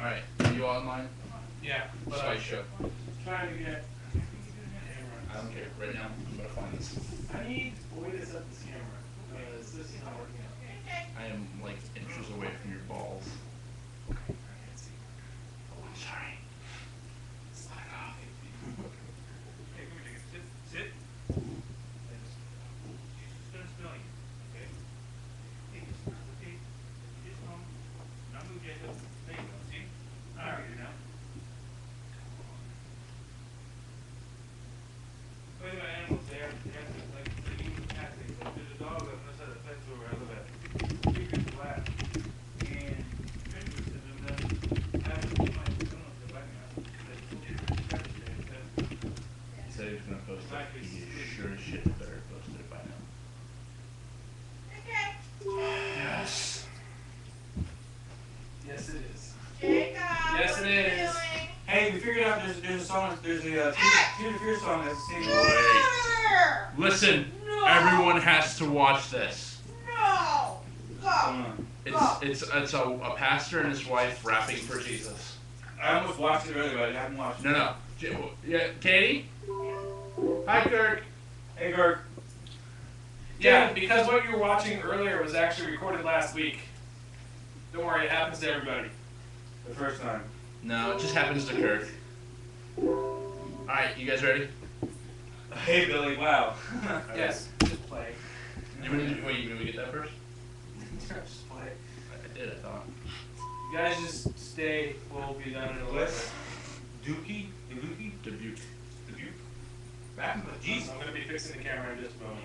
Alright, are you online? Yeah, but So I should. Trying to get I don't care. Right now, I'm gonna find this. I need a way to set this camera because this is not working out. I am like inches away from your balls. Okay, I can't see. Oh, I'm sorry. Slide off. Hey, come here, Jacob. Sit. Just gonna smell you. Okay? Hey, okay. Just not move, Jacob. There you go. See? Alright, you now. Wait a minute, animals. They have to, like, you have to, like, there's a dog on the side of the fence where I live at. Big and black. And I'm interested in them having to my, I don't know if they're biting me out. He said he was gonna post it. He is sure as shit better posted it by now. Yes. Yes, it is. Jacob, Yes, what it are you is. doing? Hey, we figured out there's a song, there's a Tina Fear song that's singing. Wait. Listen, No. everyone has to watch this. No. Go. It's a pastor and his wife rapping for Jesus. I almost watched it earlier, but I haven't watched it. No. Yeah, Katie? Hi, Kirk. Hey, Kirk. Yeah, because what you were watching earlier was actually recorded last week. Don't worry, it happens to everybody. The first time. No, it just happens to Kirk. Alright, you guys ready? Hey, Billy, wow. Yes, just play. You want me to get that first? Just play. I did, I thought. You guys just stay, we'll be done in a little bit. Dookie? Dookie? Dubuque. Back in the Jesus. I'm going to be fixing the camera in just a moment.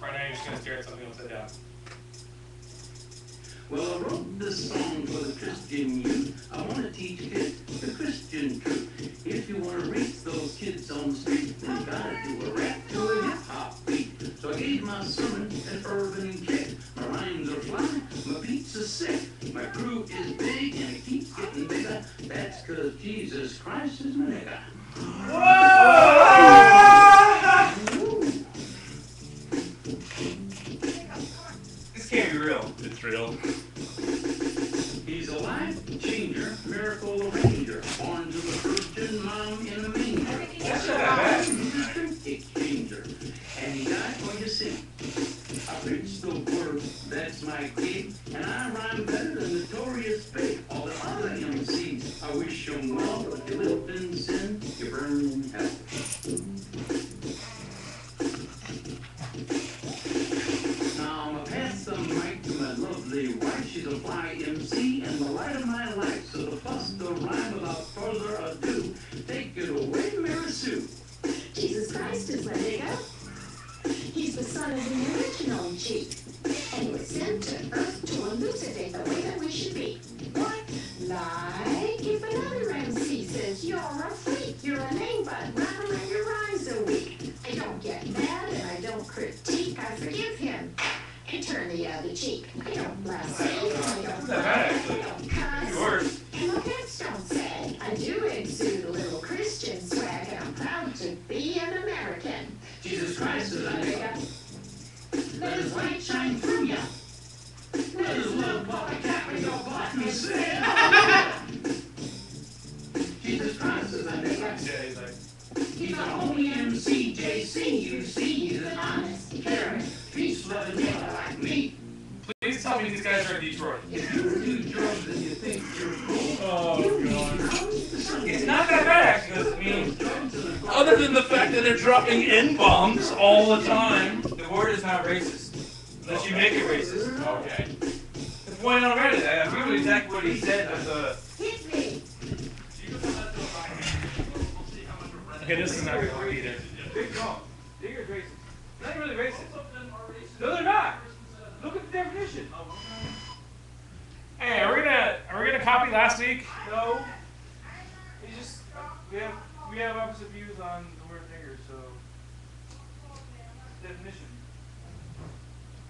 Right now, you're just going to stare at something upside down. Well, I wrote this song for the Christian youth. I want to teach kids the Christian truth. If you want to reach those kids on the street, then you gotta do a rap to a hip-hop beat. So I gave my sermon an urban kick. My rhymes are fly, my beats are sick. My crew is big and it keeps getting bigger. That's 'cause Jesus Christ is my nigga. This can't be real. It's real. He's a life changer, miracle arranger, born to the virgin mom in a manger. That's not that bad. He's a strength exchanger, and he died for your sin. I preach the word, that's my gig, and I rhyme better than Notorious Big. All the other MCs, I wish them well, but if you lived in sin, you burn in hell. Now I'm gonna pass the mic to my lovely wife. She's a fly MC and the light of my life. So to bust the rhyme without further ado, take it away, Mary Sue. Jesus Christ is my nigga. He's the son of the original G. And he was sent to earth to elucidate the way that we should be. What? Like if another MC says you're a freak, you're a name bud, rather and your rhymes are weak. I don't get mad and I don't critique, I forgive him and turn the other cheek. I don't blaspheme, I don't lie, I don't cuss. Yours. And my pants don't say. I do exude a little Christian swag and I'm proud to be an American. Jesus Christ is a nigga. Let his light shine through ya. Let his love pop a cap in your butt and say, Jesus Christ is a nigga. Yeah, he's like, He's a homie MC, JC, you see, he's an honest, caring, peace-loving nigga like me. please tell me these guys are in Detroit. If you do drugs and you think you're cool, Oh, you God. need It's not that bad, actually, because, I mean, Other than the fact that they're dropping N-bombs all the time. the word is not racist. Unless you make it racist. Okay. The point on Reddit, I agree with exactly what he said, but Hit me. okay, this is not going to work either. Big wrong. Digger's racist. They're not really racist. No, they're not. Look at the definition. Hey, are we gonna copy last week? No. It's just we have opposite views on the word nigger, so definition.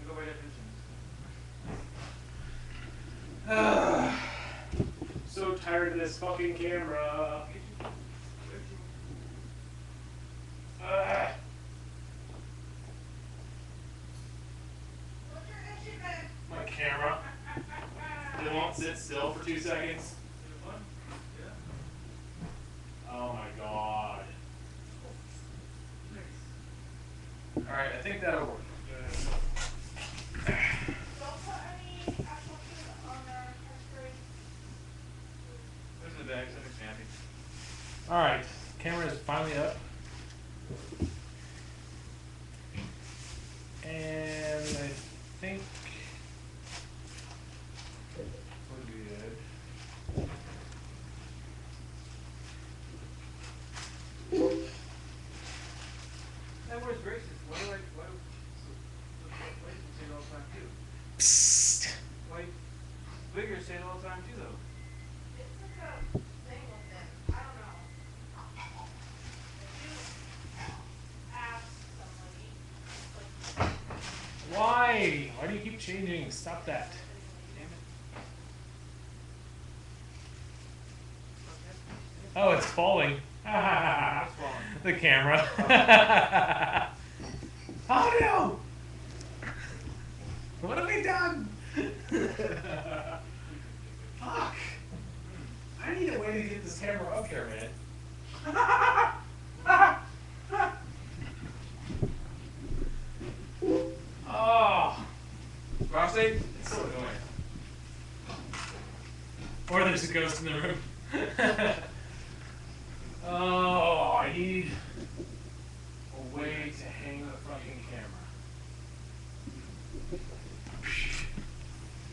We go by definitions. So tired of this fucking camera. My camera. It won't sit still for 2 seconds. Oh my god. Alright, I think that'll work. Don't put any actual food on our tray. This is the bag, something snappy. Alright, camera is finally up. And I think we're good. That word's racist. Why do white people say it all the time too? Psst. White biggers say it all the time too though. It's like a thing with them. I don't know. If you ask somebody, like, Why? Why do you keep changing? Stop that. Damn it. Oh, it's falling. What's falling? The camera. Oh no! What have we done? Fuck! I need a way to get this camera up here, man. Oh! Prostate? It's so annoying. Or there's a ghost in the room. Oh, I need a way to hang the fucking camera.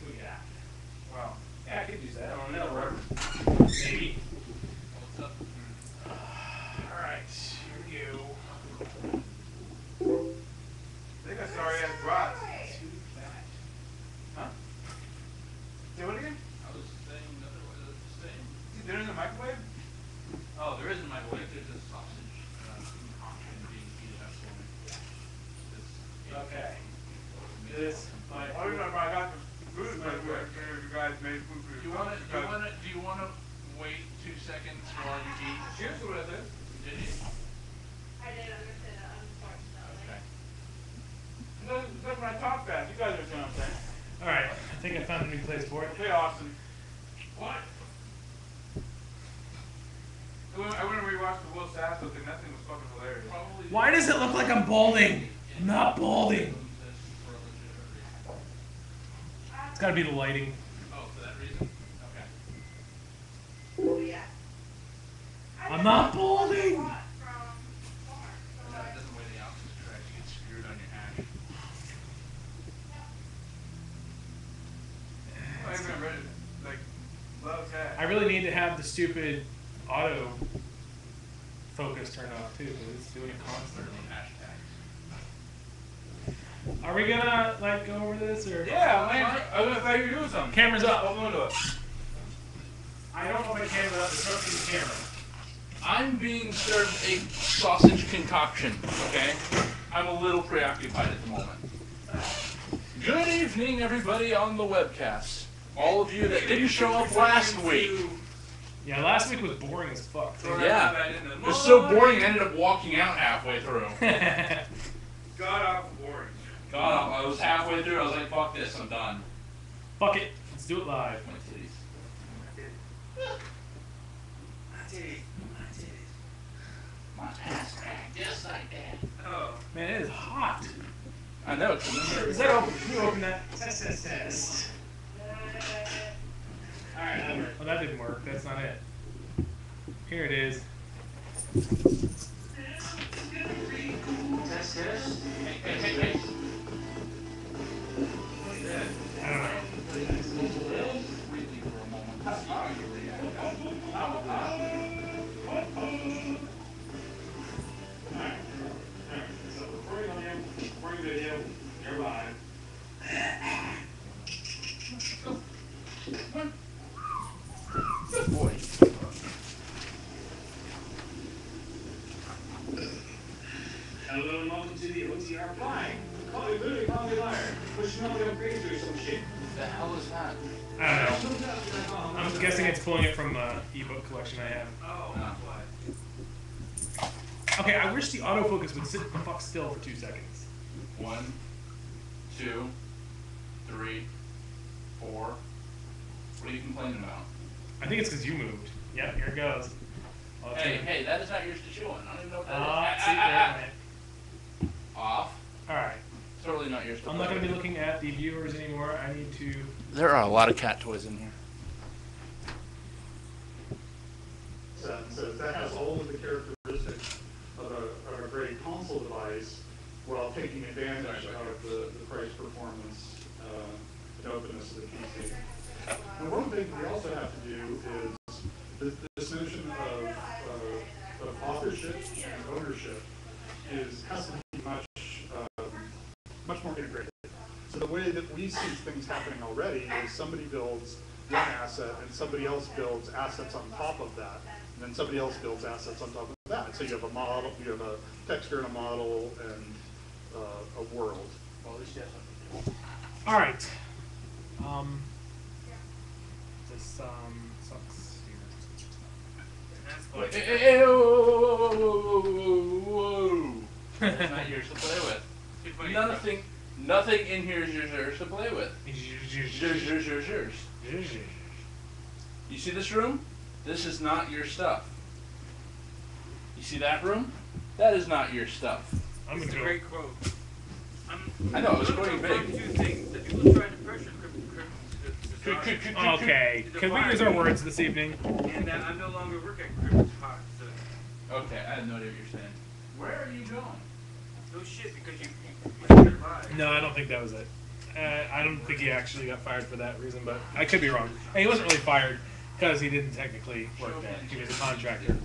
Look at that. Wow. Yeah, I could use that. That'll work. Maybe. What's up? Alright, here we go. I think I saw you at brats. Too fat. Huh? Say what again? I was saying otherwise, saying. Is he dinner in the microwave? Oh, there isn't my wife. There's a sausage concoction being heated up for me. Okay. This might. Oh, you know, I got the food in the microwave. You guys made food for Do you wanna wait 2 seconds while you eat? Cheers to what I said. Did you? I didn't understand it, unfortunately. Okay. That's when I talk fast. You guys understand what I'm saying? Alright, I think I found a new place for it. Okay, Austin. What? I went and rewatched the Will Sasso thing. That thing was fucking hilarious. Probably. Why does it look like I'm balding? I'm not balding. It's gotta be the lighting. Oh, for that reason? Okay. Oh, yeah. I'm not balding! From Walmart, That doesn't weigh the ounces correct. You get screwed on your hash. I haven't read it. Like, love cat. I really need to have the stupid auto focus turned off too, because it's doing it constantly. Hashtags. Are we gonna like go over this or? Yeah, man. I was thought you were doing something. Camera's up. Open the window. I don't know if my camera's up. It's up to the camera. I'm being served a sausage concoction, okay? I'm a little preoccupied at the moment. Good evening, everybody on the webcast. All of you that didn't show up last week. Yeah, last week was boring as fuck. Yeah. It was so boring I ended up walking out halfway through. God awful boring. God, I was halfway through, I was like, fuck this, I'm done. Fuck it. Let's do it live. My titties. My ass crack just like that. Oh. Man, it is hot. I know, it's Is that open? Can you open that? Test, test, test. Alright, that worked. Well, that didn't work. That's not it. Here it is. Test, test. Hey. I don't know. Briefly for a moment to see how you react. So recording on recording video, you're live. Good boy. Hello and welcome to the OtR Flying. Literally call me a liar. Pushing up like crazy or some shit. What the hell is that? I don't know. I'm guessing it's pulling it from the ebook collection I have. Oh, No. Okay, I wish the autofocus would sit the fuck still for 2 seconds. 1, 2, 3, 4. What are you complaining about? I think it's because you moved. Yep, here it goes. Hey, that is not yours to chew on. I don't even know what that is. Off. Alright. It's totally not yours to I'm not going to be looking at the viewers anymore. I need to... There are a lot of cat toys in here. Says that has all of the characteristics of a great console device while taking advantage of the price performance and openness of the PC. And one thing we also have to do is this notion of authorship and ownership has to be much more integrated. So the way that we see things happening already is somebody builds one asset and somebody else builds assets on top of that. And then somebody else builds assets on top of that. So you have a model, you have a texture and a model and a world. Well, at least you have something to do. All right. This sucks here. Hey, whoa. That's not yours to play with. Nothing in here is yours to play with. Yours. You see this room? This is not your stuff. You see that room? That is not your stuff. It's a great quote. I know, it was quoting big. Two things. The people tried to pressure Okay, can we use our words this evening? And I'm no longer working at Crypto's Hot. So. Okay, I have no idea what you're saying. Where are you going? No shit, because you said live. No, I don't think that was it. I don't think he actually got fired for that reason, but I could be wrong. And he wasn't really fired because he didn't technically work there. He was a contractor.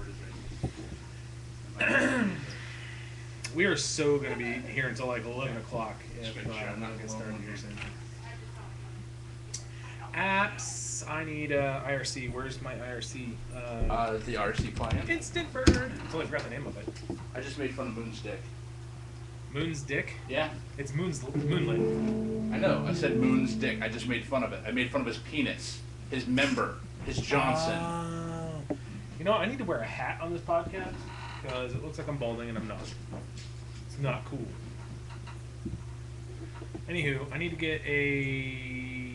We are so going to be here until like 11 o'clock if I'm not going to start here soon. Apps. I need IRC. Where's my IRC? The RC client. Instant Bird. I totally forgot the name of it. I just made fun of Moon's dick. Moon's dick? Yeah. It's Moonlit. I know. I said Moon's dick. I just made fun of it. I made fun of his penis, his member, his Johnson. You know, I need to wear a hat on this podcast because it looks like I'm balding and I'm not. It's not cool. Anywho, I need to get a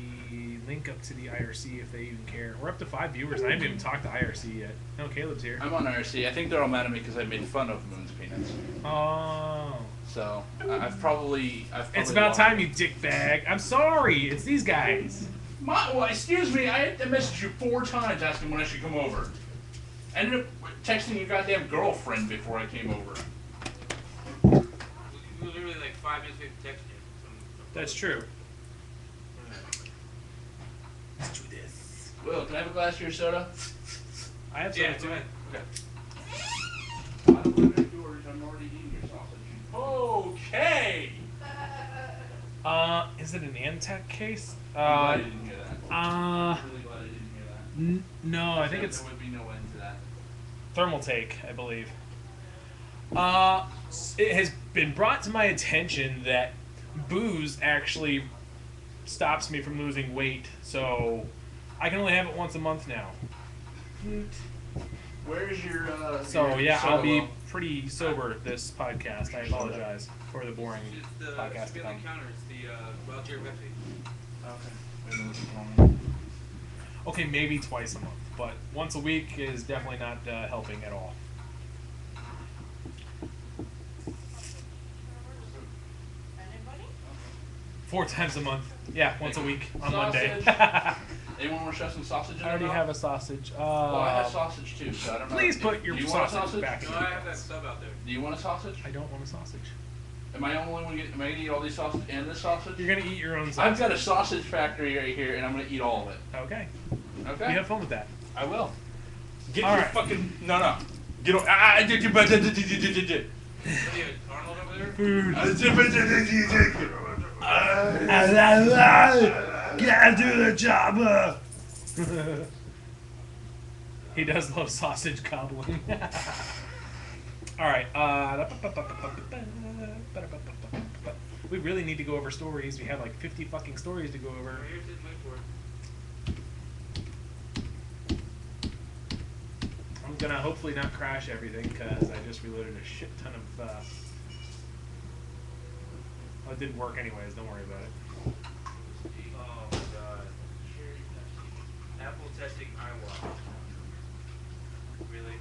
link up to the IRC if they even care. We're up to 5 viewers and I haven't even talked to IRC yet. No, Caleb's here. I'm on IRC. I think they're all mad at me because I made fun of Moon's penis. Oh. So I've probably it's about time, you dickbag. I'm sorry. It's these guys. Well, excuse me. I had to message you 4 times asking when I should come over. I ended up texting your goddamn girlfriend before I came over. We were literally like 5 minutes before texting you. That's true. Let's do this. Will, can I have a glass of your soda? I have soda too. ahead. Okay. I don't want to doors. I'm already eating your sausage. Okay. Is it an Antec case? I'm glad I didn't hear that. I'm really glad I didn't hear that. No, I think it's There would be no end to that. thermal take, I believe. It has been brought to my attention that booze actually stops me from losing weight, so I can only have it once a month now. Where's your So yeah, soda I'll be well? pretty sober this podcast. I apologize for the boring It's the podcast. should be on the counter. It's the Wild Cherry Pepsi. Okay. Wait a minute. Okay, maybe twice a month, but once a week is definitely not helping at all. Anybody? 4 times a month. Yeah, once a week on Sausage. Monday. Anyone want to shove some sausage in I already their have mouth? a sausage. Well, I have sausage too, so I don't know. Please put your Do you want a sausage back in. No, I have that sub out there. Do you want a sausage? I don't want a sausage. Am I the only one? Am I gonna eat all these sausage and this sausage? You're gonna eat your own I've sausage. got a sausage factory right here, and I'm gonna eat all of it. Okay. Okay. You have fun with that. I will. Get All your right. fucking no. Get on. What do you have, Arnold over there? Food. Gotta do the job. He does love sausage gobbling. All right. We really need to go over stories. We have like 50 fucking stories to go over. Here's his whiteboard. I'm gonna hopefully not crash everything because I just reloaded a shit ton of. Oh, it didn't work anyways. Don't worry about it. Oh my god. Apple testing iWatch. Really?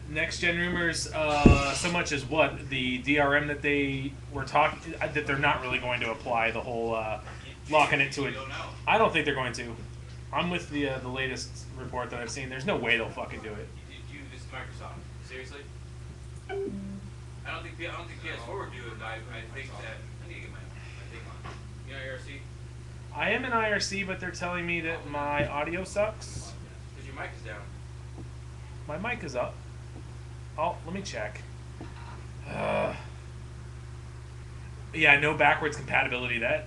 Next gen rumors, so much as what the DRM that they were talking that they're not really going to apply the whole locking it to it. I don't think they're going to. I'm with the latest report that I've seen. There's no way they'll fucking do it. This is Microsoft. Seriously? I don't think PS4 would do it. I think that I need to get my thing on. You know IRC? I am in IRC, but they're telling me that my audio sucks. Because your mic is down. My mic is up. Oh, let me check. Yeah, no backwards compatibility. That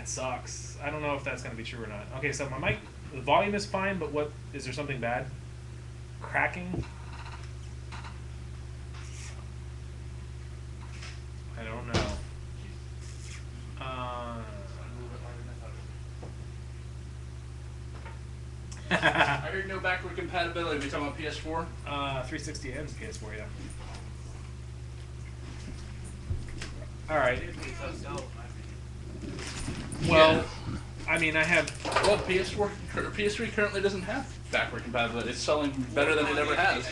sucks. I don't know if that's going to be true or not. Okay, so my mic, the volume is fine, but what is there something bad? Cracking? I don't know. I heard no backward compatibility. We talking about PS4? 360 and PS4, yeah. All right. Well, I mean, I have. Well, PS3 currently doesn't have backward compatibility. It's selling better than it ever has.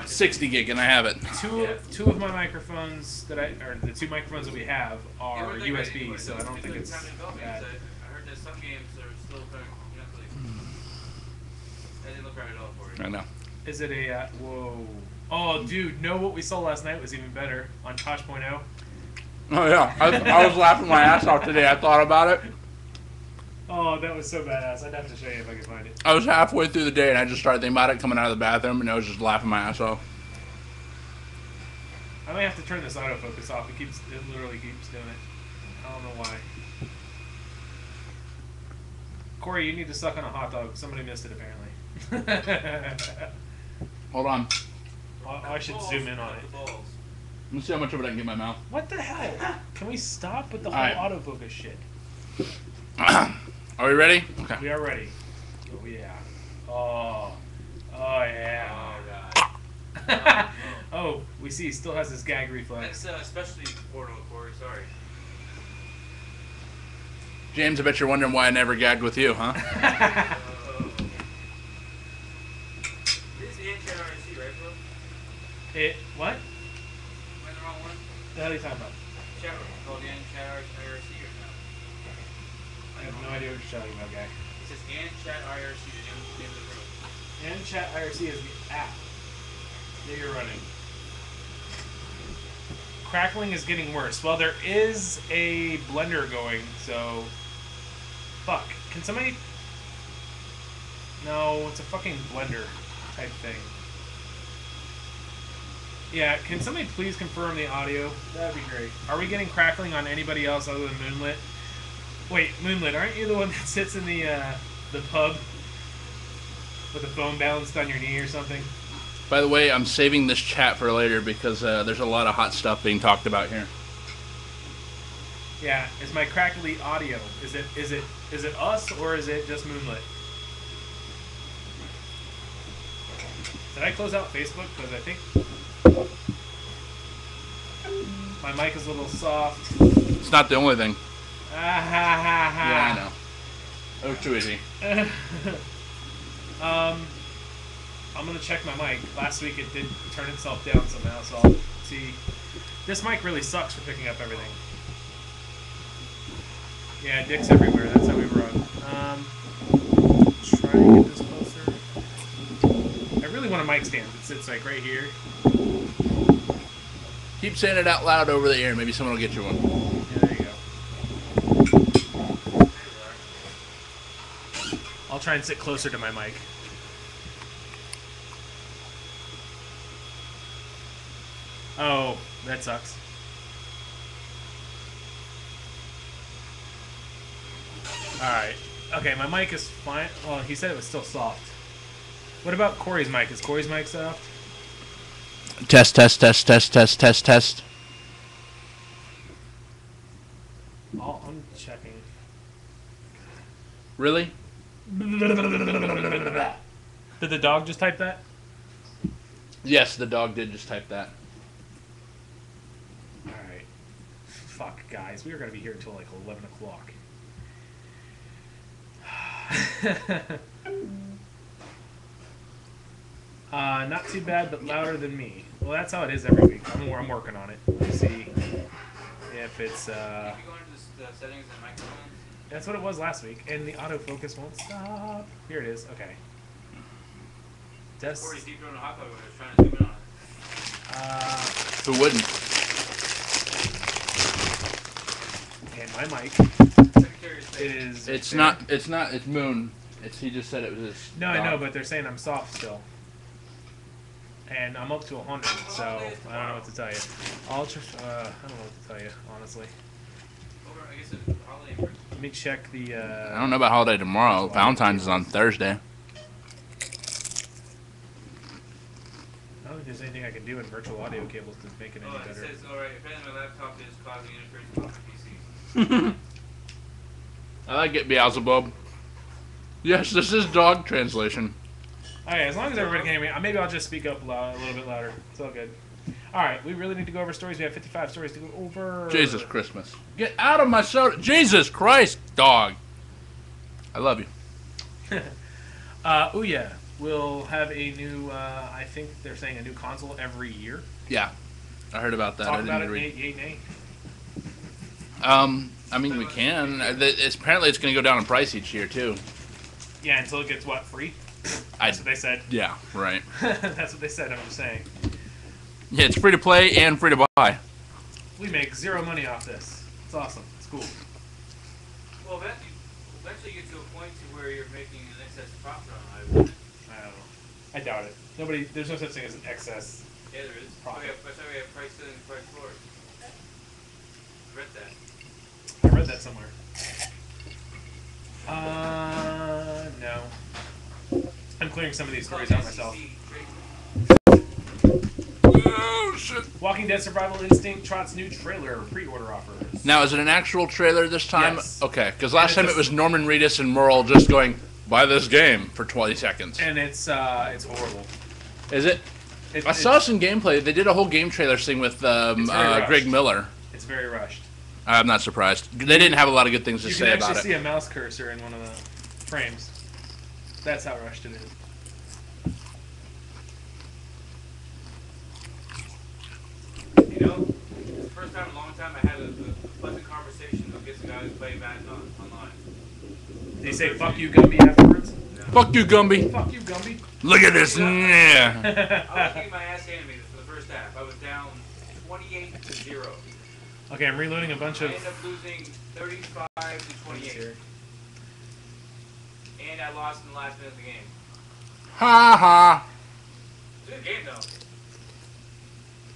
60 gig, and I have it. Two of my microphones or the two microphones that we have are USB, so I don't think it's bad. I heard that some games are still kind of that didn't look right at all for you. I know. Is it a whoa? Oh, dude, no! What we saw last night was even better on Tosh.0. Oh yeah, I was laughing my ass off today. I thought about it. Oh, that was so badass. I'd have to show you if I could find it. I was halfway through the day and I just started thinking about it coming out of the bathroom, and I was just laughing my ass off. I might have to turn this autofocus off. It literally keeps doing it. I don't know why. Corey, you need to suck on a hot dog. Somebody missed it apparently. Hold on. I should zoom in on it. Let me see how much of it I can get in my mouth. What the hell? Can we stop with the whole autofocus shit? Are we ready? Okay. We are ready. Oh yeah. Oh yeah. Oh god. Oh, we see he still has his gag reflex. That's especially porno, Corey. Sorry. James, I bet you're wondering why I never gagged with you, huh? This is the Chat IRC, right, bro? What? Am I the wrong one? The hell are you talking about? Chat room. Called the Chat IRC or no? I have no idea what you're talking about, guy. It says Chat IRC, the name of the room. And Chat IRC is the app that you're running. Crackling is getting worse. Well, there is a blender going, so... Fuck. Can somebody... No, it's a fucking blender type thing. Yeah, can somebody please confirm the audio? That'd be great. Are we getting crackling on anybody else other than Moonlit? Wait, Moonlit, aren't you the one that sits in the pub with the phone balanced on your knee or something? By the way, I'm saving this chat for later because there's a lot of hot stuff being talked about here. Yeah, is my crackly audio? Is it us or is it just Moonlit? Did I close out Facebook? Because I think my mic is a little soft. It's not the only thing. Yeah, I know. That was too easy. I'm gonna check my mic. Last week it did turn itself down somehow, so I'll see. This mic really sucks for picking up everything. Yeah, dicks everywhere. That's how we run. Try to get this closer. I really want a mic stand that sits like right here. Keep saying it out loud over the air. Maybe someone will get you one. Yeah, there you go. I'll try and sit closer to my mic. Oh, that sucks. Alright. Okay, my mic is fine. Well, he said it was still soft. What about Corey's mic? Is Corey's mic soft? Test, test, test, test, test, test, test. I'm checking. Really? Did the dog just type that? Yes, the dog did just type that. Alright. Fuck, guys. We are going to be here until like 11 o'clock. Not too bad, but louder than me. Well, that's how it is every week. I'm working on it. We'll see if it's. If you go into the settings and microphone. That's what it was last week, and the autofocus won't stop. Here it is. Okay. Before you keep doing a hot dog, I was trying to zoom in on it. Who wouldn't? And my mic Secretary's is. It's not. It's not. It's Moon. He just said it was his. No, I know, but they're saying I'm soft still. And I'm up to 100, so I don't know what to tell you. I don't know what to tell you, honestly. I guess it's holiday. Let me check the. I don't know about holiday tomorrow. Valentine's is on Thursday. I don't think there's anything I can do in virtual audio cables to make it any It better. says, alright, apparently my laptop is causing interference with my PCs. I like it, Beelzebub. Yes, this is dog translation. Okay, as long as everybody can hear me, maybe I'll just speak up a little bit louder. It's all good. All right, we really need to go over stories. We have 55 stories to go over. Jesus Christmas. Get out of my soda. Jesus Christ, dog. I love you. Oh yeah, we'll have a new. I think they're saying a new console every year. Yeah, I heard about that. Talk I didn't about it, read. Nate. I mean, we can. Apparently, it's going to go down in price each year too. Yeah, until it gets what, free? That's what they said. Yeah, right. That's what they said. I'm just saying. Yeah, it's free to play and free to buy. We make zero money off this. It's awesome. It's cool. Well, eventually you get to a point to where you're making an excess profit on it, wouldn't it? I don't know. I doubt it. There's no such thing as an excess. Yeah, there is. Profit. That's why we have price ceiling and price floors. I read that. I read that somewhere. No. I'm clearing some of these stories out myself. Oh, shit. Walking Dead Survival Instinct trots new trailer pre-order offers. Now, is it an actual trailer this time? Yes. Okay, because last time it was Norman Reedus and Merle just going, buy this game for 20 seconds. And it's horrible. Is it? I saw some gameplay. They did a whole game trailer thing with Greg Miller. It's very rushed. I'm not surprised. They didn't have a lot of good things to say about it. You can actually see a mouse cursor in one of the frames. That's how rushed it is. You know, it's the first time in a long time I had a pleasant conversation against a guy who's playing Madden online. Did he say "fuck you, Gumby" afterwards? No. Fuck you, Gumby. Fuck you, Gumby. Look at this. Yeah. I was getting my ass handed me for the first half. I was down 28-0. Okay, I'm reloading a bunch of. I ended up losing 35-28. And I lost in the last minute of the game. Ha ha. It's a good game though.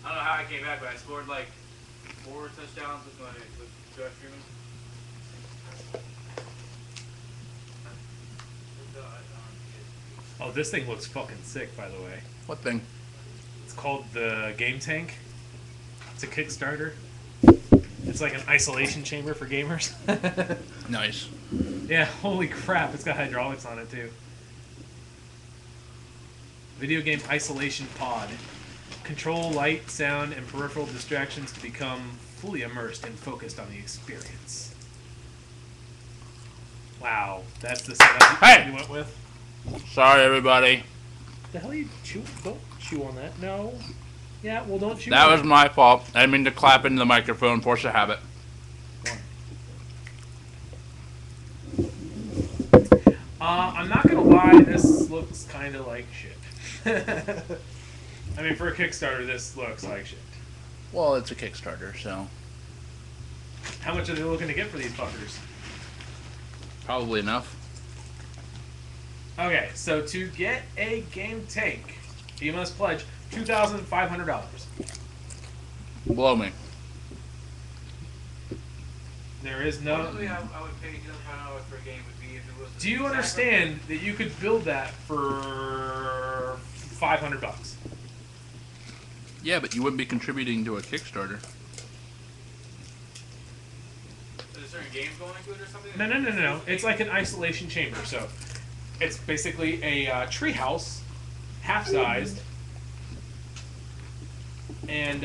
I don't know how I came back, but I scored like 4 touchdowns with Josh Freeman. Oh, this thing looks fucking sick, by the way. What thing? It's called the Game Tank. It's a Kickstarter. It's like an isolation chamber for gamers. Nice. Yeah, holy crap, it's got hydraulics on it too. Video game isolation pod. Control light, sound, and peripheral distractions to become fully immersed and focused on the experience. Wow, that's the setup you went with? Sorry, everybody. The hell you chew? Don't chew on that. No. Yeah, well, don't chew. That was my fault. I didn't mean to clap into the microphone. Force a habit. I'm not gonna lie. This looks kind of like shit. I mean, for a Kickstarter, this looks like shit. Well, it's a Kickstarter, so How much are they looking to get for these fuckers? probably enough. Okay, so to get a game tank, you must pledge $2,500. Blow me. There is no. Probably I would pay $500 for a game would be if it was. Do you understand that you could build that for $500? Yeah, but you wouldn't be contributing to a Kickstarter. Is there certain games going into it or something? No. It's like an isolation chamber. So it's basically a tree house, half-sized, and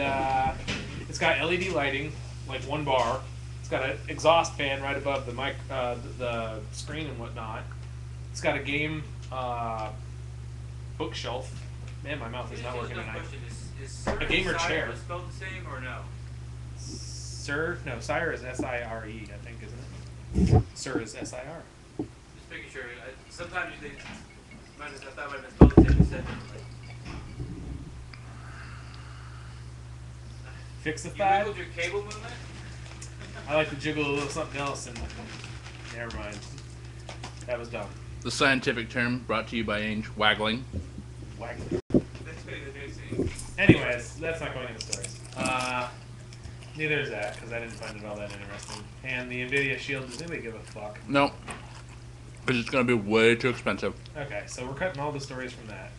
it's got LED lighting, like one bar. It's got an exhaust fan right above the mic, the screen and whatnot. It's got a game bookshelf Man, my mouth is not working Here's my tonight. question. Is Sir A gamer and Sire chair. spelled the same or no? Sir? No, Sire is S-I-R-E, I think, isn't it? Sir is S-I-R. Just making sure. Sometimes they, I thought it might have been spelled the same. You said differently. Fix the You fad. wiggled your cable movement? I like to jiggle a little something else, and never mind. That was dumb. The scientific term brought to you by Ainge, waggling. Waggly. That's good. That makes sense. Anyways, that's not going into stories. Neither is that, because I didn't find it all that interesting. And the NVIDIA Shield, does anybody give a fuck? No. Because it's going to be way too expensive. Okay, so we're cutting all the stories from that.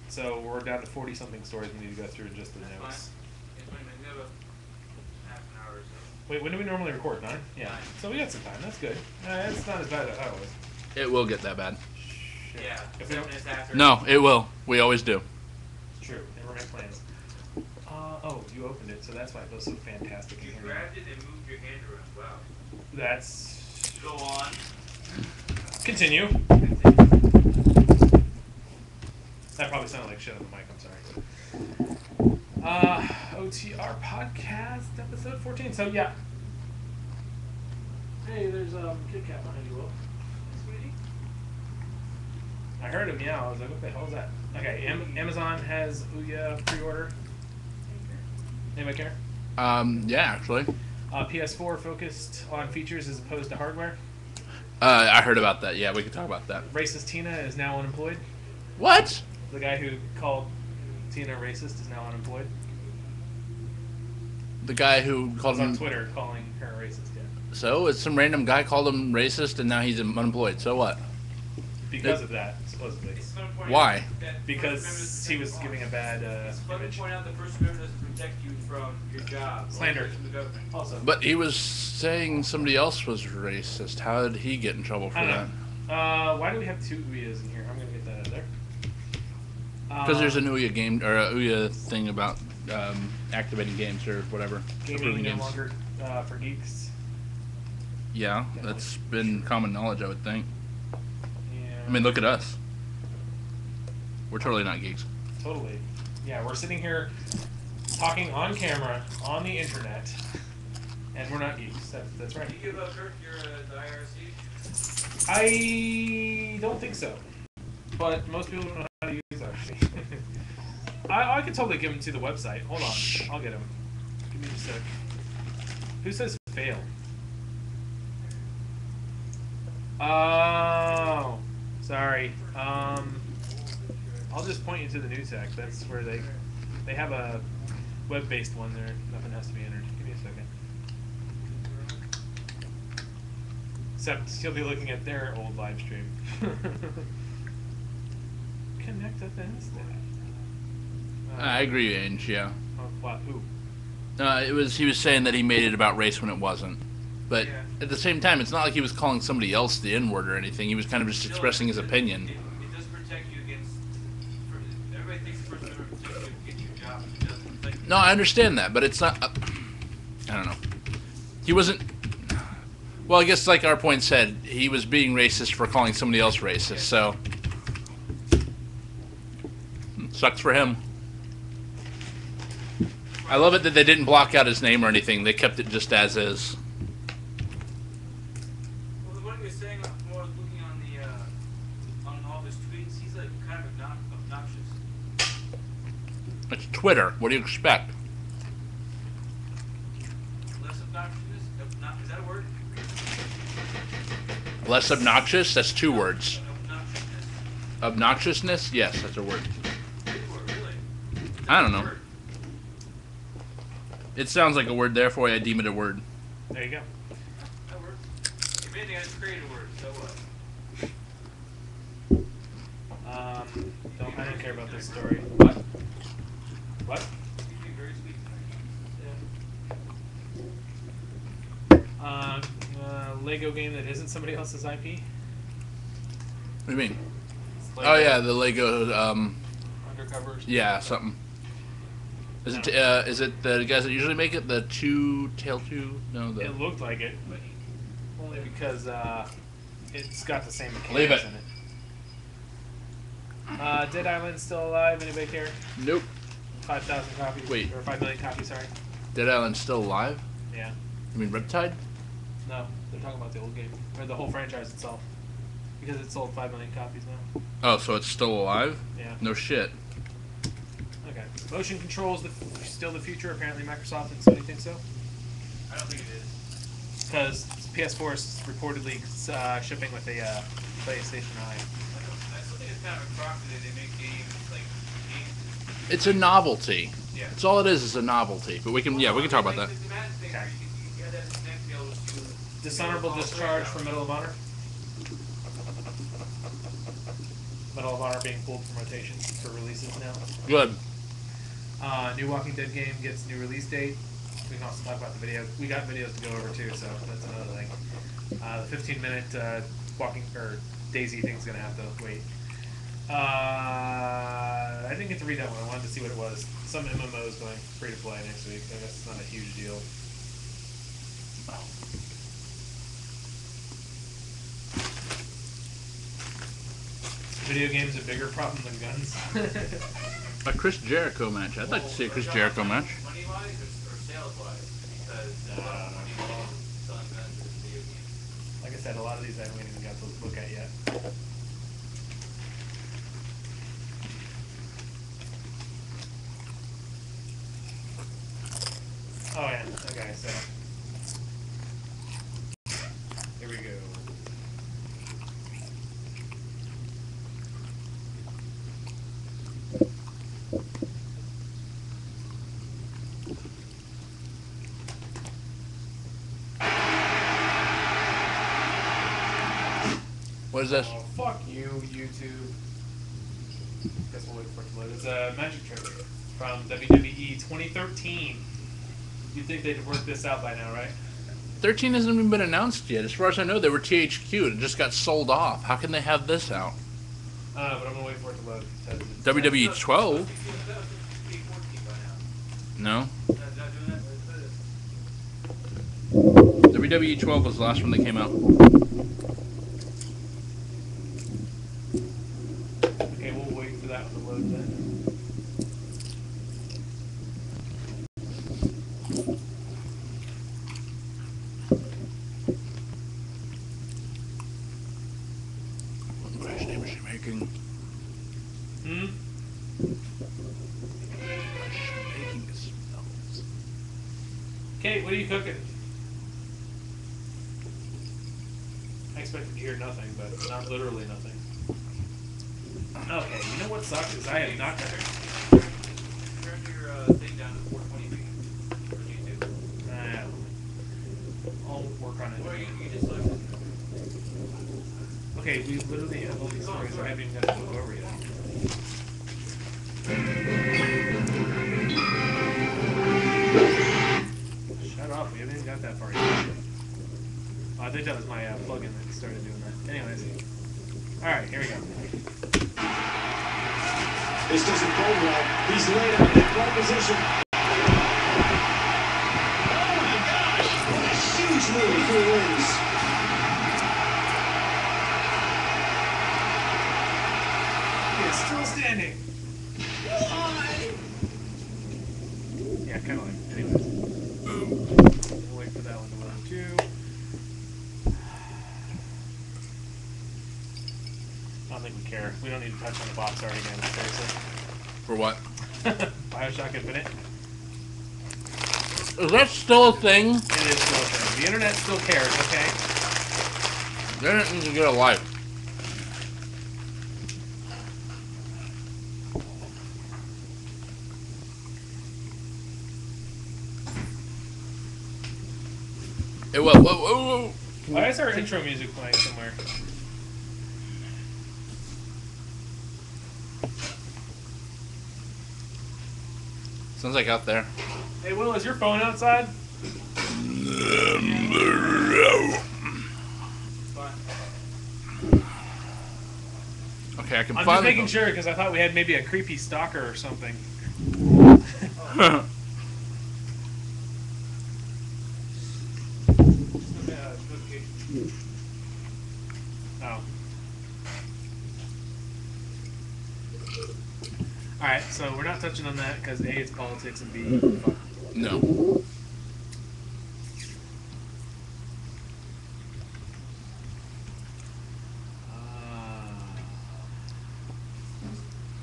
So we're down to 40-something stories we need to go through in just the That's notes. fine. It's only been about half an hour or so. Wait, when do we normally record? 9? Yeah. So we got some time. That's good. It's not as bad as I thought it was. It will get that bad. Shit. Yeah, If we 7 don't, minutes after. No, it will. We always do. true. Never make plans. Oh, you opened it, so that's why it was so fantastic. You in here. grabbed it and moved your hand around. Wow. That's... Go on. Continue. That probably sounded like shit on the mic, I'm sorry. OTR podcast, episode 14. So, yeah. Hey, there's Kit Kat behind you, Will. Sweetie. I heard him meow. I was like, what the hell is that? Okay, Amazon has Ouya pre-order. Anybody care? Yeah, actually. PS4 focused on features as opposed to hardware. I heard about that. Yeah, we can talk about that. Racist Tina is now unemployed. What? The guy who called Tina racist is now unemployed. The guy who called He's on him... Twitter calling her racist, yeah. So, it's some random guy called him racist and now he's unemployed. So what? Because of that, supposedly. It's fun to point Why? out that Because First he Amendment was giving a bad It's fun to image. point out that First Amendment doesn't protect you from your job. Slander. From the government. Also. But he was saying somebody else was racist. How did he get in trouble for I that? don't know. Why do we have 2 Ouyas in here? I'm going to get that out of there. Because there's an Ouya game, or a Ouya thing about activating games or whatever. Gaming approving no games. longer for geeks. Yeah, that's been common knowledge, I would think. Yeah. I mean, look at us. We're totally not geeks. Totally. Yeah, we're sitting here talking on camera, on the internet, and we're not geeks. That's right. Do you give up the IRC? I don't think so. But most people don't know how to use it, actually. I could totally give them to the website. Hold on. I'll get them. Give me a sec. Who says fail? Oh. Sorry. I'll just point you to the new tech. That's where they have a web-based one there. Nothing has to be entered. Give me a second. Except you'll be looking at their old live stream. Connect us instead. I agree, Ange, yeah. What? Who? He was saying that he made it about race when it wasn't. But Yeah. at the same time, it's not like he was calling somebody else the N-word or anything. He was kind of just expressing his opinion. It does protect you against. Everybody thinks the First Amendment protects you against your job. It doesn't. Like, No, I understand that, but it's not... I don't know. He wasn't... Well, I guess like our point said, he was being racist for calling somebody else racist, so... Sucks for him. I love it that they didn't block out his name or anything. They kept it just as is. well, what he was saying, more looking on the on all of his tweets, he's like kind of obnoxious. It's Twitter. What do you expect? Less obnoxiousness. Is that a word? Less obnoxious? That's 2 words. Obnoxiousness. Obnoxiousness? Yes, that's a word. Good word, really. It's a I don't good know. word. It sounds like a word, therefore I deem it a word. There you go. That works. If anything, I just created a word. So what? I don't care about this story. What? What? You're being very sweet tonight. Lego game that isn't somebody else's IP? What do you mean? It's Oh yeah, the Lego, Undercovers. yeah, something. Is it the guys that usually make it, the Tale 2? No, the... It looked like it, but only because it's got the same Leave mechanics it. in it. Dead Island's still alive. Anybody care? Nope. 5,000 copies. Wait. Or 5 million copies, sorry. Dead Island's still alive? Yeah. You mean Riptide? No, they're talking about the old game. Or the whole franchise itself. Because it sold 5 million copies now. Oh, so it's still alive? Yeah. No shit. Okay. Motion controls still the future. Apparently Microsoft and Sony think so. I don't think it is. Because PS4 is reportedly shipping with a PlayStation Eye. I still think it's kind of a crock that they make games like games. It's a novelty. Yeah. That's all it is a novelty. But we can talk about that. Okay. Dishonorable discharge for Medal of Honor. Medal of Honor being pulled from rotation for releases now. Good. New Walking Dead game gets new release date. We can also talk about the video. We got videos to go over too, so that's another thing. The 15-minute Daisy thing's gonna have to wait. I didn't get to read that one. I wanted to see what it was. Some MMOs going free to play next week. I guess it's not a huge deal. Video games a bigger problem than guns. A Chris Jericho match. I'd like to see a Chris Jericho match. Money-wise or sales-wise? Because selling guns versus video games. Like I said, a lot of these I haven't even got to look at yet. Oh yeah, okay, so here we go. What is this? Oh, fuck you, YouTube. Guess we'll wait for it to load. It's a magic trick from WWE 2013. You'd think they'd have worked this out by now, right? 13 hasn't even been announced yet. As far as I know, they were THQ. It just got sold off. How can they have this out? But I'm gonna wait for it to load. WWE 12? No. WWE 12 was the last one that came out. Okay, we'll wait for that one to load then. What brand name is she making? Kate, what are you cooking? I expected to hear nothing, but not literally nothing. Okay, you know what sucks is I have not. Turn your thing down to 420p for YouTube. I'll work on it. Or you just select it. Okay, we literally have all these stories I haven't even got to look over yet. Shut up, we haven't even got that far yet. Oh, I think that was my plugin that started doing that. Anyways. Alright, here we go. This doesn't go well. He's laid out in that right position. Oh my gosh! What a huge move for the wins. He is still standing. Why? Yeah, kind of like. Anyways. We'll wait for that one to load too. I don't think we care. We don't need to touch on the box art again, seriously. For what? Bioshock Infinite. Is that still a thing? It is still a thing. The internet still cares, okay? The internet needs to get a life. It will. Whoa, whoa, whoa. Why is our intro music playing somewhere? Sounds like out there. Hey, Will, is your phone outside? Okay, I can I'm find just making the sure because I thought we had maybe a creepy stalker or something. Oh. Alright, so we're not touching on that because A, it's politics, and B, fuck. No.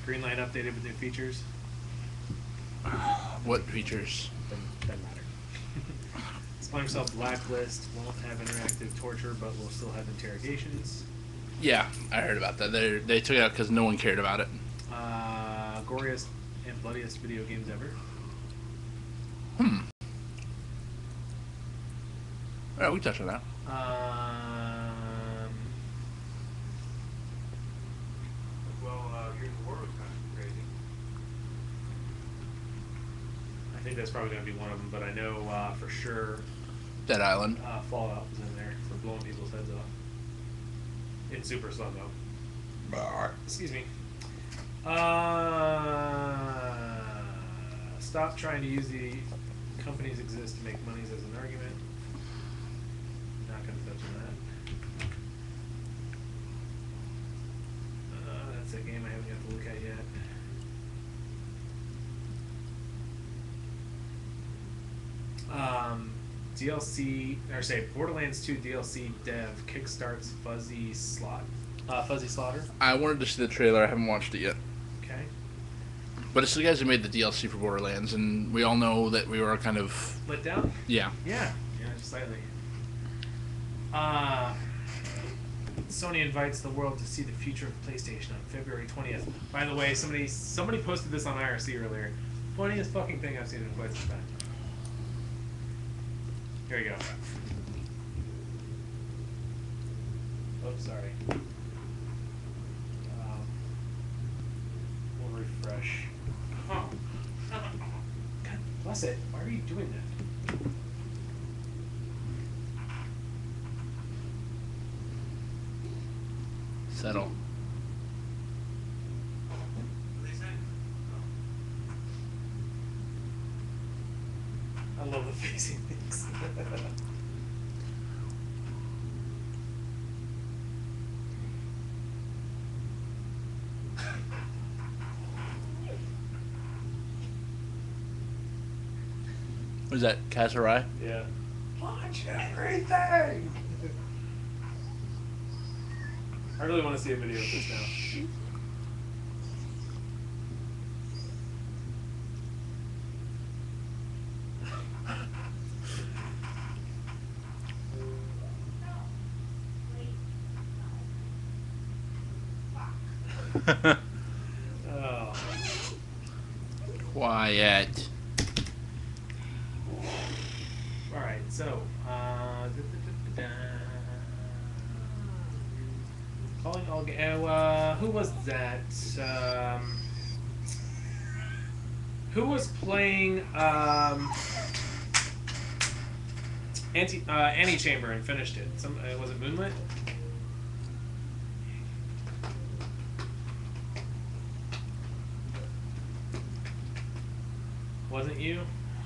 Green Light updated with new features. What features? Doesn't matter. Splinter Cell Blacklist won't have interactive torture, but will still have interrogations. Yeah, I heard about that. They took it out because no one cared about it. Goriest and bloodiest video games ever. Alright, we touched on that. Gears of War was kind of crazy. I think that's probably going to be one of them, but I know for sure Dead Island. Fallout was in there for blowing people's heads off. It's super slow though. Excuse me. Stop trying to use the companies exist to make monies as an argument. Not going to touch on that. That's a game I haven't got to look at yet. DLC, or say Borderlands 2 DLC dev kickstarts Fuzzy Slaughter. I wanted to see the trailer. I haven't watched it yet. Okay. But it's the guys who made the DLC for Borderlands, and we all know that we were kind of... Let down? Yeah. Yeah, just slightly. Sony invites the world to see the future of PlayStation on February 20th. By the way, somebody posted this on IRC earlier. Funniest fucking thing I've seen in quite some time. Here we go. Oops, sorry. We'll refresh. Oh. God bless it. Why are you doing that? Settle. What they say? I love the facing things. Was that Kazurai? Yeah. Launch everything! I really want to see a video of this now. Oh. Quiet. Alright, so, calling all who was that? Who was playing Antichamber and finished it? Was it Moonlit? Wasn't you?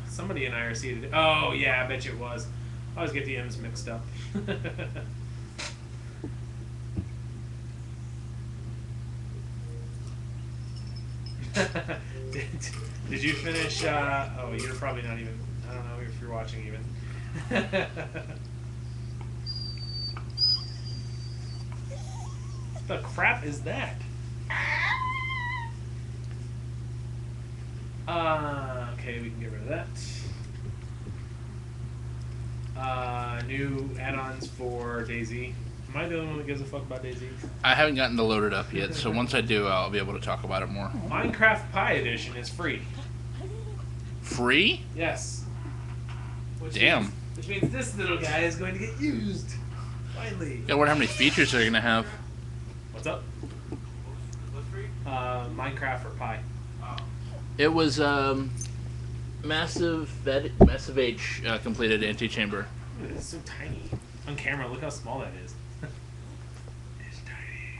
Somebody in IRC did. Oh yeah, I bet you it was. I always get the M's mixed up. Did you finish? Oh, you're probably not even. I don't know if you're watching even. What the crap is that? Okay, we can get rid of that. New add-ons for DayZ. Am I the only one that gives a fuck about DayZ? I haven't gotten to load it up yet, so once I do, I'll be able to talk about it more. Minecraft Pi Edition is free. Free? Yes. Damn. Which means this little guy is going to get used. Finally. I wonder how many features they're gonna have. What's up? What's free? Minecraft for Pi. Oh. It was Massive H completed Antichamber. It's so tiny. On camera, look how small that is. It's tiny.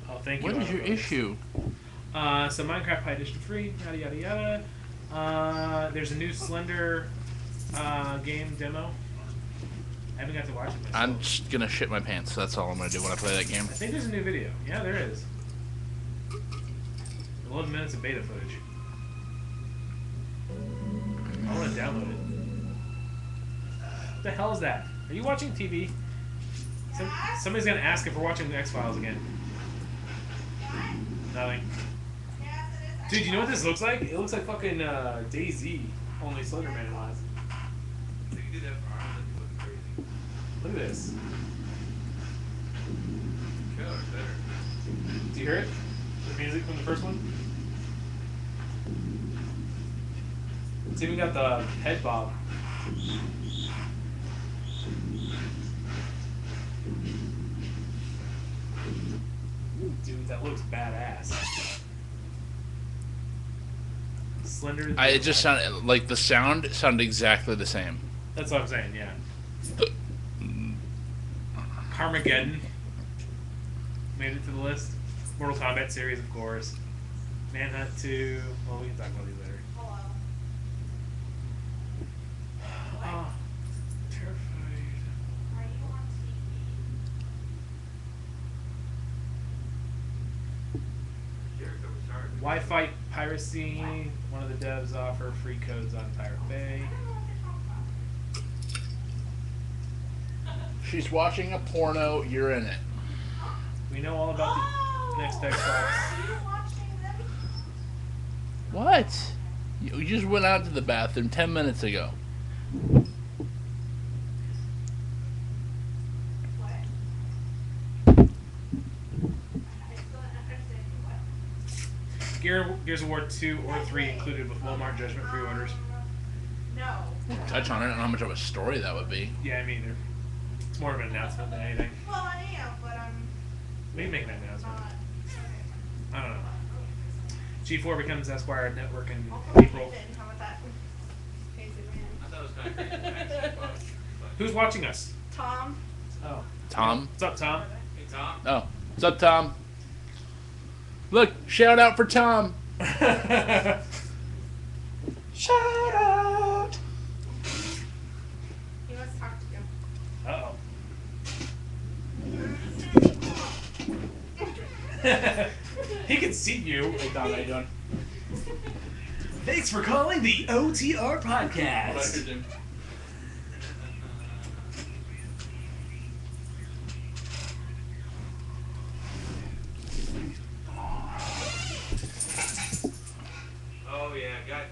Oh, thank you. What is your issue? So Minecraft Pi Edition free, yada yada yada. There's a new Slender game demo. I haven't got to watch it myself. I'm just gonna shit my pants. That's all I'm gonna do when I play that game. I think there's a new video. Yeah, there is. 11 minutes of beta footage. I want to download it. What the hell is that? Are you watching TV? Somebody's gonna ask if we're watching the X-Files again. Nothing. Dude, you know what this looks like? It looks like fucking DayZ, only Slenderman wise. They can do that for arms. That'd be fucking crazy. Look at this. Trailer's better. Do you hear it? The music from the first one? It's even got the head bob. Ooh, dude, that looks badass. Slender. It just sounded like the sound sounded exactly the same. That's what I'm saying, yeah. Carmageddon made it to the list. Mortal Kombat series, of course. Manhunt 2. Well, we can talk about these later. Oh, terrified. Are you on Jericho was hard. Wi-Fi piracy. One of the devs offer free codes on Pirate Bay. She's watching a porno. You're in it. We know all about the next Xbox. Are you watching them? What? You just went out to the bathroom 10 minutes ago. What? I still don't understand what. Gears of War 2 or 3 included with Walmart Judgment pre-orders. No. Touch on it. I don't know how much of a story that would be. Yeah, me either. It's more of an announcement than anything. Well, I am, but I'm We can make an announcement. not. I don't know. G4 becomes Esquire Network in I'll come April. in. How about that? Crazy man. I thought it was kind of crazy. Actually, but Who's watching us? Tom. Oh. Tom? What's up, Tom? hey, Tom. Oh. What's up, Tom? Look, shout out for Tom. Shout out! He wants to talk to you. Uh-oh. He can see you. Hey, Tom, how you doing? Thanks for calling the OTR podcast. Oh yeah, gotcha.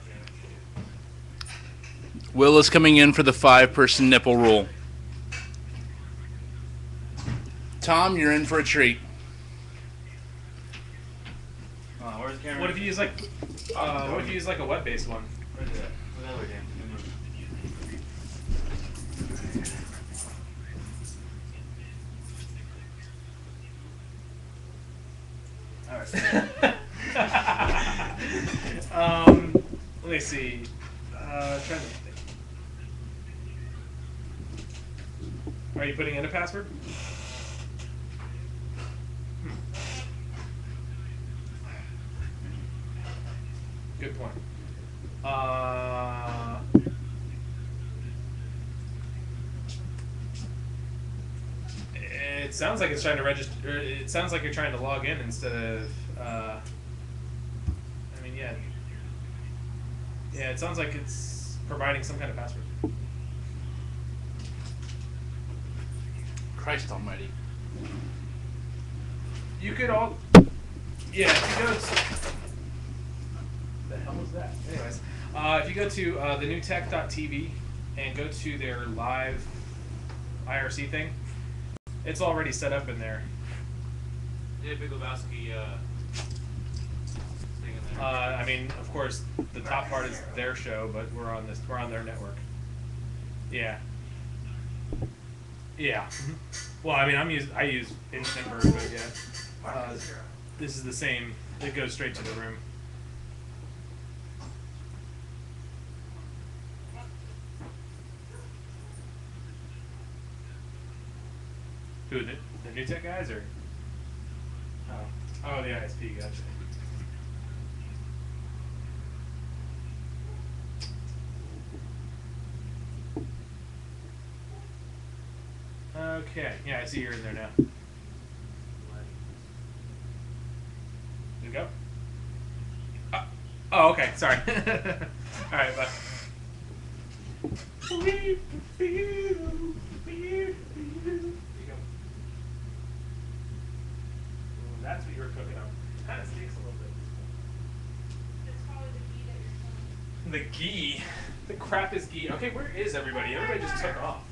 Will is coming in for the 5-person nipple rule. Tom, you're in for a treat. Where's the camera? What if you use like, what if you use like a web-based one? Where's that? Where's that way, Dan? Let me see. Trying to think. Are you putting in a password? Good point. It sounds like it's trying to register. It sounds like you're trying to log in instead of. I mean, yeah. Yeah, it sounds like it's providing some kind of password. Christ almighty. You could all. Yeah, if you go. The hell was that? Anyways, if you go to thenewtech.tv and go to their live IRC thing, it's already set up in there. Yeah, Big Lebowski thing in there. I mean, of course, the top part is their show, but we're on their network. Yeah. Yeah. Well, I mean, I use Instant Brew, but yeah. This is the same. It goes straight to the room. Who, the new tech guys, or? Oh, the ISP, gotcha. Okay. Yeah, I see you're in there now. You go. Oh, okay. Sorry. All right, bye. There you go. Ooh, that's what you were cooking up. Kind of stinks a little bit. It's probably the ghee that you're selling. The ghee. The crap is ghee. Okay, where is everybody? Everybody just took off.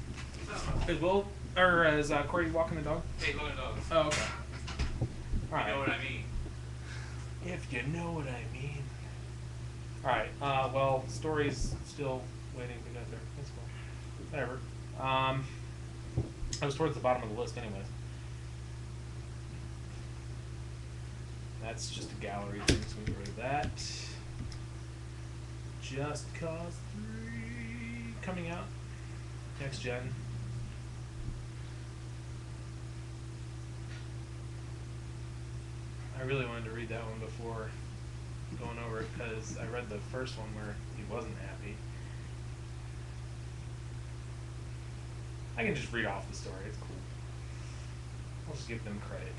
Is Will or is Corey walking the dog? Hey, look at those. Oh, okay. All right. You know what I mean? If you know what I mean. All right. Well, story's still waiting to get there. That's cool. Whatever. I was towards the bottom of the list, anyways. That's just a gallery thing, so we get rid of that. Just Cause 3 coming out. Next gen. I really wanted to read that one before going over it because I read the first one where he wasn't happy. I can just read off the story, it's cool. I'll just give them credit.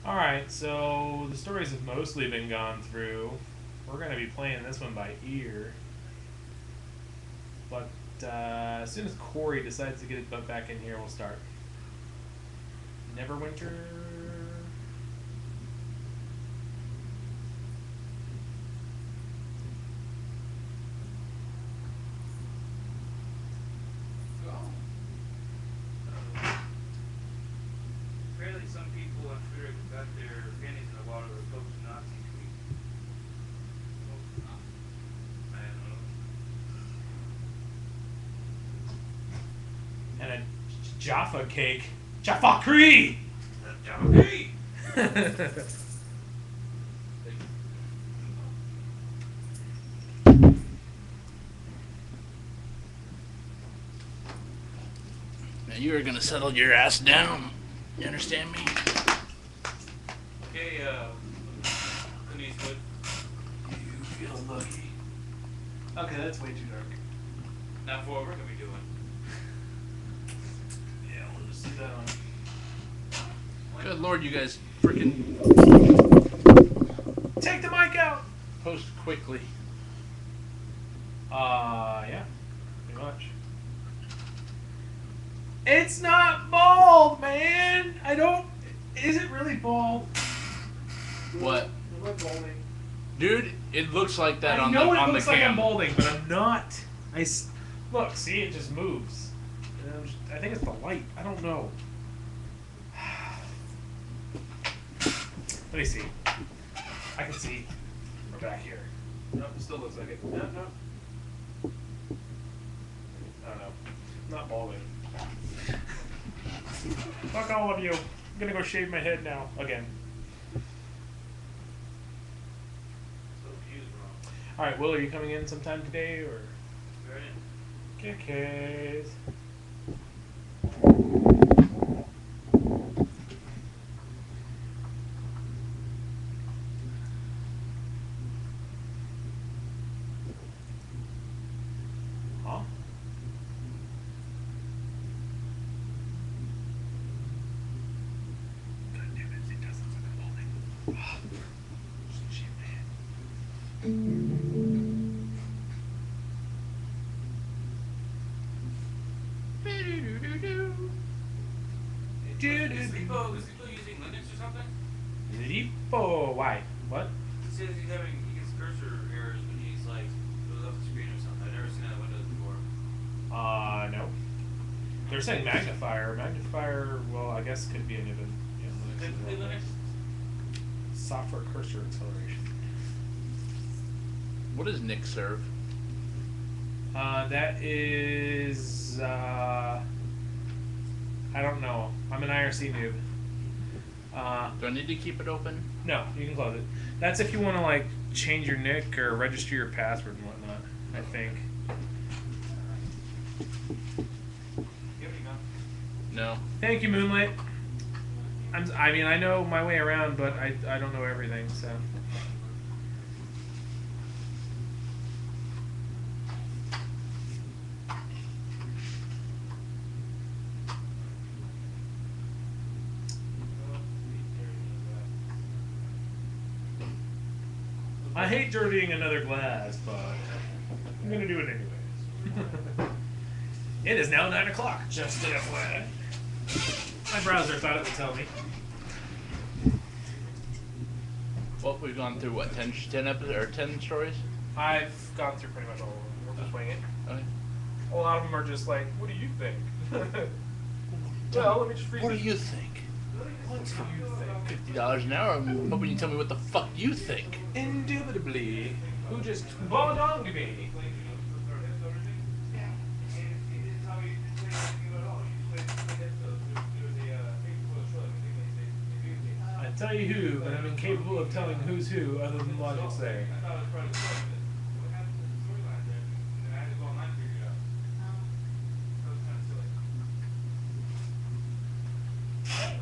Alright, so the stories have mostly been gone through. We're going to be playing this one by ear. But as soon as Corey decides to get his butt back in here, we'll start. Neverwinter. Apparently some people on Twitter got their panties in the water with folks Nazi tweet. I don't know. And a Jaffa cake. Jaffa Cree! Jaffa Cree! Now you are gonna settle your ass down. You understand me? Okay, Clint Eastwood. You feel lucky. Okay, that's way too dark. Now for what we're gonna be doing. Yeah, we'll just sit that on. Good lord, you guys freaking Take the mic out! post quickly. Yeah, pretty much. It's not bald, man! I don't. Is it really bald? What? Am I balding? Dude, it looks like that I on know the on it looks the like cam. I'm balding, but I'm not. Look, see, it just moves. And I think it's the light. I don't know. Let me see. I can see. We're back here. Nope, it still looks like it. No. I don't know. I'm not balding. Fuck all of you. I'm gonna go shave my head now. Again. So confused, bro. Alright, Will, are you coming in sometime today, or? Very in. Kickers. Huh? God damn it, it does look like I'm balding. Just shave my head. Is Lipo using Linux or something? Lipo, why? What? He says he gets cursor errors when he's like goes off the screen or something. I've never seen that on Windows before. No. They're saying magnifier. Magnifier, well, I guess could be an even. Did they play Linux? Software cursor acceleration. What does Nick serve? That is. I don't know. I'm an IRC noob. Do I need to keep it open? No, you can close it. That's if you want to like change your nick or register your password and whatnot. I think. You have any gun? No. Thank you, Moonlit. I mean, I know my way around, but I don't know everything, so. I hate dirtying another glass, but I'm gonna do it anyways. It is now 9 o'clock, just an FYI. My browser thought it would tell me. Well, we've gone through what, 10 episodes or 10 stories? I've gone through pretty much all of them. We'll just wing it. Okay. A lot of them are just like, what do you think? Well, let me just read What do this. you think? What do you think? $50 an hour? I'm hoping you tell me what the fuck you think. Indubitably, who just bodonged me? I tell you who, but I'm incapable of telling who's who other than Logic's there.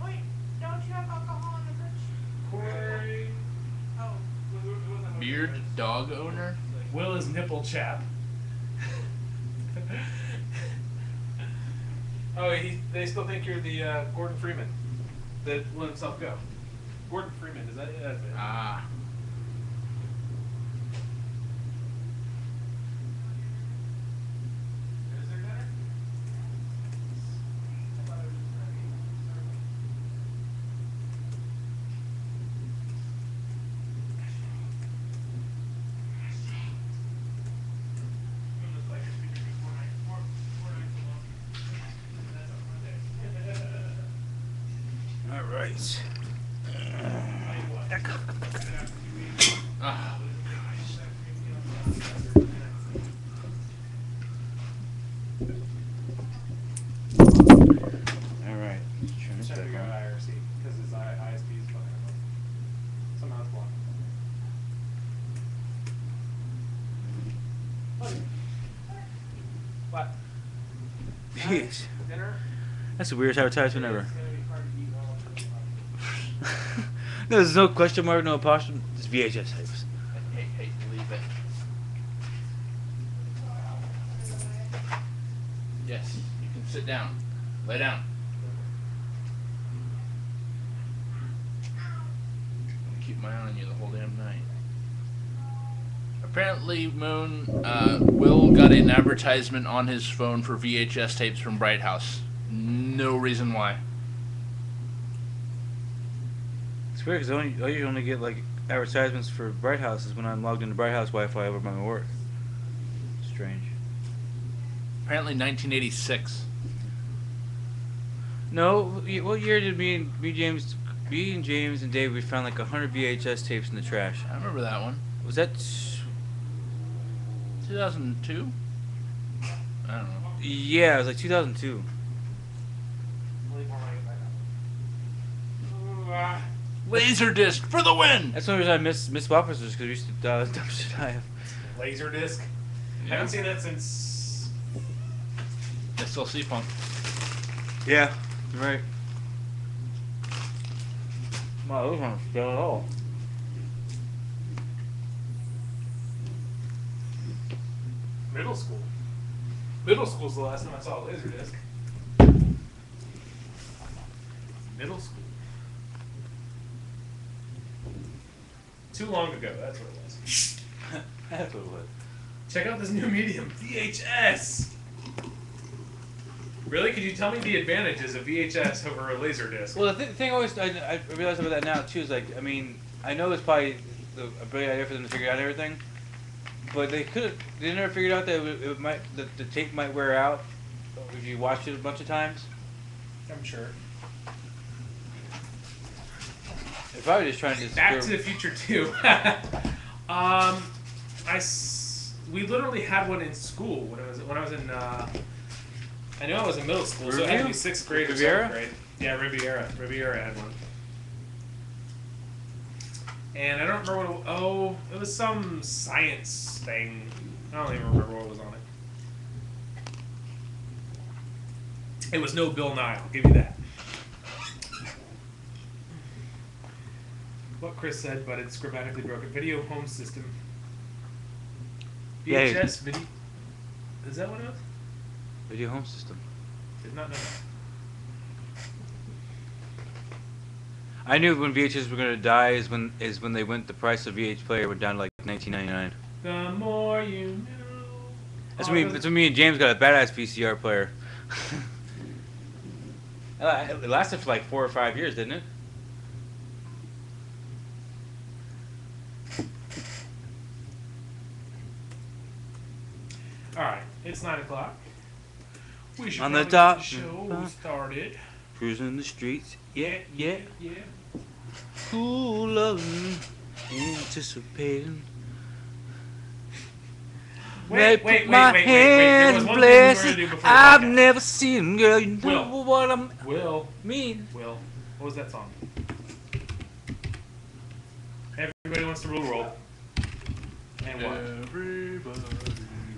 Wait, don't you have alcohol in the fridge? Corey. Oh. Beard dog owner? Will is nipple chap. Oh, they still think you're the Gordon Freeman that let himself go. Gordon Freeman, is that it? That's it. Ah. All right. Ah. All right. Let's turn this Check back your on. IRC because his ISP is fucking up. Somehow it's blocked. What? Jeez. Dinner? That's the weirdest advertisement ever. It's gonna be hard to eat while No, there's no question mark, no apostrophe. It's VHS tapes. Hey, leave it. Yes, you can sit down. Lay down. I'm gonna keep my eye on you the whole damn night. Apparently, Moon, Will got an advertisement on his phone for VHS tapes from Bright House. No reason why. It's weird because I usually only get like advertisements for Bright House is when I'm logged into Bright House Wi-Fi over my work. Strange. Apparently 1986. No, what year did me and James and Dave, we found like 100 VHS tapes in the trash. I remember that one. Was that? 2002? I don't know. Yeah, it was like 2002. Laserdisc for the win! That's the only reason I miss Boppers because we used to dump shit I have. Laserdisc. Yeah. Haven't seen that since. SLC Punk. Yeah, you're right. Wow, those ones still at all. Middle school. Middle school's the last time I saw a Laserdisc. Middle school. Too long ago, that's what it was. That's what it was. Check out this new medium, VHS! Really? Could you tell me the advantages of VHS over a Laserdisc? Well, the thing always I realize about that now too is like, I mean, I know it's probably a brilliant idea for them to figure out everything, but they never figured out that it might the tape might wear out if you watch it a bunch of times. I'm sure. They're probably just trying to. Back to the Future 2. We literally had one in school when I was in. I know I was in middle school, so it had to be 6th grade or 7th grade. Yeah, Riviera had one. And I don't remember what it was some science thing. I don't even remember what was on it. It was no Bill Nye, I'll give you that. what Chris said, but it's grammatically broken. Video home system. Yeah. VHS video. Is that what it was? Video home system. Did not know that. I knew when VHS were gonna die is when they went. The price of VH player went down to like $19.99. The more you know. That's when me and James got a badass VCR player. It lasted for like 4 or 5 years, didn't it? All right, it's 9 o'clock. We should On the probably dot. get the show started. Cruising the streets. Yeah. Yeah. Cool loving, anticipating. Wait. My There was hand one thing we were blessed. gonna do before the I've podcast. never seen, girl. You know Will. what I Will, mean. what was that song? Everybody wants to rule the world. And what? Everybody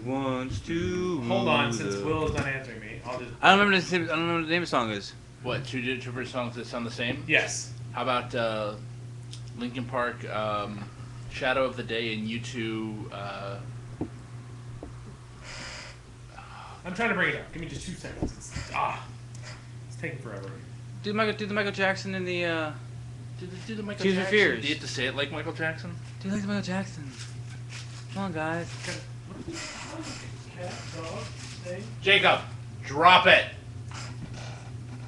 wants to. Hold on, rule since the- Will is not answering me, I'll just. I don't remember what the name of the song is. What, two different songs that sound the same? Yes. How about Linkin Park, Shadow of the Day, and U2, I'm trying to bring it up. Give me just 2 seconds. It's taking forever. Do the Michael Jackson and the. do the Michael Tears for Jackson? Fears. Do you have to say it like Michael Jackson? Do you like the Michael Jackson? Come on, guys. Cat, dog, snake. Jacob, drop it!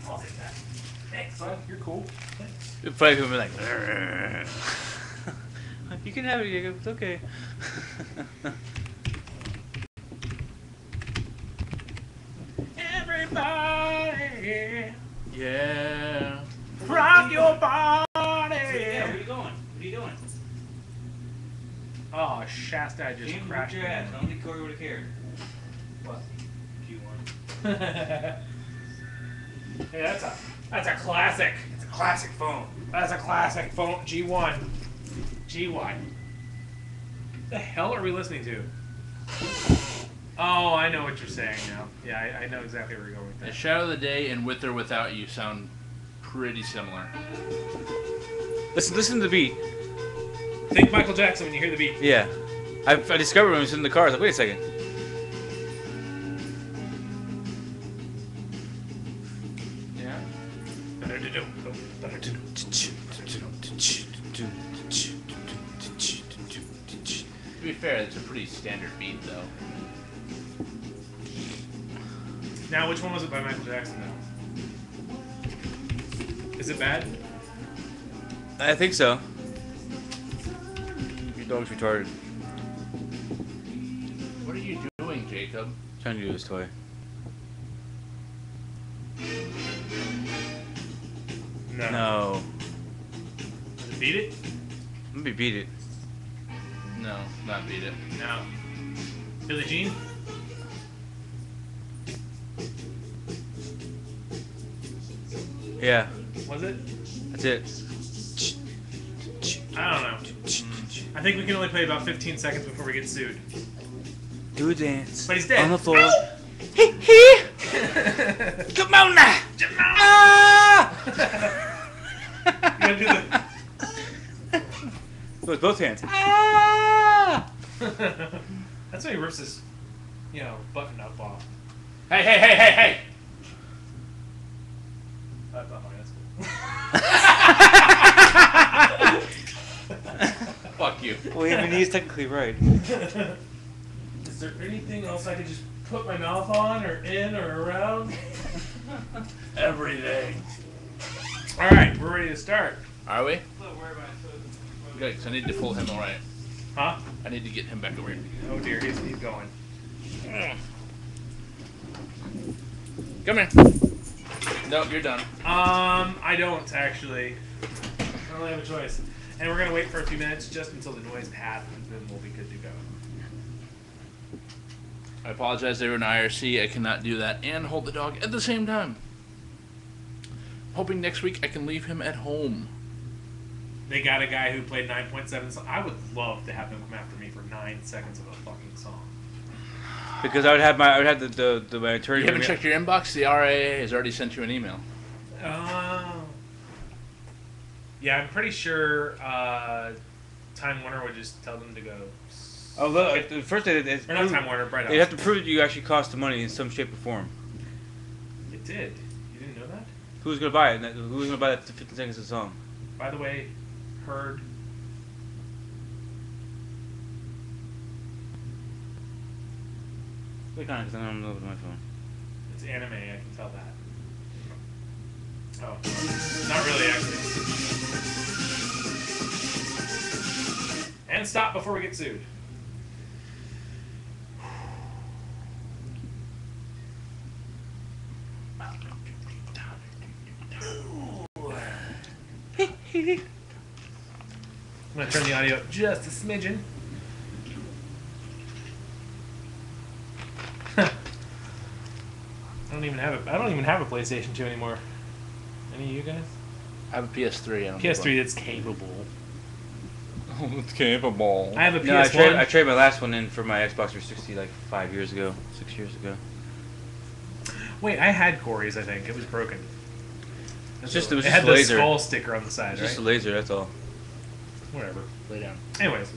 I'll take that. Thanks, bud. You're cool. Thanks. It'd probably be like. You can have it, Jacob. It's okay. Everybody, Yeah. rock your body. Yeah, where you going? What are you doing? Oh, Shasta, I just crashed. your ass. I don't think Corey would have cared. What? Q1. Hey, that's a classic. It's a classic phone. That's a classic phone. G1. GY. The hell are we listening to? Oh, I know what you're saying now. Yeah, I know exactly where you're going with The that. Shadow of the Day and With or Without You sound pretty similar. Listen to the beat. Think Michael Jackson when you hear the beat. Yeah. I discovered when I was in the car. I was like, wait a second. Yeah? To be fair, it's a pretty standard beat, though. Now, which one was it by Michael Jackson, though? Is it bad? I think so. Your dog's retarded. What are you doing, Jacob? Trying to do this toy. No. Does it beat it? Maybe beat it. No, not beat it. No. Billie Jean? Yeah. Was it? That's it. I don't know. I think we can only play about 15 seconds before we get sued. Do a dance. But he's dead. On the floor. Hee hee! Come on now! Ah! You gotta do the... With both hands. Ah! That's why he rips his, button up off. Hey, hey, hey, hey, hey! That's not mine, that's cool. Fuck you. Well, even he's technically right. Is there anything else I could just put my mouth on or in or around? Everything. Alright, we're ready to start. Are we? I'm not worried about it. Good, because I need to pull him away. Huh? I need to get him back over here. Oh dear, he's going. Come here. No, you're done. I don't actually. I don't have a choice. And we're gonna wait for a few minutes just until the noise happens, then we'll be good to go. I apologize, they were in IRC. I cannot do that and hold the dog at the same time. Hoping next week I can leave him at home. They got a guy who played 9.7 songs. I would love to have them come after me for 9 seconds of a fucking song. Because I would have my attorney. You haven't checked your inbox? The RAA has already sent you an email. Oh. Yeah, I'm pretty sure Time Warner would just tell them to go. Oh, look, the first day it's Or not Time Warner, Bright House. they have to prove that you actually cost the money in some shape or form. It did. You didn't know that? Who's gonna buy it? Who's gonna buy that 15 seconds of the song? By the way, heard. Click on it because I don't know with my phone. It's anime, I can tell that. Oh, not really, actually. And stop before we get sued. I'm gonna turn the audio up just a smidgen. I don't even have a PlayStation 2 anymore. Any of you guys? I have a PS3. I don't PS3 that's capable. Oh, it's capable. I have a PS1. No, I traded my last one in for my Xbox 360 like 6 years ago. Wait, I had Corey's, I think. It was broken. It was just it a had the laser. skull sticker on the side, Just a right? laser, that's all. Whatever. Lay down. Anyways,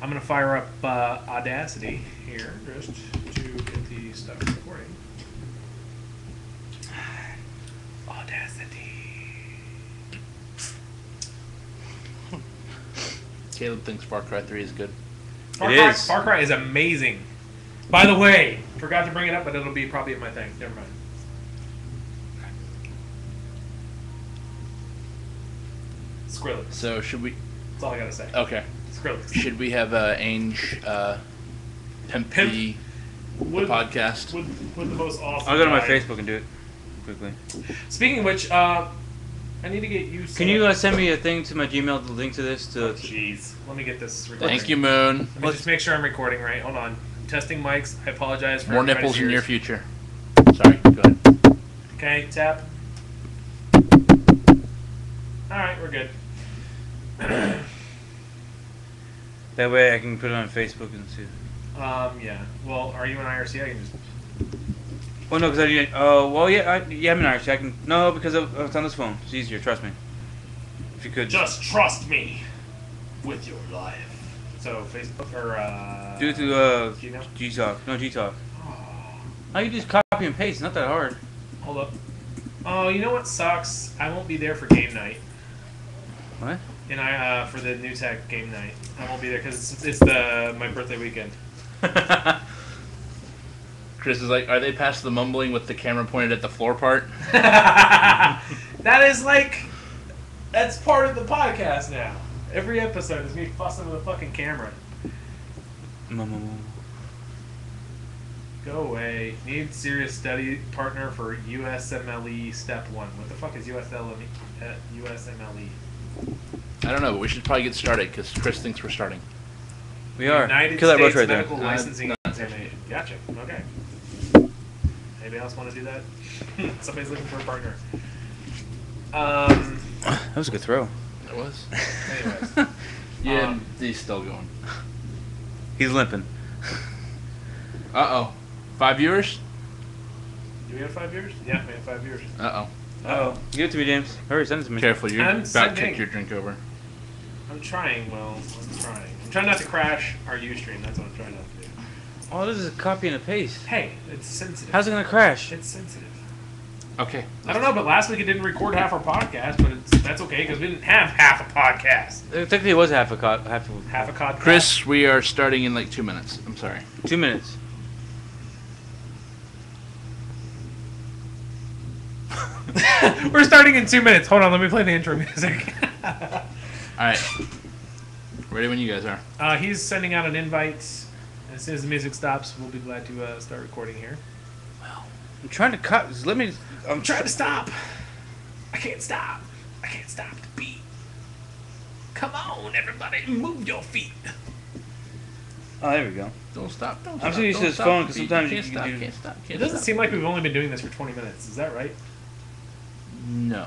I'm going to fire up Audacity here just to get the stuff recording. Audacity. Caleb thinks Far Cry 3 is good. Far Cry is amazing. By the way, forgot to bring it up, but it'll be probably in my thing. Never mind. Skrillex. So should we? That's all I gotta say. Okay. Skrillex. Should we have Ange pimp the podcast? With the most awesome. I'll go to my guy. Facebook and do it quickly. Speaking of which, I need to get you. Can you send me a thing to my Gmail, the link to this? Jeez, let me get this recording. Thank you, Moon. Let me just make sure I'm recording right. Hold on. Testing mics. I apologize for More everybody's nipples in your ears. future. Sorry. Go ahead. Okay, tap. All right, we're good. That way I can put it on Facebook and see. Yeah. Well, are you in IRC? I can just. Well, no, because I didn't. Oh, well, yeah, I'm in Irish. I can. No, because it's on this phone. It's easier. Trust me. If you could. Just trust me with your life. So Facebook or Do it to Gmail? G-Talk. No, G-Talk. Oh, you just copy and paste. It's not that hard. Hold up. Oh, you know what sucks? I won't be there for game night. What? And for the New Tech game night, I won't be there because it's my birthday weekend. Chris is like, are they past the mumbling with the camera pointed at the floor part? That is that's part of the podcast now. Every episode is me fussing with a fucking camera. Go away. Need serious study partner for USMLE Step 1. What the fuck is USMLE? I don't know, but we should probably get started because Chris thinks we're starting. We are. United Kill that States roach right there. Medical Licensing Examination. Gotcha. Okay. Anybody else want to do that? Somebody's looking for a partner. That was a good throw. It was. Anyways. Yeah, he's still going. He's limping. Uh-oh. 5 viewers? Do we have 5 viewers? Yeah, we have 5 viewers. Uh-oh. Uh-oh. Give it to me, James. Hurry, send it to me. Careful, you're I'm about to sending. kick your drink over. I'm trying, Will. I'm trying. I'm trying not to crash our Ustream. That's what I'm trying not to do. Oh, this is a copy and a paste. Hey, it's sensitive. How's it going to crash? It's sensitive. Okay. I don't know, but last week it didn't record half our podcast, but that's okay because we didn't have half a podcast. Technically, it was half a cod. Half a cod. Chris, we are starting in like 2 minutes. I'm sorry. 2 minutes. We're starting in 2 minutes. Hold on, let me play the intro music. Alright. Ready when you guys are. He's sending out an invite. As soon as the music stops, we'll be glad to start recording here. I'm trying to cut. Let me. I'm trying to stop. I can't stop. I can't stop the beat. Come on, everybody, move your feet. Oh, there we go. Don't stop. Don't I'm stop. so used to don't this stop. phone because You sometimes can't you stop. can do. Can't stop. It Can't doesn't stop. seem like we've only been doing this for 20 minutes. Is that right? No.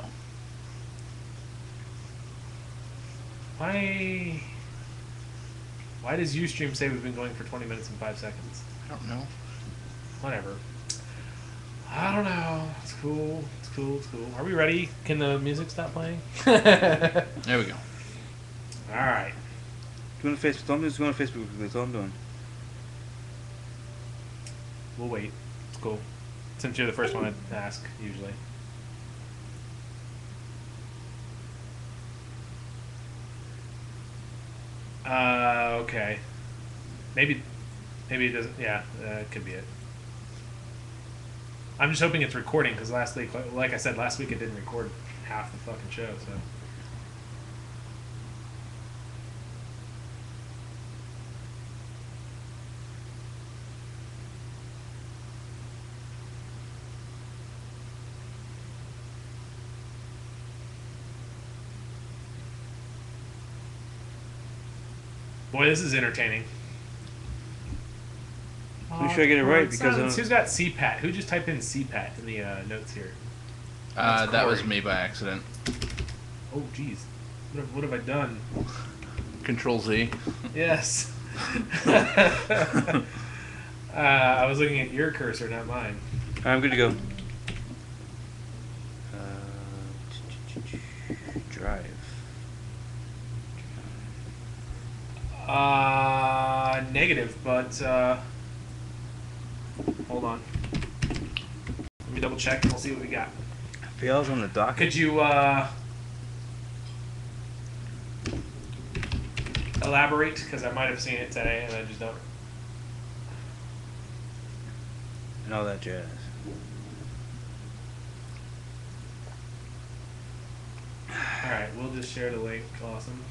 Why does Ustream say we've been going for 20 minutes and 5 seconds? I don't know. Whatever. I don't know. It's cool. It's cool. It's cool. Are we ready? Can the music stop playing? There we go. All right. Go to Facebook. I'm just going to Facebook. That's all I'm doing. We'll wait. It's cool. Since you're the first one to ask, usually. Okay. Maybe it doesn't. Yeah, it could be it. I'm just hoping it's recording because last week, like I said, last week it didn't record half the fucking show. So. Boy, this is entertaining. Make sure I get it right because who's got CPAT? Who just typed in CPAT in the notes here? That was me by accident. Oh, jeez. What have I done? Control Z. Yes. I was looking at your cursor, not mine. I'm good to go. Drive. Negative, but hold on. Let me double check and we'll see what we got. Fails on the docket. Could you elaborate? Because I might have seen it today and I just don't. And all that jazz. Alright, we'll just share the link. Awesome.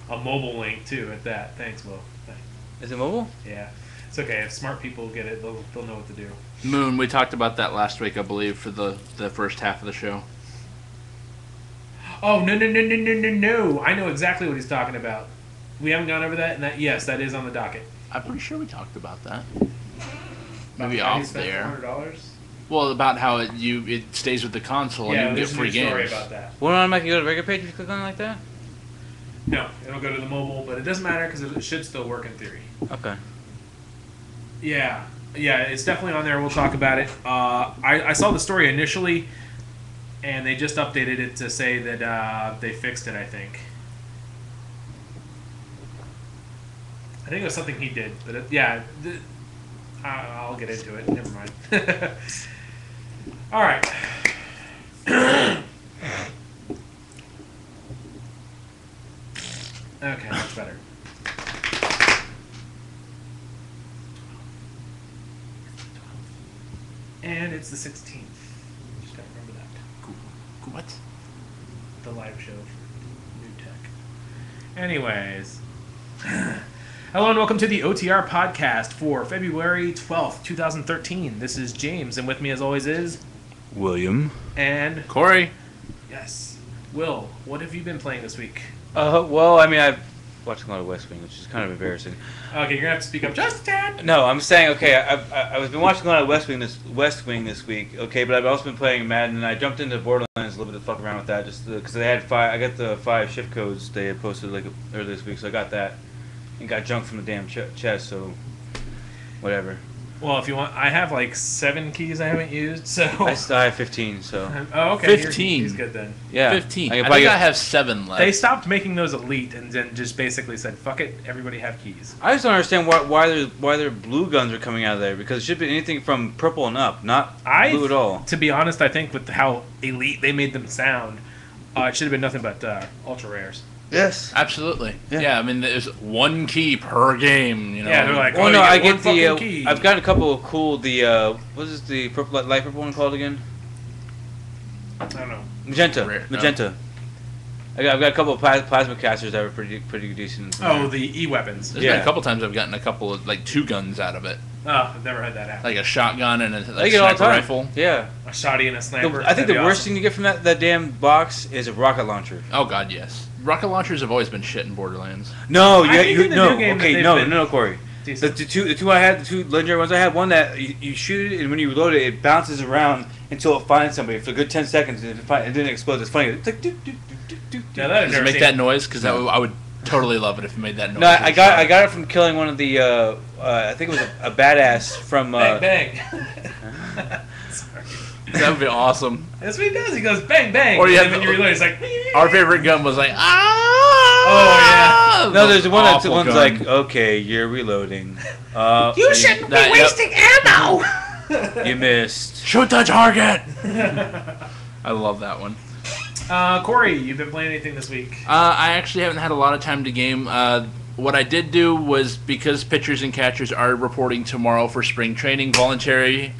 A mobile link too at that. Thanks, Will. Thanks. Is it mobile? Yeah. It's okay. If smart people get it, they'll know what to do. Moon, we talked about that last week, I believe, for the first half of the show. Oh, no. I know exactly what he's talking about. We haven't gone over that, and yes, that is on the docket. I'm pretty sure we talked about that. About Maybe the guy who off spent there. $400? Well, about how it stays with the console and you can get there's a free new story games. about that. Won't automatically go to the regular page if you click on it like that? No, it'll go to the mobile, but it doesn't matter because it should still work in theory. Okay. Yeah, it's definitely on there. We'll talk about it. I saw the story initially, and they just updated it to say that they fixed it, I think. I think it was something he did, but I'll get into it. Never mind. All right. Okay, much better. And it's the 16th. Just gotta remember that. Cool. What? The live show for New Tech. Anyways. Hello and welcome to the OTR podcast for February 12th, 2013. This is James, and with me as always is... William. And... Corey. Yes. Will, what have you been playing this week? Well, I mean, I've watched a lot of West Wing, which is kind of embarrassing. Okay, you're gonna have to speak up just a tad. No, I'm saying, okay, I've been watching a lot of West Wing this week, okay, but I've also been playing Madden, and I jumped into Borderlands a little bit to fuck around with that, just because they had I got the 5 shift codes they had posted like earlier this week, so I got that, and got junk from the damn chest, so whatever. Well, if you want, I have like 7 keys I haven't used, so... I still have 15, so... Oh, okay. 15. He's good then. Yeah. 15. I I can think probably I have 7 left. They stopped making those elite and then just basically said, fuck it, everybody have keys. I just don't understand why their blue guns are coming out of there, because it should be anything from purple and up, not blue at all. To be honest, I think with how elite they made them sound, it should have been nothing but ultra rares. Yes. Absolutely. Yeah. Yeah, I mean, there's 1 key per game, you know. Yeah, they're like, Well, oh, no, you I get get one the. fucking key. I've got a couple of cool. What is the purple, light purple one called again? I don't know. Magenta. Rare- Magenta. I've got a couple of plasma casters that were pretty decent. Oh, the E-weapons. There's Yeah. been a couple times I've gotten a couple of, like, 2 guns out of it. Oh, I've never had that happen. Like a shotgun and a I get it all the sniper time. rifle. Yeah. A shotty and a sniper. I think the That'd be worst awesome. thing you get from that damn box is a rocket launcher. Oh, God, yes. Rocket launchers have always been shit in Borderlands. No, I think in the new game that okay, they've no, been no, Corey. The decent. two I had, the 2 legendary ones I had, one that you shoot it and when you reload it, it bounces around until it finds somebody for a good 10 seconds and then it explodes. It's funny. It's like do do do do do. Now that I've Does never it make seen. that noise? Because I would totally love it if it made that noise. No, I got it from killing one of the. I think it was a badass from. Bang, bang. Sorry. That would be awesome. That's what he does. He goes bang bang. Or you and have then when you reload, it's like. Our favorite gun was like, Oh, No, there's the one that's Awful one's gun. like, okay, you're reloading. You shouldn't be wasting ammo. You missed. Shoot the target. I love that one. Corey, you've been playing anything this week? I actually haven't had a lot of time to game. What I did do was, because pitchers and catchers are reporting tomorrow for spring training, voluntary.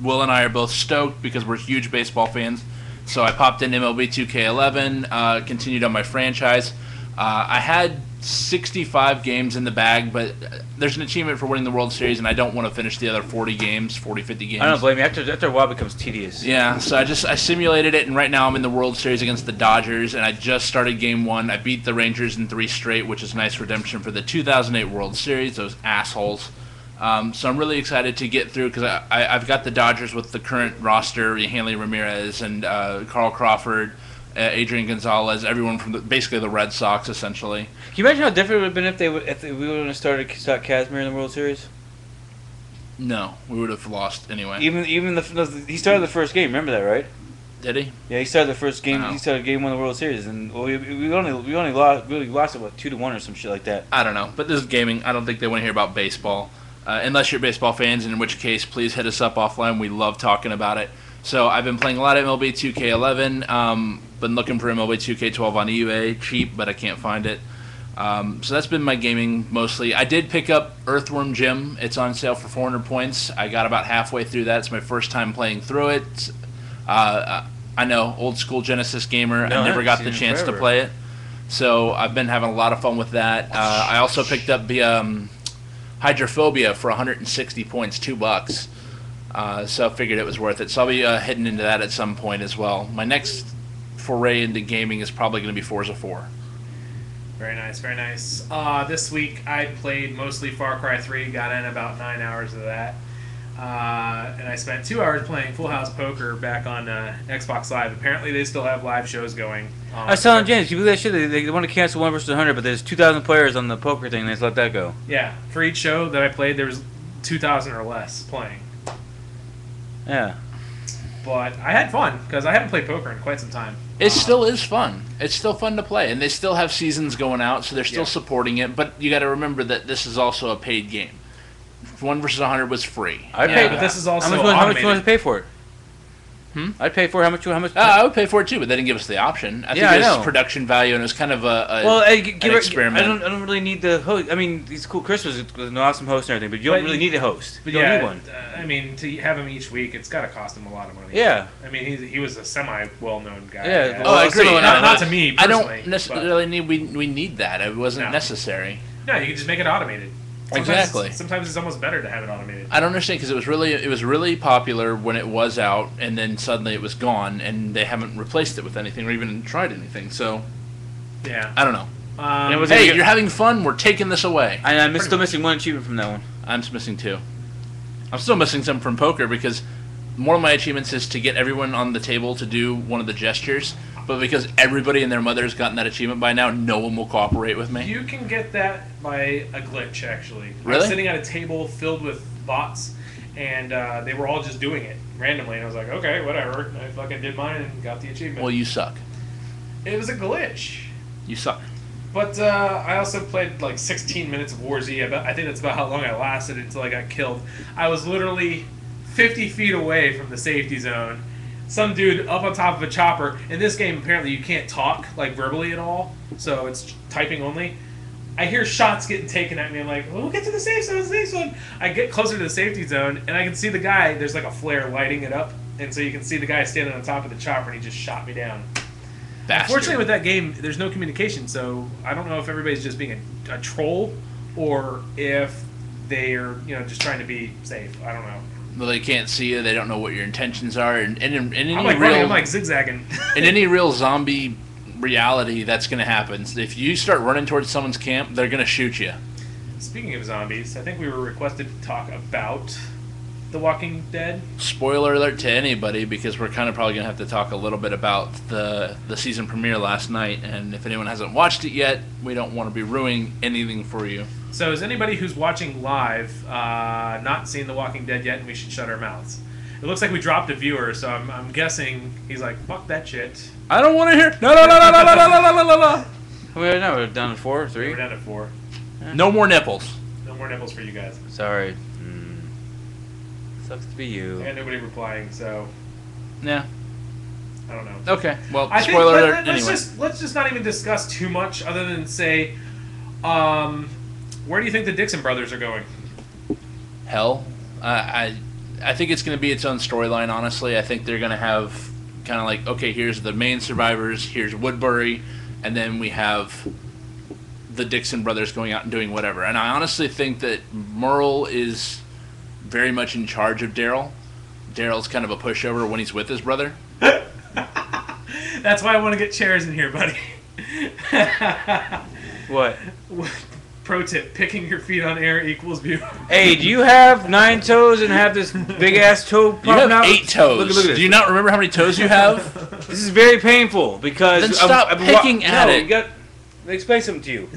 Will and I are both stoked because we're huge baseball fans. So I popped in MLB 2K11, continued on my franchise. I had 65 games in the bag, but there's an achievement for winning the World Series, and I don't want to finish the other 40 games, 40, 50 games. I don't blame you. After a while, it becomes tedious. Yeah, so I simulated it, and right now I'm in the World Series against the Dodgers, and I just started Game 1. I beat the Rangers in 3 straight, which is nice redemption for the 2008 World Series, those assholes. So I'm really excited to get through, because I've got the Dodgers with the current roster, Hanley Ramirez and Carl Crawford, Adrian Gonzalez, everyone from basically the Red Sox, essentially. Can you imagine how different it would have been if we would have started Kazmir in the World Series? No, we would have lost anyway. Even he started the first game. Remember that, right? Did he? Yeah, he started the first game. Wow. He started Game 1 of the World Series, and we only lost it 2-1 or some shit like that. I don't know, but this is gaming. I don't think they want to hear about baseball, unless you're baseball fans, in which case, please hit us up offline. We love talking about it. So I've been playing a lot of MLB 2K11. Been looking for MLB 2K12 on eBay, cheap, but I can't find it. So that's been my gaming mostly. I did pick up Earthworm Jim. It's on sale for 400 points. I got about halfway through that. It's my first time playing through it. I know, old school Genesis gamer. No, I never I got haven't the seen it chance to forever. play it. So I've been having a lot of fun with that. I also picked up the Hydrophobia for 160 points, $2. So I figured it was worth it. So I'll be heading into that at some point as well. My next foray into gaming is probably going to be Forza 4. Very nice, very nice. This week I played mostly Far Cry 3, got in about 9 hours of that. And I spent 2 hours playing Full House Poker back on Xbox Live. Apparently they still have live shows going. I was telling James, you believe that shit? They want to cancel 1 versus 100, but there's 2,000 players on the poker thing, and they just let that go. Yeah, for each show that I played, there was 2,000 or less playing. Yeah. But I had fun, because I haven't played poker in quite some time. It still is fun. It's still fun to play, and they still have seasons going out, so they're still supporting it. But you got to remember that this is also a paid game. 1 versus 100 was free. I Yeah, paid. but this is also how much you automated. want to pay for it? I'd pay for it. How much? I would pay for it too, but they didn't give us the option. I think I it was know. production value, and it was kind of an experiment. I don't really need the host. I mean, he's cool. Chris was an awesome host and everything, but you don't really need a host. But You don't yeah, need one. I mean, to have him each week, it's got to cost him a lot of money. Yeah. I mean, he was a semi-well-known guy. Yeah, Oh, I agree. Not to me I personally. don't necessarily need. We need that. It wasn't No. necessary. No, you can just make it automated. Exactly. Sometimes it's almost better to have it automated. I don't understand, because it was really popular when it was out, and then suddenly it was gone, and they haven't replaced it with anything or even tried anything. So Yeah. I don't know. And it was Hey, you're having fun. We're taking this away. I'm still missing 1 achievement from that one. I'm missing 2. I'm still missing some from poker, because one of my achievements is to get everyone on the table to do one of the gestures. But because everybody and their mother has gotten that achievement by now, no one will cooperate with me. You can get that by a glitch, actually. I Really? was sitting at a table filled with bots, and they were all just doing it randomly. And I was like, okay, whatever. I fucking did mine and got the achievement. Well, you suck. It was a glitch. You suck. But I also played like 16 minutes of War Z. I think that's about how long I lasted until I got killed. I was literally 50 feet away from the safety zone. Some dude up on top of a chopper. In this game, apparently you can't talk like verbally at all, so it's typing only. I hear shots getting taken at me. I'm like, well, we'll get to the safe zone. I get closer to the safety zone, and I can see the guy. There's like a flare lighting it up, and so you can see the guy standing on top of the chopper, and he just shot me down. Bastard. Unfortunately, with that game, there's no communication, so I don't know if everybody's just being a troll or if they're just trying to be safe. I don't know. Well, they can't see you. They don't know what your intentions are. And in any I'm like real, running, I'm like zigzagging. in any real zombie reality, that's going to happen. If you start running towards someone's camp, they're going to shoot you. Speaking of zombies, I think we were requested to talk about The Walking Dead. Spoiler alert to anybody, because we're kind of probably going to have to talk a little bit about the season premiere last night. And if anyone hasn't watched it yet, we don't want to be ruining anything for you. So is anybody who's watching live not seen The Walking Dead yet, and we should shut our mouths? It looks like we dropped a viewer, so I'm guessing he's like, fuck that shit. I don't want to hear. No. We're down to 4, 3. We're down to 4. No more nipples. No more nipples for you guys. Sorry. Sucks to be you. I got nobody replying, so Yeah. I don't know. Okay. Well, I think spoiler alert. let's Anyway. let's just not even discuss too much, other than say, where do you think the Dixon brothers are going? Hell, I think it's going to be its own storyline. Honestly, I think they're going to have kind of like, okay, here's the main survivors, here's Woodbury, and then we have the Dixon brothers going out and doing whatever. And I honestly think that Merle is very much in charge of Daryl. Daryl's kind of a pushover when he's with his brother. That's why I want to get chairs in here, buddy. What? Pro tip: picking your feet on air equals view. Hey, do you have 9 toes and have this big ass toe You popping have out? 8 toes. Look at this. Do you not remember how many toes you have? This is very painful because Then stop picking at it. Let me explain something to you.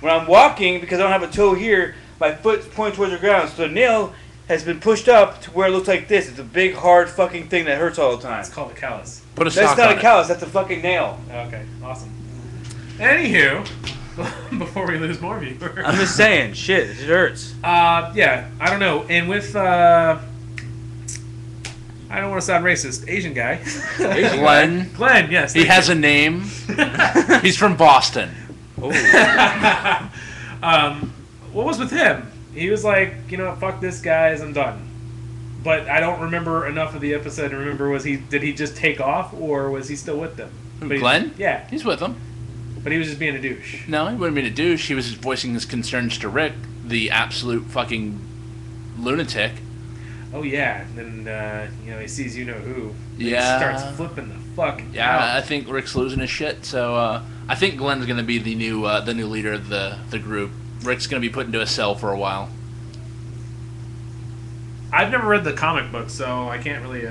When I'm walking, because I don't have a toe here, my foot's pointing towards the ground, so the nail has been pushed up to where it looks like this. It's a big, hard fucking thing that hurts all the time. It's called a callus. Put a That's sock not on a it. callus. That's a fucking nail. Okay, awesome. Anywho, before we lose more viewers, I'm just saying, shit, it hurts. yeah, I don't know. And with I don't want to sound racist. Asian guy. Glenn. Glenn, yes. He has a name. He's from Boston. What was with him? He was like, you know what, fuck this, guys, I'm done. But I don't remember enough of the episode to remember, did he just take off, or was he still with them? But Glenn? Yeah. He's with them. But he was just being a douche. No, he wouldn't be a douche. He was just voicing his concerns to Rick, the absolute fucking lunatic. Oh, yeah. And then, he sees you-know-who. Yeah. He starts flipping the fuck Yeah, out. I think Rick's losing his shit. So I think Glenn's going to be the new leader of the group. Rick's going to be put into a cell for a while. I've never read the comic book, so I can't really...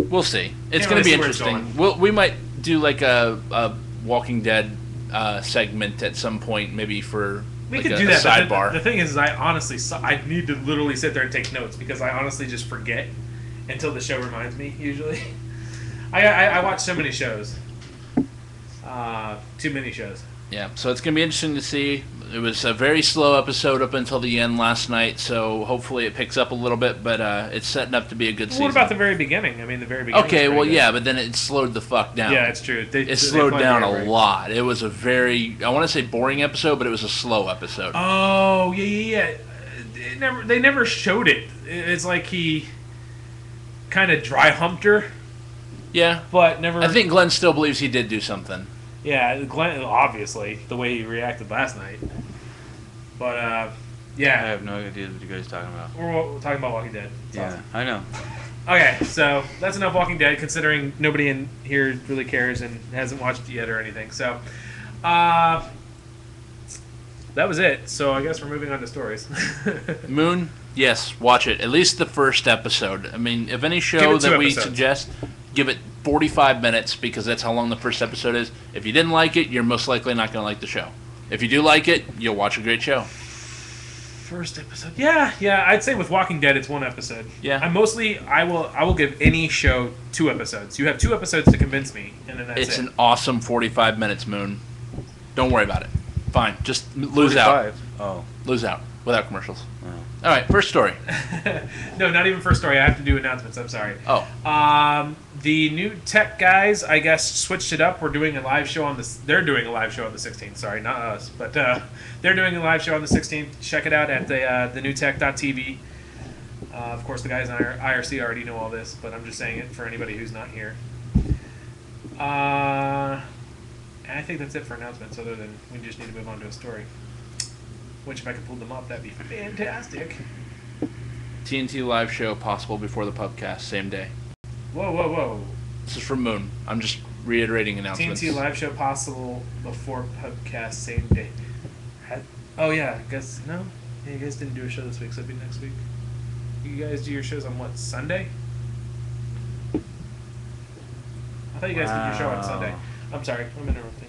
We'll see. It's Can't going to be really see where it's interesting. We might do like a Walking Dead segment at some point, maybe for We like could a do that. But sidebar. the thing is, I honestly... I need to literally sit there and take notes, because I honestly just forget until the show reminds me, usually. I watch so many shows. Too many shows. Yeah, so it's going to be interesting to see. It was a very slow episode up until the end last night, so hopefully it picks up a little bit, but it's setting up to be a good season. What about the very beginning? I mean, the very beginning. Okay, was well, pretty yeah, good. but then it slowed the fuck down. Yeah, it's true. It slowed down a lot. It was a very, I want to say boring episode, but it was a slow episode. Oh, yeah. They never showed it. It's like he kind of dry humped her, Yeah, but never... I think Glenn still believes he did do something. Yeah, Glenn, obviously, the way he reacted last night. But, I yeah. have no idea what you guys are talking about. We're talking about Walking Dead. It's Yeah, awesome. I know. Okay, so that's enough Walking Dead, considering nobody in here really cares and hasn't watched it yet or anything. So, that was it. So I guess we're moving on to stories. Moon, yes, watch it. At least the first episode. I mean, if any Give show it 2 that we episodes. suggest, give it 45 minutes because that's how long the first episode is. If you didn't like it, you're most likely not going to like the show. If you do like it, you'll watch a great show. First episode. Yeah. I'd say with Walking Dead, it's 1 episode. Yeah. I will give any show 2 episodes. You have 2 episodes to convince me, and then that's It's it. an awesome 45 minutes, Moon. Don't worry about it. Fine, just lose out. 45. Oh. Lose out without commercials. Oh. All right, first story. No, not even first story. I have to do announcements. I'm sorry. Oh, The new tech guys, I guess, switched it up. We're doing a live show on the. They're doing a live show on the 16th. Sorry, not us, but they're doing a live show on the 16th. Check it out at the newtech.tv. Of course, the guys in IRC already know all this, but I'm just saying it for anybody who's not here. I think that's it for announcements. Other than we just need to move on to a story. Which, if I could pull them up, that'd be fantastic. TNT live show possible before the pubcast, same day. Whoa. This is from Moon. I'm just reiterating announcements. TNT live show possible before pubcast, same day. Oh, yeah, I guess, no? Yeah, you guys didn't do a show this week, so it'll be next week. You guys do your shows on what, Sunday? I thought you guys did your show on Sunday. I'm sorry, I'm interrupting.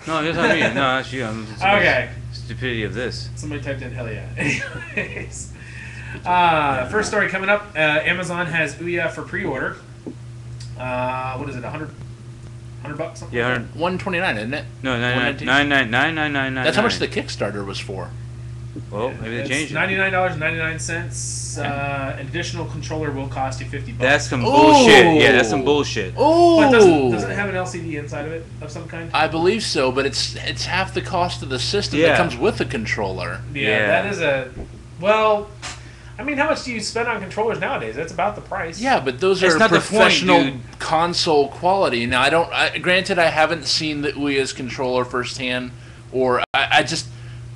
No, that's not me. No, that's you. Okay. Stupidity of this. Somebody typed in hell yeah. Anyways. First story coming up. Amazon has Ouya for pre-order. What is it? $100 something? Yeah, like that? $129, isn't it? no, 119? 999. That's how much the Kickstarter was for. Well, maybe they It's changed it. $99.99. An additional controller will cost you $50. That's some Ooh. bullshit. Yeah, that's some bullshit. Oh, But doesn't it have an LCD inside of it of some kind? I believe so, but it's half the cost of the system Yeah. that comes with the controller. Yeah, that is a. Well, I mean, how much do you spend on controllers nowadays? That's about the price. Yeah, but those It's are not the point, professional dude. console quality. Now, granted, I haven't seen the Ouya's controller firsthand, or I just,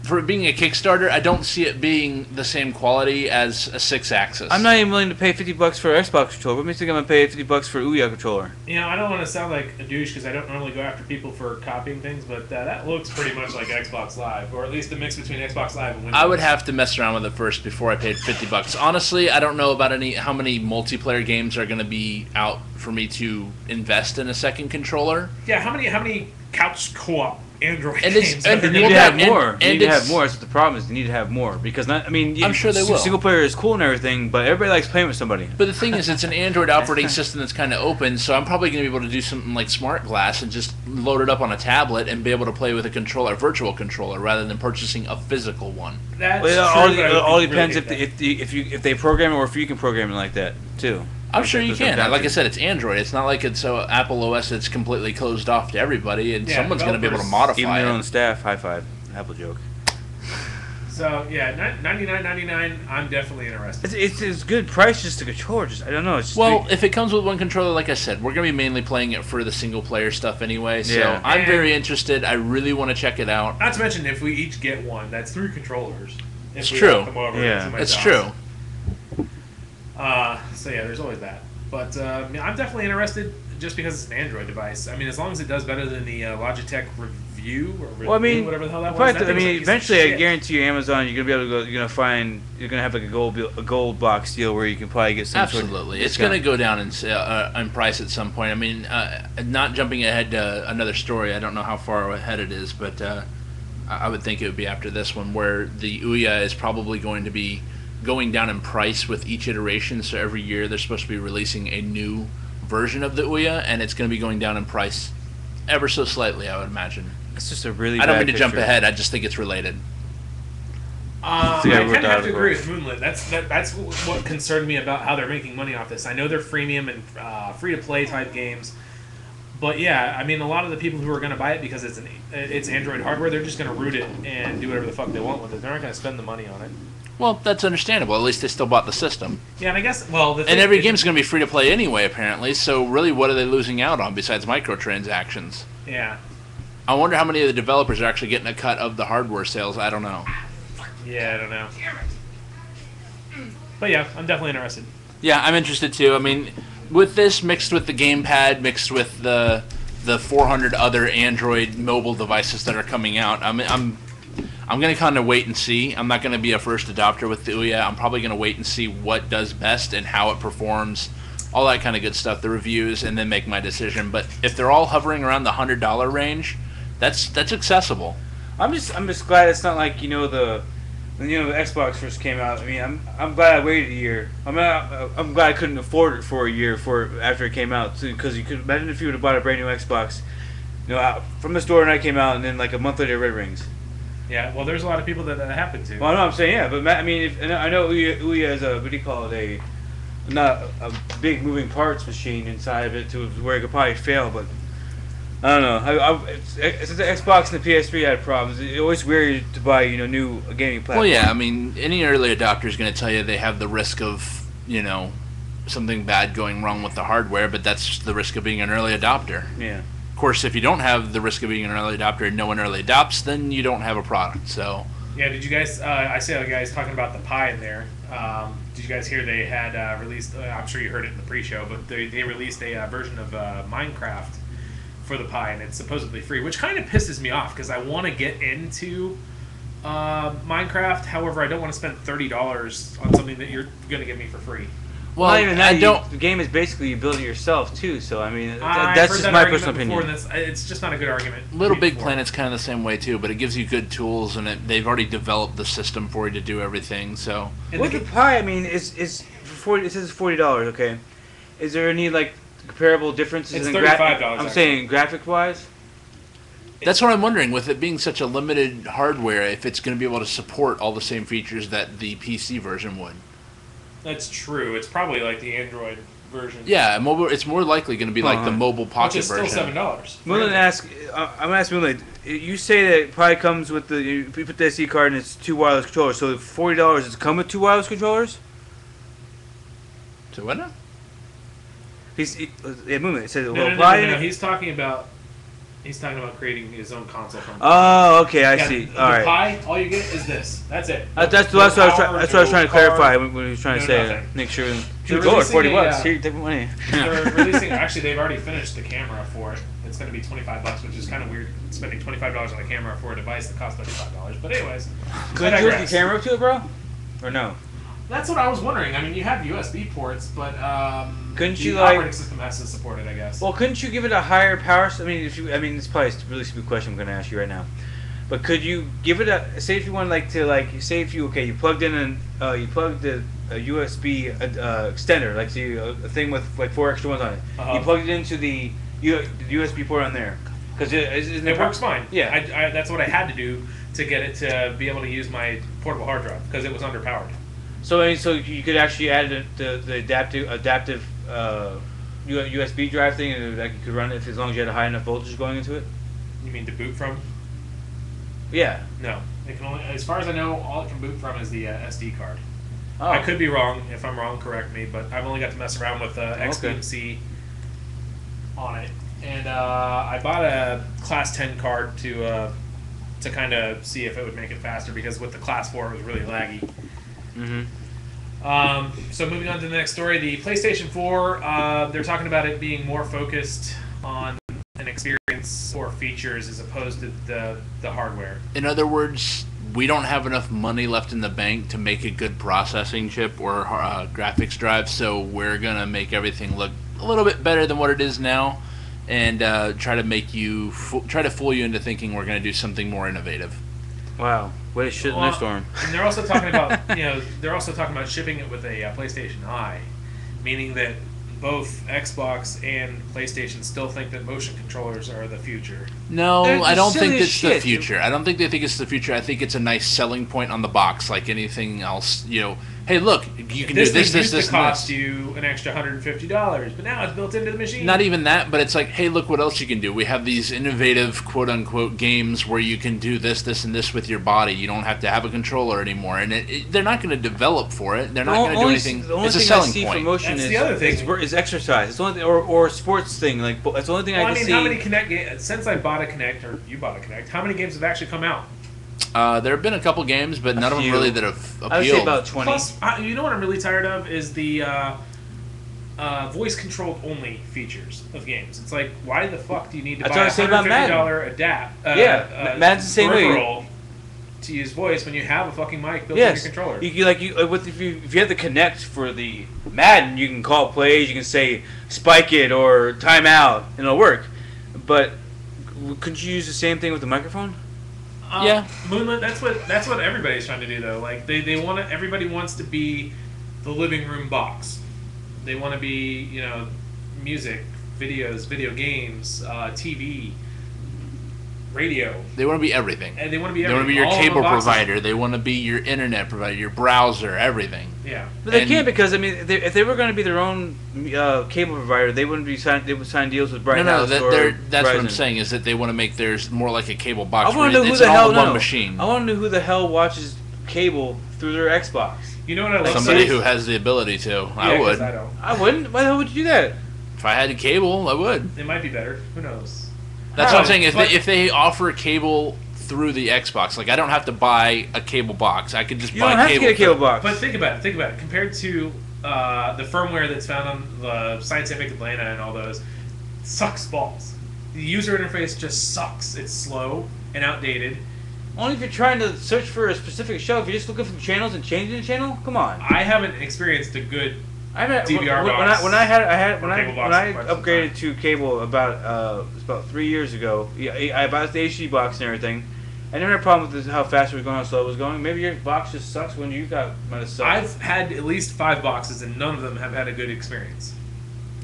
for it being a Kickstarter, I don't see it being the same quality as a 6-axis. I'm not even willing to pay $50 for an Xbox controller. What makes you think I'm gonna pay $50 for Ouya controller? You know, I don't want to sound like a douche because I don't normally go after people for copying things, but that looks pretty much like Xbox Live, or at least a mix between Xbox Live and Windows. I would have to mess around with it first before I paid $50. Honestly, I don't know about how many multiplayer games are going to be out for me to invest in a second controller. Yeah, how many couch co-op Android And it's- games? and You are need Well, to yeah, have more. and You need to have it's- more. That's what the problem is. You need to have more because I'm sure they will. Single player is cool and everything, but everybody likes playing with somebody. But the thing is, it's an Android operating system that's kind of open, so I'm probably going to be able to do something like Smart Glass and just load it up on a tablet and be able to play with a controller, a virtual controller, rather than purchasing a physical one. That's Well, true, but I it all really depends hate if that. if they program it or if you can program it like that too. I'm sure you That's what can. it comes Like I down said, it's Android. It's not like it's Apple OS that's completely closed off to everybody, and Yeah, someone's going to be able to developers- to. Even modify their it. own staff. High five. Apple joke. So yeah, $99.99. I'm definitely interested. It's good price just to controller. Just I don't know. It's just Well, if it comes with one controller, like I said, we're going to be mainly playing it for the single-player stuff anyway, so Yeah. I'm And- very interested. I really want to check it out. Not to mention, if we each get one, that's 3 controllers. If It's we true. walk them over Yeah. to my It's house. true. So yeah, there's always that. But I'm definitely interested just because it's an Android device. I mean, as long as it does better than the Logitech Review or Review, well, I mean, whatever the hell that was. probably that thing was a piece of eventually, I shit. guarantee you, Amazon, you're gonna be able to go. You're gonna have like a gold box deal where you can probably get some sort of Absolutely. It's discount. going to go down in price at some point. I mean, not jumping ahead to another story, I don't know how far ahead it is, but I would think it would be after this one, where the Ouya is probably going to be going down in price with each iteration. So every year they're supposed to be releasing a new version of the Ouya, and it's going to be going down in price ever so slightly, I would imagine. It's just a really. I don't bad mean to jump picture. ahead, I just think it's related. I Yeah, kind we're of have to done. agree with Moonlit. That's what concerned me about how they're making money off this. I know they're freemium and free-to-play type games, but yeah, I mean, a lot of the people who are going to buy it because it's Android hardware, they're just going to root it and do whatever the fuck they want with it. They're not going to spend the money on it. Well, that's understandable. At least they still bought the system. Yeah, and I guess the And every game's going to be free to play anyway, apparently. So really, what are they losing out on besides microtransactions? Yeah, I wonder how many of the developers are actually getting a cut of the hardware sales. I don't know. yeah, I don't know. But yeah, I'm definitely interested. Yeah, I'm interested too. I mean, with this mixed with the gamepad, mixed with the 400 other Android mobile devices that are coming out, I'm going to kind of wait and see. I'm not going to be a first adopter with the Ouya. I'm probably going to wait and see what does best and how it performs, all that kind of good stuff, the reviews, and then make my decision. But if they're all hovering around the $100 range, that's accessible. I'm just glad it's not like when the Xbox first came out. I mean, I'm glad I waited a year. I'm glad I couldn't afford it for a year after it came out too, because you could imagine if you would have bought a brand new Xbox, out from the store when I came out, and then like a month later, it red rings. Yeah, well, there's a lot of people that happened to. Well, I know I'm saying yeah, but I mean, I know Ouya is a what do you call it, not a big moving parts machine inside of it to where it could probably fail, but. I don't know. Since the Xbox and the PS3 had problems, it's always weird to buy new gaming platform. Well, yeah, I mean, any early adopter is going to tell you they have the risk of, something bad going wrong with the hardware, but that's just the risk of being an early adopter. Yeah. Of course, if you don't have the risk of being an early adopter and no one early adopts, then you don't have a product. So, Yeah, did you guys? I see the guys talking about the Pi in there. Did you guys hear they had released? I'm sure you heard it in the pre-show, but they released a version of Minecraft for the Pi, and it's supposedly free, which kind of pisses me off because I want to get into Minecraft. However, I don't want to spend $30 on something that you're going to give me for free. Well, not even that. I don't. The game is basically you build it yourself too. So I mean, I've that's heard just that my argument personal before, opinion. and it's just not a good argument. Little Big for. Planet's kind of the same way too, but it gives you good tools, and they've already developed the system for you to do everything. So And With the Pi, I mean, is for $40. It says $40. Okay, is there any like comparable differences It's in $35 I'm actually. saying graphic wise. that's what I'm wondering. With it being such a limited hardware, if it's going to be able to support all the same features that the PC version would. That's true. It's probably like the Android version. Yeah, mobile. It's more likely going to be like the mobile Which pocket is still version. $7. Moonlight asks, I'm gonna ask Moonlight. You say that Pi comes with you put the SD card and it's 2 wireless controllers. So $40 does it come with 2 wireless controllers? So what now? Yeah, Moonlight. It says, No, Pi. He's talking about creating his own console from. Oh, okay, I Yeah, see. The All right. Pi, all you get is this. That's it. That's No what I was power, trying to no clarify card, when he was trying to no say nothing. make sure. They're $2, releasing $40. a, Here, take my money. They're releasing. Actually, they've already finished the camera for it. It's going to be $25, which is kind of weird. Spending $25 on a camera for a device that costs $35. But anyways, Could I you hook digress. the camera up to it, bro? Or no? That's what I was wondering. I mean, you have USB ports, but Couldn't the you, like- operating system has to support it, I guess. Well, couldn't you give it a higher power? I mean, it's probably a really stupid question I'm going to ask you right now. But could you give it a say if you want say if you plugged in you plugged a USB extender a thing with like 4 extra ones on it. You plugged it into the USB port on there because it works fine. Yeah. I that's what I had to do to get it to be able to use my portable hard drive because it was underpowered. So you could actually add the adaptive USB drive thing and you could run it as long as you had a high enough voltage going into it. You mean to boot from? Yeah. No, it can only, as far as I know, all it can boot from is the SD card. Oh. I could be wrong. If I'm wrong, correct me. But I've only got to mess around with XBMC on it, and I bought a Class 10 card to kind of see if it would make it faster because with the Class 4 it was really laggy. So moving on to the next story, the PlayStation 4. They're talking about it being more focused on an experience or features as opposed to the hardware. In other words, we don't have enough money left in the bank to make a good processing chip or graphics drive, so we're gonna make everything look a little bit better than what it is now, and try to fool you into thinking we're gonna do something more innovative. Wow, what a shit in their storm. And they're also talking about shipping it with a PlayStation Eye, meaning that both Xbox and PlayStation still think that motion controllers are the future. No, They're I don't think silly as it's the shit. future. I don't think they think it's the future. I think it's a nice selling point on the box, like anything else. Hey, look, you can do this, thing this, used this, to and cost this. you an extra $150, but now it's built into the machine. Not even that, but it's like, hey, look what else you can do. We have these innovative, quote-unquote, games where you can do this, this, and this with your body. You don't have to have a controller anymore. And they're not going to develop for it. They're not going to do anything. The only It's a thing selling I see point. for motion That's the other thing. is exercise. It's the only or a sports thing. Like that's the only thing Well, I I can mean, see. how many Kinect games, since I bought a Kinect, or you bought a Kinect, how many games have actually come out? There have been a couple games, but none of them few. really that have appealed. I would say about 20. Plus, you know what I'm really tired of is the voice-controlled only features of games. It's like, why the fuck do you need to That's buy what I a was saying about Madden. Yeah, Madden's the same way. peripheral to use voice when you have a fucking mic built in your Yes, controller? if you have the Connect for the Madden, you can call plays. You can say spike it or timeout, and it'll work. But couldn't you use the same thing with the microphone? Yeah. Moonlit. That's what everybody's trying to do though. Like they want to. Everybody wants to be the living room box. They want to be music, videos, video games, TV, radio. They want to be everything. And they want to be They want to be everything, your all in cable one box. provider. They want to be your internet provider, your browser, everything. Yeah. But they And- can't because if they were going to be their own cable provider, they wouldn't be sign. They would sign deals with Bright No, House or that's what I'm Verizon. saying is that they want to make theirs more like a cable box. I want to know who it's the hell. all in one no. machine. I want to know who the hell watches cable through their Xbox. You know what I like? Somebody so- who has the ability to. Yeah, I 'cause would. I don't. I wouldn't. Why the hell would you do that? If I had a cable, I would. It might be better. Who knows? That's what I'm But- saying. but- If they offer cable through the Xbox, like I don't have to buy a cable box. I could just You buy don't have to cable. get a cable box. But think about it. Compared to the firmware that's found on the Scientific Atlanta and all those, sucks balls. The user interface just sucks. It's slow and outdated. Only if you're trying to search for a specific show. If you're just looking for channels and changing the channel, come on. I haven't experienced a good I've had, DVR when box. when I Cable box upgraded to cable about it was about 3 years ago. Yeah, I bought the HD box and everything. I never had a problem with how fast it was going, how slow it was going. Maybe your box just sucks when you might have sucked. I've had at least 5 boxes, and none of them have had a good experience.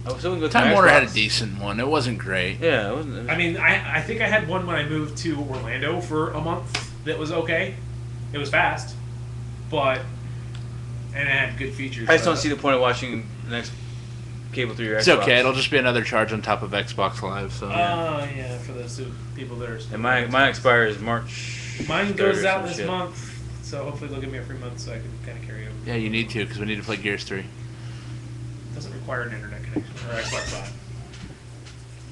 I was still gonna go to Time my Warner had a Xbox. decent one. It wasn't great. Yeah, it wasn't. I mean, I think I had one when I moved to Orlando for a month that was okay. It was fast, and it had good features. I just don't see the point of watching the next cable through your It's Xbox. okay. It'll just be another charge on top of Xbox Live. So Yeah, for those people that are. And mine expires March. Mine 3rd goes or out some this shit. month, so hopefully they'll give me a free month so I can kind of carry over. yeah, you need to because we need to play Gears 3. Doesn't require an internet connection or Xbox Live.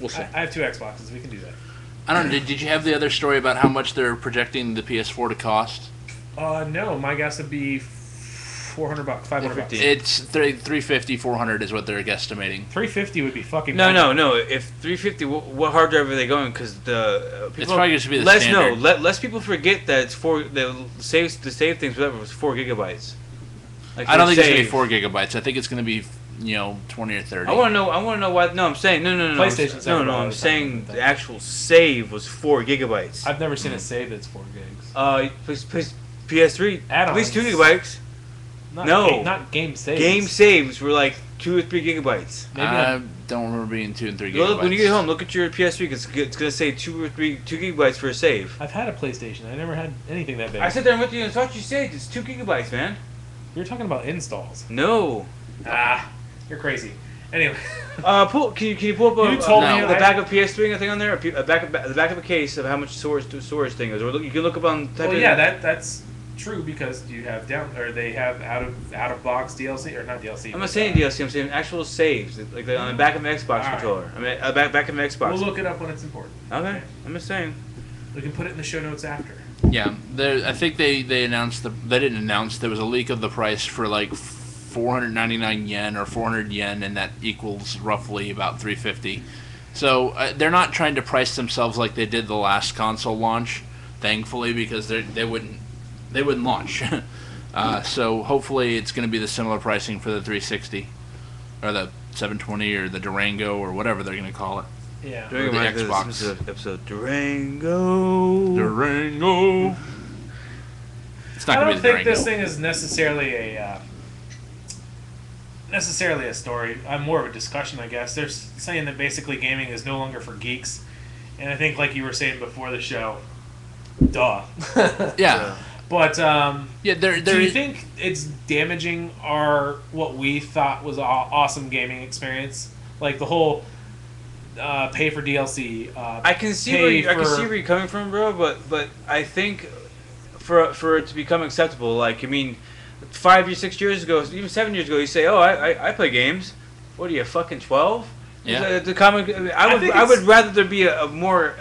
We'll see. I have 2 Xboxes. We can do that. I don't know. Did you have the other story about how much they're projecting the PS4 to cost? No, my guess would be $400, $500. It's 350, 400 is what they're guesstimating. $350 would be fucking. No. If 350, what hard drive are they going? Because the people, It's probably going to be the less standard. less people forget that it's the save things whatever was 4 gigabytes. Like I don't think it's going to be save. 4 gigabytes. I think it's going to be 20 or 30. I want to know why. No, I'm saying no. PlayStation's No, never I'm bothered saying with that. the actual save was 4 gigabytes. I've never seen a save that's 4 gigs. PS3 at Add-ons. least 2 gigabytes. Not No. not game saves. Game saves were like 2 or 3 gigabytes. Maybe I don't remember being 2 and 3 Go gigabytes. look, when you get home, look at your PS3 because it's gonna say 2 gigabytes for a save. I've had a PlayStation. I never had anything that big. I sat there and went through and thought you said it's 2 gigabytes, man. You're talking about installs. No. You're crazy. Anyway. Can you pull up You told me the back of PS3 thing on there? The back of a case of how much storage thing is, or you can look up on. Well, yeah, that's true because you have they have out of box DLC or not DLC. I'm not saying DLC. I'm saying actual saves, like on the back of an Xbox Alright. controller. I mean, back of an Xbox. We'll look it up when it's important. Okay, I'm just saying. We can put it in the show notes after. Yeah, I think they announced they didn't announce. There was a leak of the price for like 499 yen or 400 yen, and that equals roughly about 350. So they're not trying to price themselves like they did the last console launch, thankfully, because they wouldn't launch. So hopefully it's going to be the similar pricing for the 360 or the 720 or the Durango or whatever they're going to call it. Yeah. Or the Xbox. Episode Durango. Durango. It's not I going don't to be the think Durango. this thing is necessarily a story. I'm more of a discussion, I guess. They're saying that basically gaming is no longer for geeks, and I think, like you were saying before the show, duh. Yeah. But Yeah, do you think it's damaging what we thought was an awesome gaming experience, like the whole pay for DLC? I can see where you're coming from, bro. But I think for it to become acceptable, like 5 or 6 years ago, even 7 years ago, you say, "Oh, I play games." What are you, fucking 12? Yeah. The comic. I would rather there be a more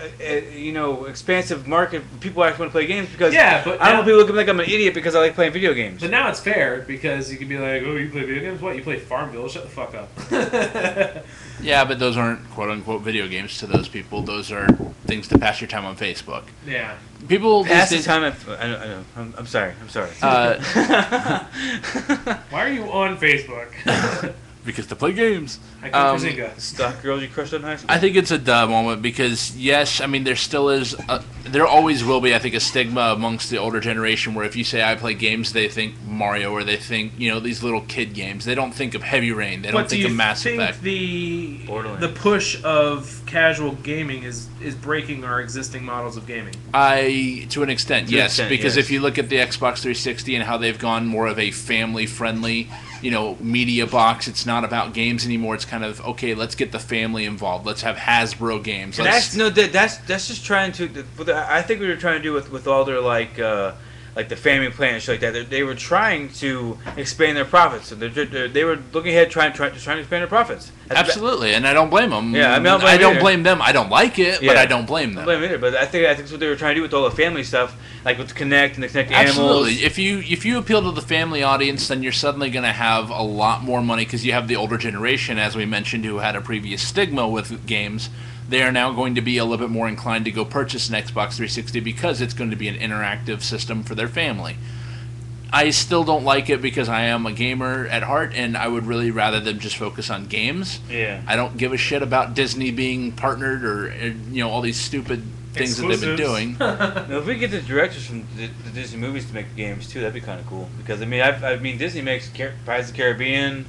expansive market. People actually want to play games because Yeah, but I don't now- want people looking like I'm an idiot because I like playing video games. But now it's fair because you can be like, "Oh, you play video games? What? You play Farmville? Shut the fuck up." Yeah, but those aren't quote-unquote video games to those people. Those are things to pass your time on Facebook. Yeah. People Pass the these days- time. I know. I'm sorry. Why are you on Facebook? because to play games. I come for Zynga. Stock girls you crushed on high school. I think it's a duh moment because, yes, I mean, there still is, there always will be, I think, a stigma amongst the older generation where if you say I play games, they think Mario or they think, these little kid games. They don't think of Heavy Rain. They don't think of Mass Effect. The Borderlands. push of casual gaming is breaking our existing models of gaming? To an extent, To an yes. extent, Because yes. if you look at the Xbox 360 and how they've gone more of a family-friendly, media box, it's not about games anymore. It's kind of, okay, let's get the family involved. Let's have Hasbro games. That's just trying to. I think we were trying to do with all their like the family plan and shit like that. They were trying to expand their profits. So they were looking ahead trying to expand their profits. Absolutely, and I don't blame them. Yeah, I mean, I don't either. blame them. I don't like it, but Yeah. I don't blame I them. don't blame either, but I think that's what they were trying to do with all the family stuff, like with the Connect and the Connect Absolutely. Animals. If you appeal to the family audience, then you're suddenly going to have a lot more money because you have the older generation, as we mentioned, who had a previous stigma with games. They are now going to be a little bit more inclined to go purchase an Xbox 360 because it's going to be an interactive system for their family. I still don't like it because I am a gamer at heart, and I would really rather them just focus on games. Yeah. I don't give a shit about Disney being partnered or all these stupid things that they've been doing. Now, if we get the directors from the Disney movies to make the games too, that'd be kind of cool. Because I mean, Disney makes Pirates of the Caribbean.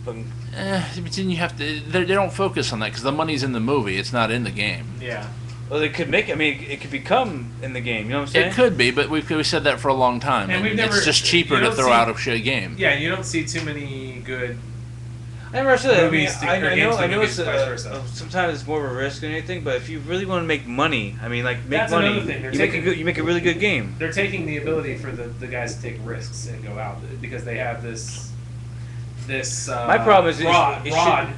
But then you have to. They don't focus on that because the money's in the movie. It's not in the game. Yeah. Well, they could make. I mean, it could become in the game. You know what I'm saying? It could be, but we said that for a long time. And we've never. It's just cheaper to throw out a shit game. Yeah, you don't see too many good. I never said that. Movies I know it's vice versa. Sometimes it's more of a risk than anything. But if you really want to make money, I mean, like make That's money, another thing. you make a really good game. They're taking the ability for the guys to take risks and go out because they have this My problem is broad it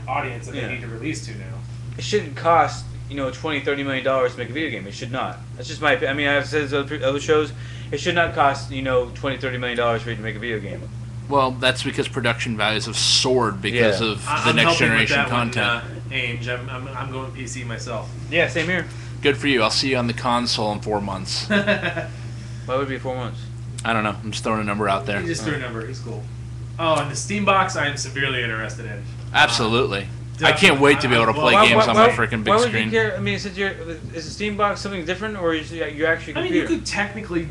audience that yeah. they need to release to now. It shouldn't cost $20-30 million to make a video game. It should not. That's just my opinion. I mean, I've said this other shows. It should not cost $20-30 million for you to make a video game. Well, that's because production values have soared because of the I'm next helping generation with that content. Ainge, I'm going PC myself. Yeah, same here. Good for you. I'll see you on the console in 4 months. Why would it be 4 months? I don't know. I'm just throwing a number out there. He just threw a number. He's cool. Oh, and the Steam box, I am severely interested in. Absolutely. I can't wait to be able to play games on my freaking big why would screen. You care? I mean, is the Steam box something different, or is you actually? I mean, you could technically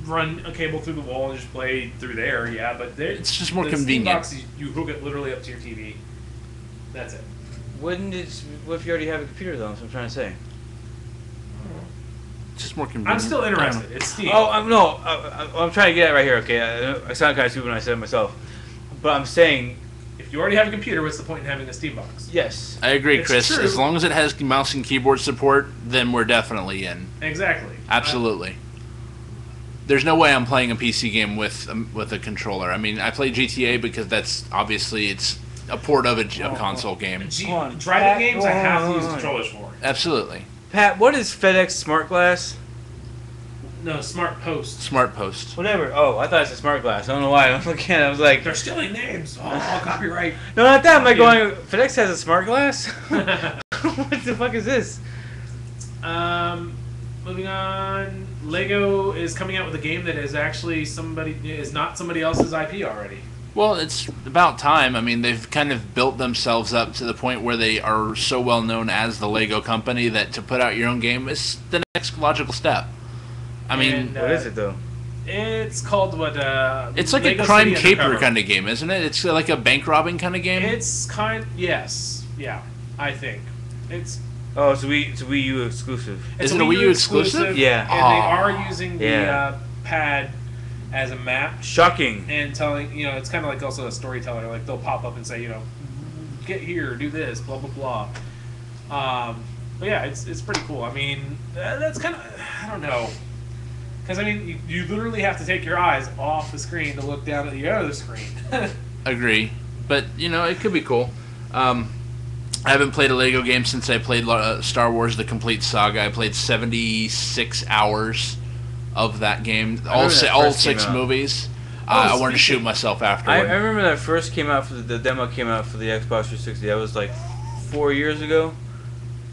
run a cable through the wall and just play through there, yeah, but it's just more the convenient. Steam box, you hook it literally up to your TV. That's it. What if you already have a computer, though? That's what I'm trying to say. It's just more convenient. I'm still interested. It's Steam. Oh, I'm trying to get at right here. Okay, I sound kind of stupid when I said it myself, but I'm saying. If you already have a computer, what's the point in having a Steam box? Yes. I agree, It's Chris. true. As long as it has mouse and keyboard support, then we're definitely in. Exactly. Absolutely. There's no way I'm playing a PC game with a controller. I mean, I play GTA because that's obviously it's a port of a console game. Driving games, I have to use controllers for. Absolutely. Pat, what is FedEx Smart Glass? No, Smart Post. Smart Post. Whatever. Oh, I thought it said Smart Glass. I don't know why. I'm looking at it. I was like, They're stealing names. Oh, copyright. no, not that. Am I going? FedEx has a Smart Glass. What the fuck is this? Moving on. Lego is coming out with a game that is actually not somebody else's IP already. Well, it's about time. I mean, they've kind of built themselves up to the point where they are so well known as the Lego company that to put out your own game is the next logical step. I mean, And, What is it though? It's called what? it's like Lego a crime City caper Undercover. kind of game, isn't it? It's like a bank robbing kind of game. It's yes, yeah, I think it's. Oh, it's a Wii U exclusive. It's Is it a Wii U exclusive? Yeah. and they are using the Yeah. pad as a map Shocking. and telling it's kind of like also a storyteller. Like they'll pop up and say get here, do this, blah blah blah. But yeah, it's pretty cool. I mean, that's kind of I don't know. Because, I mean, you literally have to take your eyes off the screen to look down at the other screen. Agree. But, it could be cool. I haven't played a Lego game since I played Star Wars The Complete Saga. I played 76 hours of that game. All six movies. I wanted to shoot myself I afterward. remember that first came out the demo came out for the Xbox 360. That was like 4 years ago.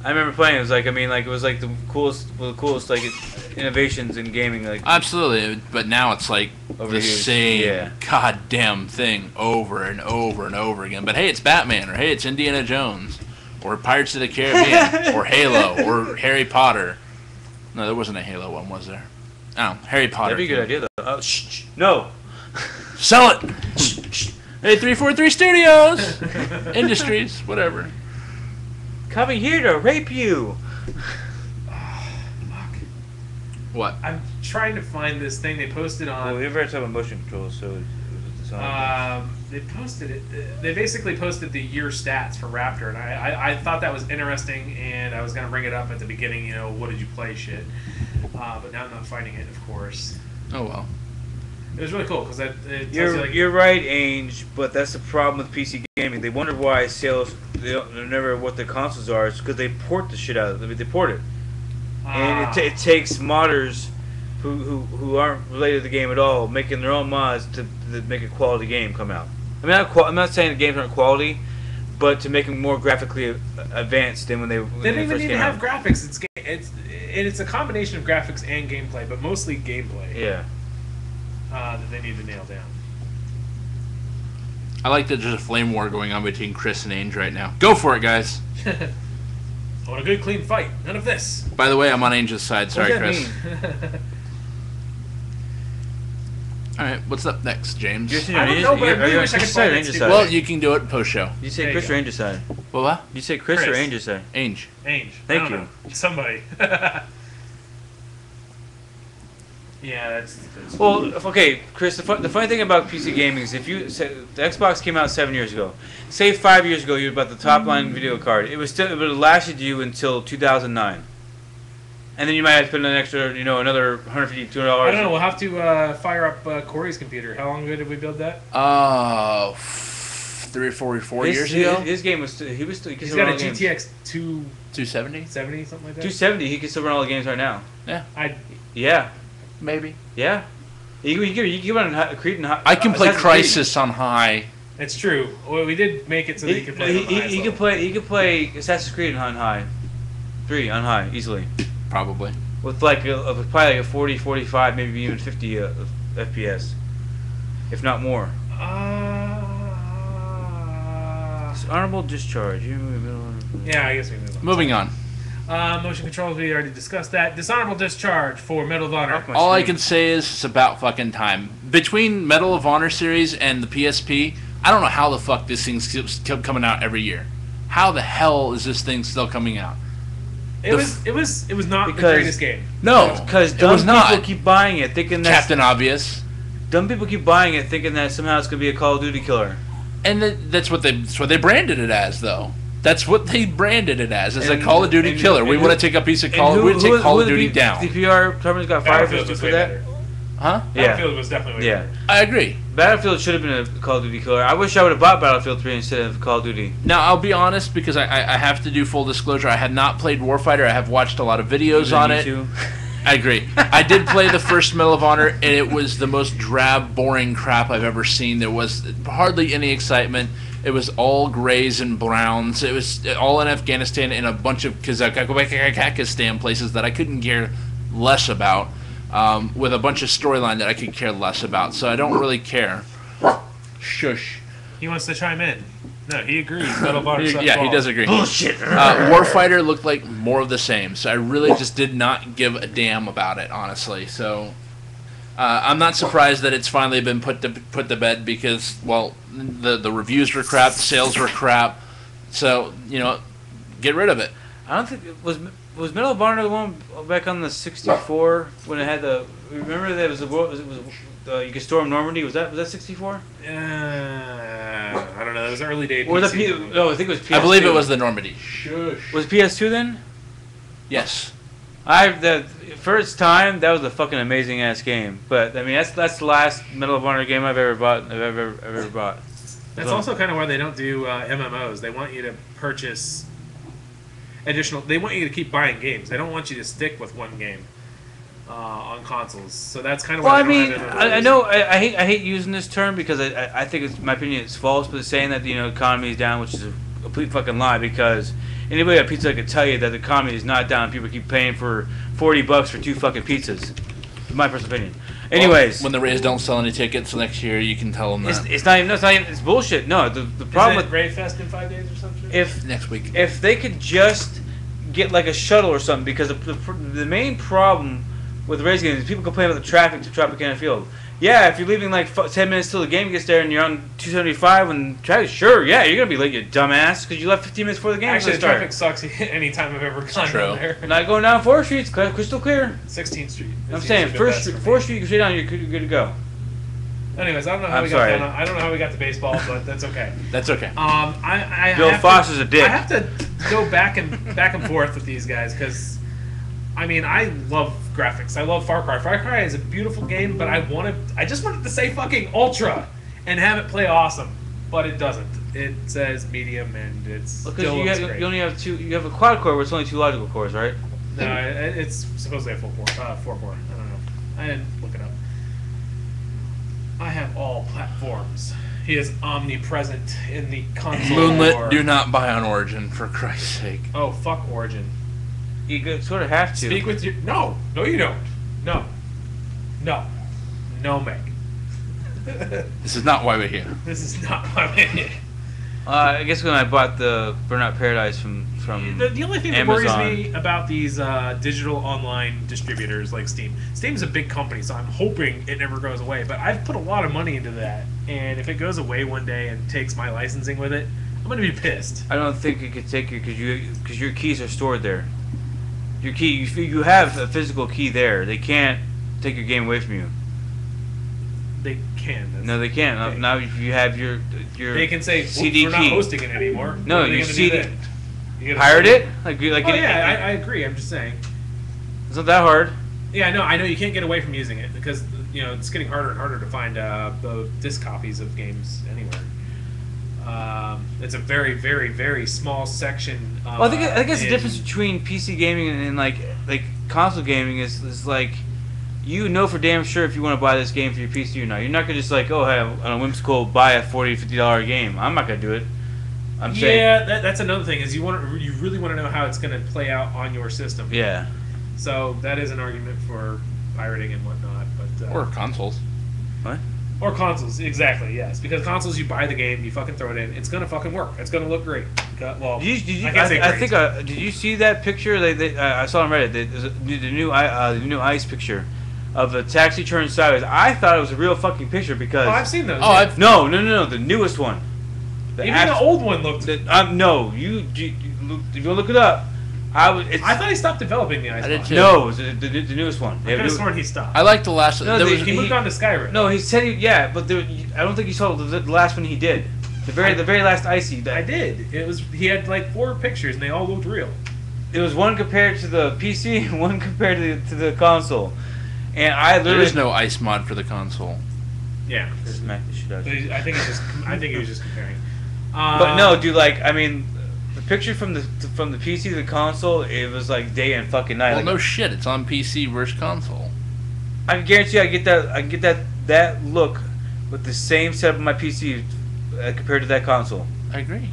I remember playing. It was like it was like the coolest like innovations in gaming. Like Absolutely, but now it's like the Overused. same Yeah. goddamn thing over and over and over again. But hey, it's Batman, or hey, it's Indiana Jones, or Pirates of the Caribbean, or Halo, or Harry Potter. No, there wasn't a Halo one, was there? Oh, Harry Potter. that'd be a good idea though. Oh, shh. No. Sell it! Hey, 343 Studios! Industries, whatever. Coming here to rape you. Fuck. What? I'm trying to find this thing they posted Well, on. we've already talked about motion controls, so it's They posted it. They basically posted the year stats for Raptor, and I thought that was interesting, and I was gonna bring it up at the beginning. What did you play? Shit. But now I'm not finding it, of course. Oh, well. It was really cool because it tells you like You're right, Ainge, but that's the problem with PC gaming. They wonder why sales they're never what the consoles are. It's because they port the shit out of it. I mean, they port it, and it takes modders who aren't related to the game at all, making their own mods to make a quality game come out. I mean, I'm not saying the games aren't quality, but to make them more graphically advanced than when they They don't even first need to came have out. graphics. It's a combination of graphics and gameplay, but mostly gameplay. Yeah. that they need to nail down. I like that there's a flame war going on between Chris and Ainge right now. Go for it, guys. I want a good, clean fight. None of this. By the way, I'm on Ainge's side. Sorry, What does Chris. that mean? All right, what's up next, James? I don't know, but I really wish I could find that stupid- Well, you can do it post-show. You say There Chris you or go. Angel's side? What? You say Chris or Chris. Angel's side? Ainge. Ainge. Thank I don't you. know. Somebody. Yeah, that's Well, okay, Chris. The funny thing about PC gaming is if you say the Xbox came out 7 years ago, say 5 years ago you were about the top line video card. It would have lasted you until 2009, and then you might have to spend an extra, another $150, $200. I don't know. We'll have to fire up Corey's computer. How long ago did we build that? 3 or 4 years ago. His game was he could He's still got run a all the games. GTX 270, 270? something like that. 270. He can still run all the games right now. Yeah, Maybe. yeah. You can run Creed and I can play Assassin's Creed. Crisis on high. It's true. Well, we did make it so that you could play. He could play Assassin's Creed on high, 3 on high easily. Probably. With probably like a 40, 45, maybe even 50 FPS, if not more. It's honorable discharge. Yeah, I guess we move on. Moving on. Motion controls, we already discussed that. Dishonorable discharge for Medal of Honor. All I can say is it's about fucking time. Between Medal of Honor series and the PSP, I don't know how the fuck this thing kept coming out every year. How the hell is this thing still coming out? It was not the Because- greatest game. No, Because it dumb was people not. keep buying it, thinking that Captain Obvious. dumb people keep buying it, thinking that somehow it's gonna be a Call of Duty killer. And that's what they branded it as, though. That's what they branded it as a And- Call of Duty and- killer. We and want who- to take a piece of And Call. We want to take Call of Duty The down. PR department's got fired Battlefield was for way that. better. Huh? Yeah, Battlefield was definitely way yeah. better. I agree. Battlefield should have been a Call of Duty killer. I wish I would have bought Battlefield 3 instead of Call of Duty. Now I'll be honest because I have to do full disclosure. I had not played Warfighter. I have watched a lot of videos on it. too. I agree. I did play the first Medal of Honor, and it was the most drab, boring crap I've ever seen. There was hardly any excitement. It was all grays and browns. It was all in Afghanistan and a bunch of Kazakhstan places that I couldn't care less about, with a bunch of storyline that I could care less about. So I don't really care. Shush. He wants to chime in. No, he agrees. Medal of Honor sucks Yeah, he balls. does agree. Bullshit. Warfighter looked like more of the same, so I really just did not give a damn about it, honestly. So I'm not surprised that it's finally been put to bed because, well, the reviews were crap, the sales were crap. So get rid of it. I don't think was Medal of Honor the one back on the 64 when it had the. Remember that it was you could storm Normandy. Was that 64? I don't know. That was early day. Or PC. no, I think it was PS2. I believe it was the Normandy. Shush. Was it PS2 then? Yes. For its time, that was a fucking amazing ass game. But I mean, that's the last Medal of Honor game I've ever bought. I've ever bought. That's also kind of why they don't do MMOs. They want you to purchase additional. They want you to keep buying games. They don't want you to stick with one game on consoles. So that's kind of Well, why I they don't mean, have MMOs. I know I hate using this term because I think it's my opinion it's false. But saying that the economy is down, which is a complete fucking lie, because anybody at pizza could tell you that the economy is not down. People keep paying for $40 for 2 fucking pizzas. In my personal opinion. Anyways, Well, when the Rays don't sell any tickets next year, you can tell them that. it's not even it's bullshit. No, the problem Is with it Ray Fest in 5 days or something? Next week. if they could just get like a shuttle or something, because the main problem with race games is people complain about the traffic to Tropicana Field. Yeah, if you're leaving like 10 minutes till the game gets there and you're on 275 and traffic, sure, yeah, you're gonna be late, you dumbass, because you left 15 minutes before the game Actually, the started. traffic sucks any time I've ever gone True. down there. Not going down 4th Street, it's crystal clear. 16th Street. I'm saying 4th Street, you can straight down, you're good to go. Anyways, I don't know how I'm we sorry. got down. I don't know how we got to baseball, but that's okay. That's okay. I Bill have Foss to- is a dick. I have to go back and forth with these guys because, I mean, I love graphics. I love Far Cry. Far Cry is a beautiful game, but I just wanted to say fucking Ultra and have it play awesome, but it doesn't. It says medium, and it's Because still looks you great. only have you have a quad core where it's only 2 logical cores, right? No, it's supposedly a full core, 4 core. I don't know. I didn't look it up. I have all platforms. He is omnipresent in the console. Moonlit, war. do not buy on Origin, for Christ's sake. Oh, fuck Origin. You sort of have to. Speak with your... No, you don't. No, Meg. This is not why we're here. This is not why we're here. I guess when I bought the Burnout Paradise from The only thing Amazon. that worries me about these digital online distributors like Steam. Steam's a big company, so I'm hoping it never goes away. But I've put a lot of money into that, and if it goes away one day and takes my licensing with it, I'm gonna be pissed. I don't think it could take you because your keys are stored there. Your key, you have a physical key there. They can't take your game away from you. They can. No, they can't. Okay. Now you have your They can say CD we're not key. hosting it anymore. No, What are they you gonna CD do then? You gotta pirate say- it like Oh yeah, I agree. I'm just saying. It's not that hard. Yeah, I know you can't get away from using it because it's getting harder and harder to find the disc copies of games anywhere. It's a very, very, very small section. Well, I think the in- difference between PC gaming and like console gaming is like you know for damn sure if you want to buy this game for your PC or not. You're not gonna just like hey, on a whimsical buy a $40-$50 game. I'm not gonna do it. I'm saying that's another thing is you really want to know how it's going to play out on your system. yeah. So that is an argument for pirating and whatnot, but Or consoles. or consoles, exactly. Yes, because consoles you buy the game, you fucking throw it in, it's gonna fucking work. It's gonna look great. Well, Did you, I can't say great. think did you see that picture? I saw on Reddit. The new Ice picture of a taxi turned sideways. I thought it was a real fucking picture because I've seen those. Oh, yeah. I've no, the newest one. Even the old one looked. No, if you look it up, I thought he stopped developing the Ice I did Mod. too. No, it was the newest one. I could have sworn he stopped. I like the last. No, there they- was, He moved on to Skyrim. No, he said but I don't think you saw the last one he did. The very last Icy. I did. He had like 4 pictures and they all looked real. It was one compared to the PC and one compared to the console. And I literally there is no ice mod for the console. Yeah. Just smack the shit out of But you. I think he was just comparing. But no, dude, the picture from the PC to the console, it was like day and fucking night. Well, Like, no shit. It's on PC versus console. I can guarantee you, I can get that look with the same setup on my PC compared to that console. I agree.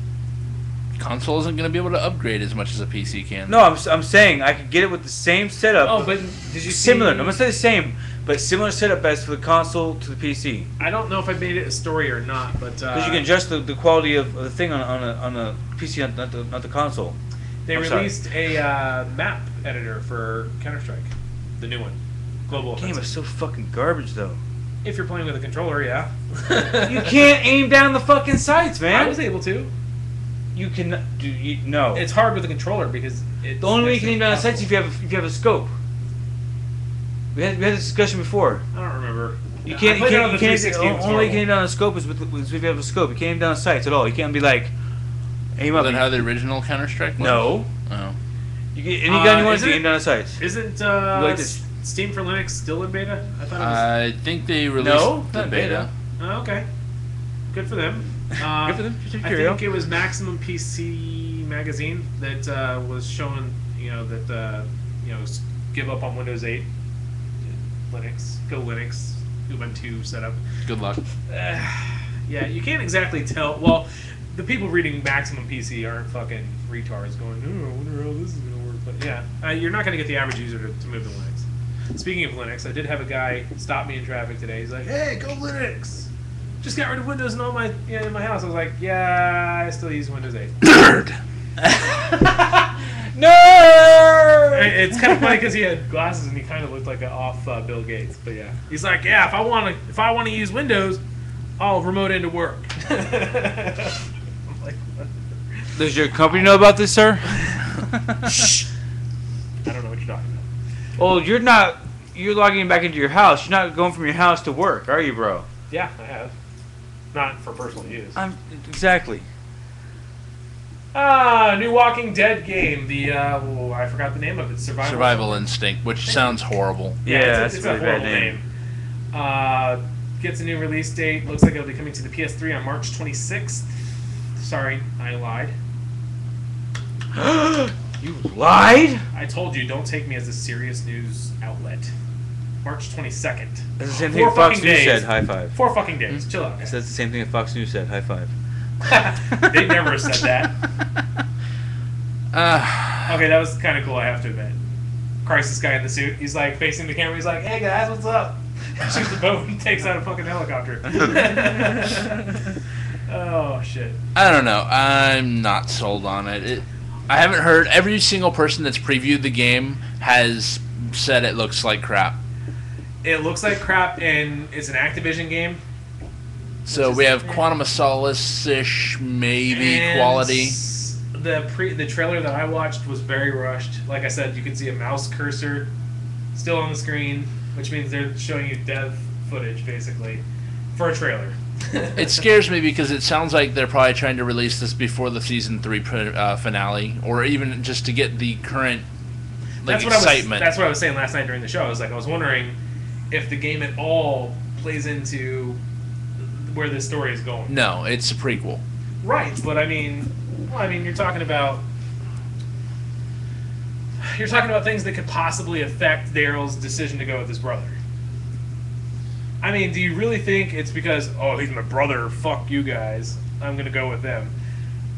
Console isn't going to be able to upgrade as much as a PC can. No, I'm saying I could get it with the same setup. Oh, but did you similar? see? I'm gonna say the same, but similar setup as for the console to the PC. I don't know if I made it a story or not, but Because you can adjust the quality of the thing on a PC, not the console. they I'm sorry. released a map editor for Counter-Strike, the new one, Global The game Offensive. is so fucking garbage, though. If you're playing with a controller, yeah. You can't aim down the fucking sights, man. I was able to. You can no. It's hard with a controller because it's The only way you can aim down the impossible. sights is if you have a scope. We had this discussion before. I don't remember. You I can't. played it on the 360, it The was only way you can aim horrible. down a scope is if you have a scope. You can't aim down the sights at all. You can't be like aim Was up. that how the original Counter-Strike was? No. Oh. You get any gun you want isn't to it- aim down the sights. Isn't like this. Steam for Linux still in beta? I thought it was. I think they released No, the not beta. Oh, okay. Good for them. Good for them. I think it was Maximum PC Magazine that was showing, that give up on Windows 8, Linux, go Linux, Ubuntu setup. Good luck. Yeah, you can't exactly tell. Well, the people reading Maximum PC aren't fucking retards going, I wonder how this is going to work. But yeah, you're not going to get the average user to move to Linux. Speaking of Linux, I did have a guy stop me in traffic today. He's like, "Hey, go Linux! Just got rid of Windows in all my in my house." I was like, "Yeah, I still use Windows 8." Nerd. Nerd. It's kind of funny because he had glasses and he kind of looked like an off Bill Gates. But yeah, he's like, "Yeah, if I want to use Windows, I'll remote into work." I'm like, "What?" Does your company know about this, sir? Shh. I don't know what you're talking about. Well, you're not. You're logging back into your house. You're not going from your house to work, are you, bro? Yeah, I have. Not for personal use. Exactly. New Walking Dead game. The I forgot the name of it. Survival Instinct, which sounds horrible. Yeah, it's that's a a really horrible bad name. Gets a new release date. Looks like it'll be coming to the PS3 on March 26th. Sorry, I lied. You lied? I told you, don't take me as a serious news outlet. March 22nd. That's the same 4 thing Fox fucking News days. said. High five. 4 fucking days. Chill out. That's the same thing that Fox News said. High five. They never said that. Okay, that was kind of cool, I have to admit. Crisis guy in the suit. He's like facing the camera. He's like, "Hey guys, what's up?" Shoots a boat and takes out a fucking helicopter. Oh shit. I don't know. I'm not sold on it. I haven't heard. Every single person that's previewed the game has said it looks like crap. It looks like crap, and it's an Activision game. So we have Quantum of Solace-ish, maybe, And quality. The trailer that I watched was very rushed. Like I said, you can see a mouse cursor still on the screen, which means they're showing you dev footage, basically, for a trailer. It scares me because it sounds like they're probably trying to release this before the Season 3 finale, or even just to get the current excitement. That's what I was saying last night during the show. I was wondering if the game at all plays into where this story is going. No, it's a prequel. Right, but you're talking about things that could possibly affect Daryl's decision to go with his brother. I mean, do you really think it's because, oh, he's my brother, fuck you guys, I'm gonna go with them?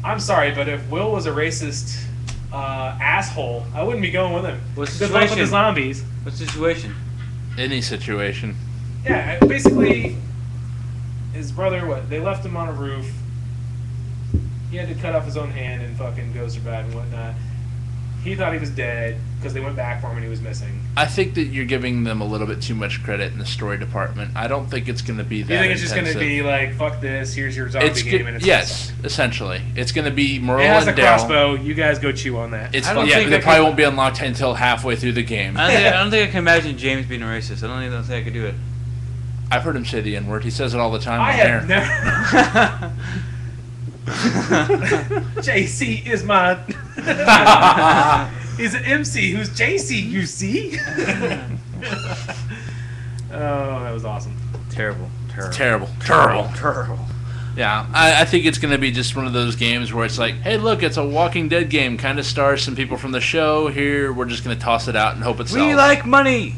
I'm sorry, but if Will was a racist asshole, I wouldn't be going with him. What's the Good luck with situation? the zombies. What's the situation? Any situation. Yeah, basically, his brother, they left him on a roof. He had to cut off his own hand and fucking go survive and whatnot. He thought he was dead because they went back for him and he was missing. I think that you're giving them a little bit too much credit in the story department. I don't think it's going to be that You think it's just going to intensive. be like, fuck this, here's your zombie game, and it's yes, essentially. It's going to be Merle It has a and Daryl. crossbow. You guys go chew on that. It's I don't yeah, think they I probably could- won't be unlocked until halfway through the game. I don't think I can imagine James being a racist. I don't even think I could do it. I've heard him say the N-word. He says it all the time I on have air. never. JC is my. He's an MC who's JC, you see? Oh, that was awesome. Terrible. Terrible. Yeah, I think it's going to be just one of those games where it's like, hey, look, it's a Walking Dead game. Kind of stars some people from the show. Here, we're just going to toss it out and hope it sells. We like money.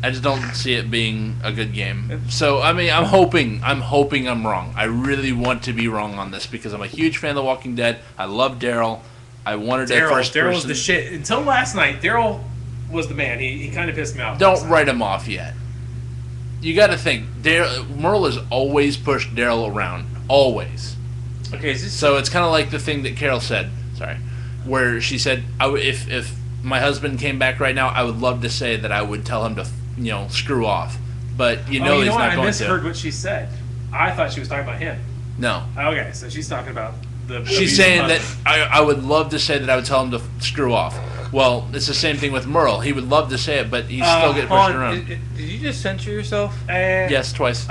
I just don't see it being a good game. So, I mean, I'm hoping I'm wrong. I really want to be wrong on this because I'm a huge fan of The Walking Dead. I love Daryl. I wanted that first Daryl was person. the shit. Until last night, Daryl was the man. He kind of pissed me off. Don't write him off yet. You got to think. Merle has always pushed Daryl around. Always. Okay, is this So it's kind of like the thing that Carol said. Sorry. Where she said, if my husband came back right now, I would love to say that I would tell him to, screw off. But he's what? not I going misheard to. what she said. I thought she was talking about him. No. Okay, so she's talking about the. She's saying that I would love to say that I would tell him to screw off. Well, it's the same thing with Merle. He would love to say it, but he's still getting pushed around. Did you just censor yourself? Yes, twice.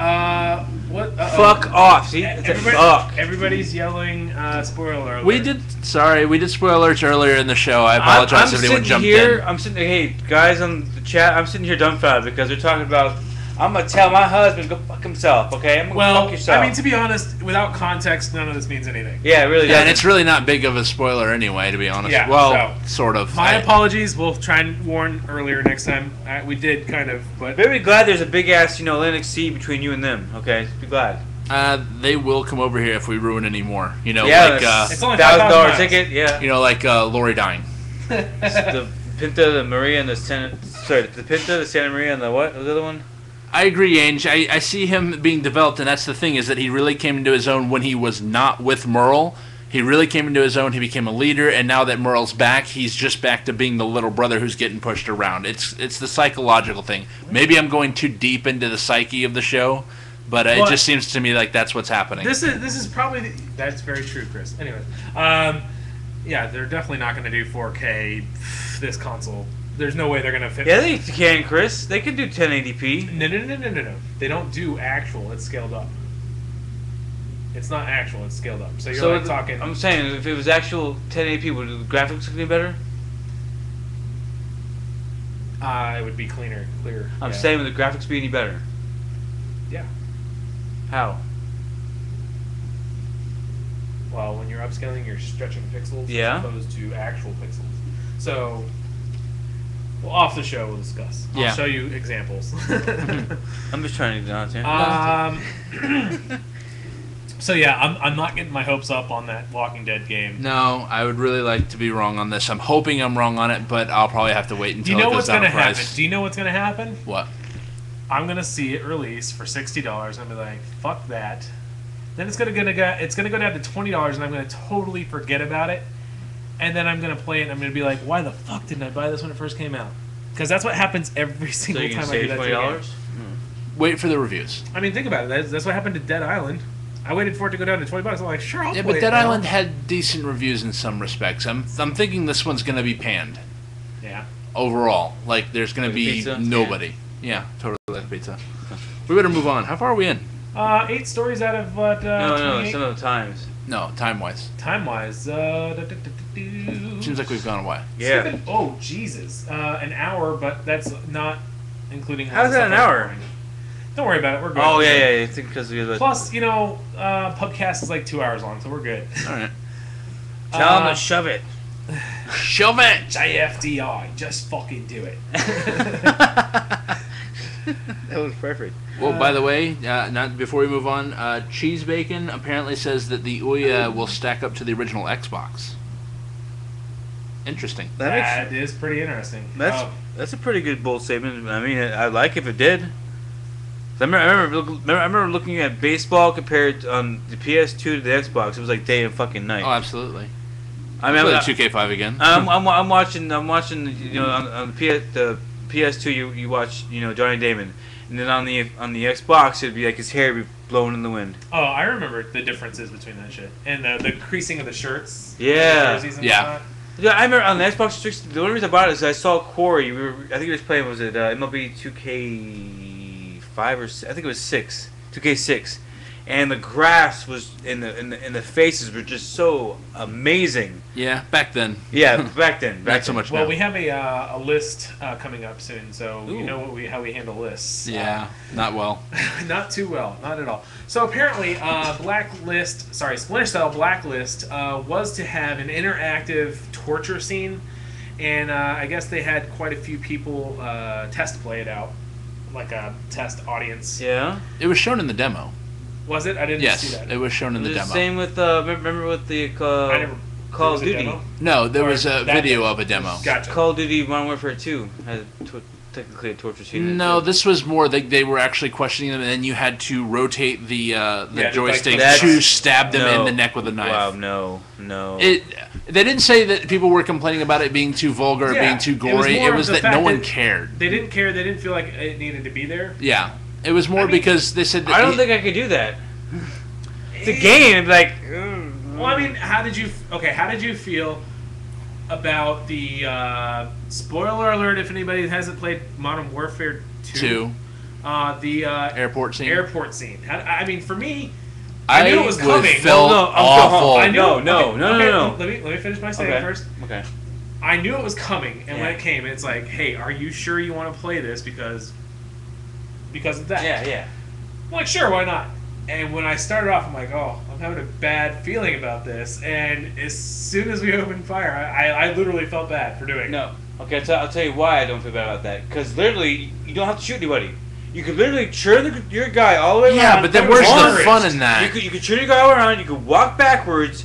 What? Fuck off. See? Fuck. Everybody's yelling. Spoiler alert. We did spoiler alerts earlier in the show. I apologize if anyone jumped in. I'm sitting hey, guys on the chat, I'm sitting here dumbfounded because they're talking about, I'm going to tell my husband go fuck himself, okay? I'm going to fuck yourself. I mean, to be honest, without context, none of this means anything. Yeah, it really Yeah, doesn't. and it's really not big of a spoiler anyway, to be honest. Yeah, well, sort of. My apologies. We'll try and warn earlier next time. We did kind of, but Very glad there's a big ass, Atlantic Sea between you and them, okay? Be glad. They will come over here if we ruin any more. Yeah, it's only $1,000 ticket, yeah. Like Lori dying. The Pinta, the Maria, and the Santa the Santa Maria, and the what? Was the other one? I agree, Ainge. I see him being developed, and that's the thing, is that he really came into his own when he was not with Merle. He really came into his own. He became a leader, and now that Merle's back, he's just back to being the little brother who's getting pushed around. It's the psychological thing. Maybe I'm going too deep into the psyche of the show, but it just seems to me like that's what's happening. this is probably that's very true, Chris. Anyways, yeah, they're definitely not going to do 4K this console. There's no way they're going to fit. Yeah, they can, Chris. They can do 1080p. No. They don't do actual. It's scaled up. It's not actual. It's scaled up. So you're talking. I'm saying, if it was actual 1080p, would the graphics look any better? It would be clearer. I'm saying, would the graphics be any better? Yeah. How? Well, when you're upscaling, you're stretching pixels Yeah. as opposed to actual pixels. So, well, off the show, we'll discuss. Yeah. I'll show you examples. I'm just trying to get on it. So yeah, I'm not getting my hopes up on that Walking Dead game. No, I would really like to be wrong on this. I'm hoping I'm wrong on it, but I'll probably have to wait Do until you know it goes what's down going in to happen? price. Do you know what's going to happen? What? I'm gonna see it released for $60. I'm gonna be like, fuck that. Then it's gonna go down to $20, and I'm gonna totally forget about it. And then I'm gonna play it, and I'm gonna be like, why the fuck didn't I buy this when it first came out? Because that's what happens every So single you can time I do save that. to a game. $20? Wait for the reviews. I mean, think about it. That's what happened to Dead Island. I waited for it to go down to $20. I'm like, sure, I'll Yeah, play but it Dead now. Island had decent reviews in some respects. I'm thinking this one's gonna be panned Yeah. overall. Like there's gonna Like be pizza? nobody. Yeah, totally like pizza. We better move on. How far are we in? 8 stories out of what? No, 28? some of the times. No, time wise. Time-wise, Seems like we've gone away. Yeah. Oh, Jesus. An hour, but that's not including... How's that an stuff hour? recording. Don't worry about it. We're good. Oh, We're yeah, good. yeah. I think because we have a... Plus, Pubcast is like 2 hours long, so we're good. All right. Tell them to shove it. Shove it. JFDI. Just fucking do it. That was perfect. Well, by the way, not before we move on, Cheese Bacon apparently says that the Ouya will stack up to the original Xbox. Interesting. That is pretty interesting. That's a pretty good bold statement. I mean, I like if it did. I remember looking at baseball compared on the PS2 to the Xbox. It was like day and fucking night. Oh, absolutely. I mean, Play 2K5 again. I'm watching. On the PS2, you watch Johnny Damon, and then on the Xbox, it'd be like his hair would be blowing in the wind. Oh, I remember the differences between that shit and the creasing of the shirts. Yeah. The jerseys and Yeah. whatnot. Yeah, I remember on the Xbox 360. The only reason I bought it is I saw Corey. I think he was playing. Was it MLB 2K5 or I think it was 6, 2K6, and the grass was in the faces were just so amazing. Yeah, back then. Yeah, back then. Not so much Well, now. we have a list coming up soon, so Ooh. you know how we handle lists. Yeah, not well. Not too well, not at all. So apparently, Splinter Cell Blacklist was to have an interactive torture scene, and I guess they had quite a few people test play it out, like a test audience. Yeah. It was shown in the demo. Was it? I didn't see Yes, that. it was shown in the The demo. same with remember with the I never. Call of there was a Duty. demo? No, there was Or a that video demo. of a demo. Gotcha. Call of Duty Modern Warfare 2 had technically a torture scene. in it, No, too. this was more they were actually questioning them, and then you had to rotate the like joystick that's- to stab them in No. the neck with a knife. Wow, no. They didn't say that people were complaining about it being too vulgar, Yeah, being too it was gory. more It of was the that fact no one that- cared. They didn't care. They didn't feel like it needed to be there. Yeah, it was more I mean, because they said that I don't think I could do that. It's a game. Like, Well, I mean, how did you feel about the spoiler alert? If anybody hasn't played Modern Warfare 2, the airport scene. airport scene. I mean, for me, I knew it was coming. Felt Well, no, I'm so awful. I knew. No. Let me finish my statement Okay. first. Okay. I knew it was coming, and when Yeah. it came, it's like, hey, are you sure you want to play this because of that? Yeah. I'm like, sure, why not? And when I started off, I'm like, oh, I'm having a bad feeling about this. And as soon as we opened fire, I literally felt bad for doing it. No. Okay, I'll tell you why I don't feel bad about that. Because literally, you don't have to shoot anybody. You could literally turn your guy all the way around. Yeah, but then where's the fun in that? You could turn your guy all around. You could walk backwards,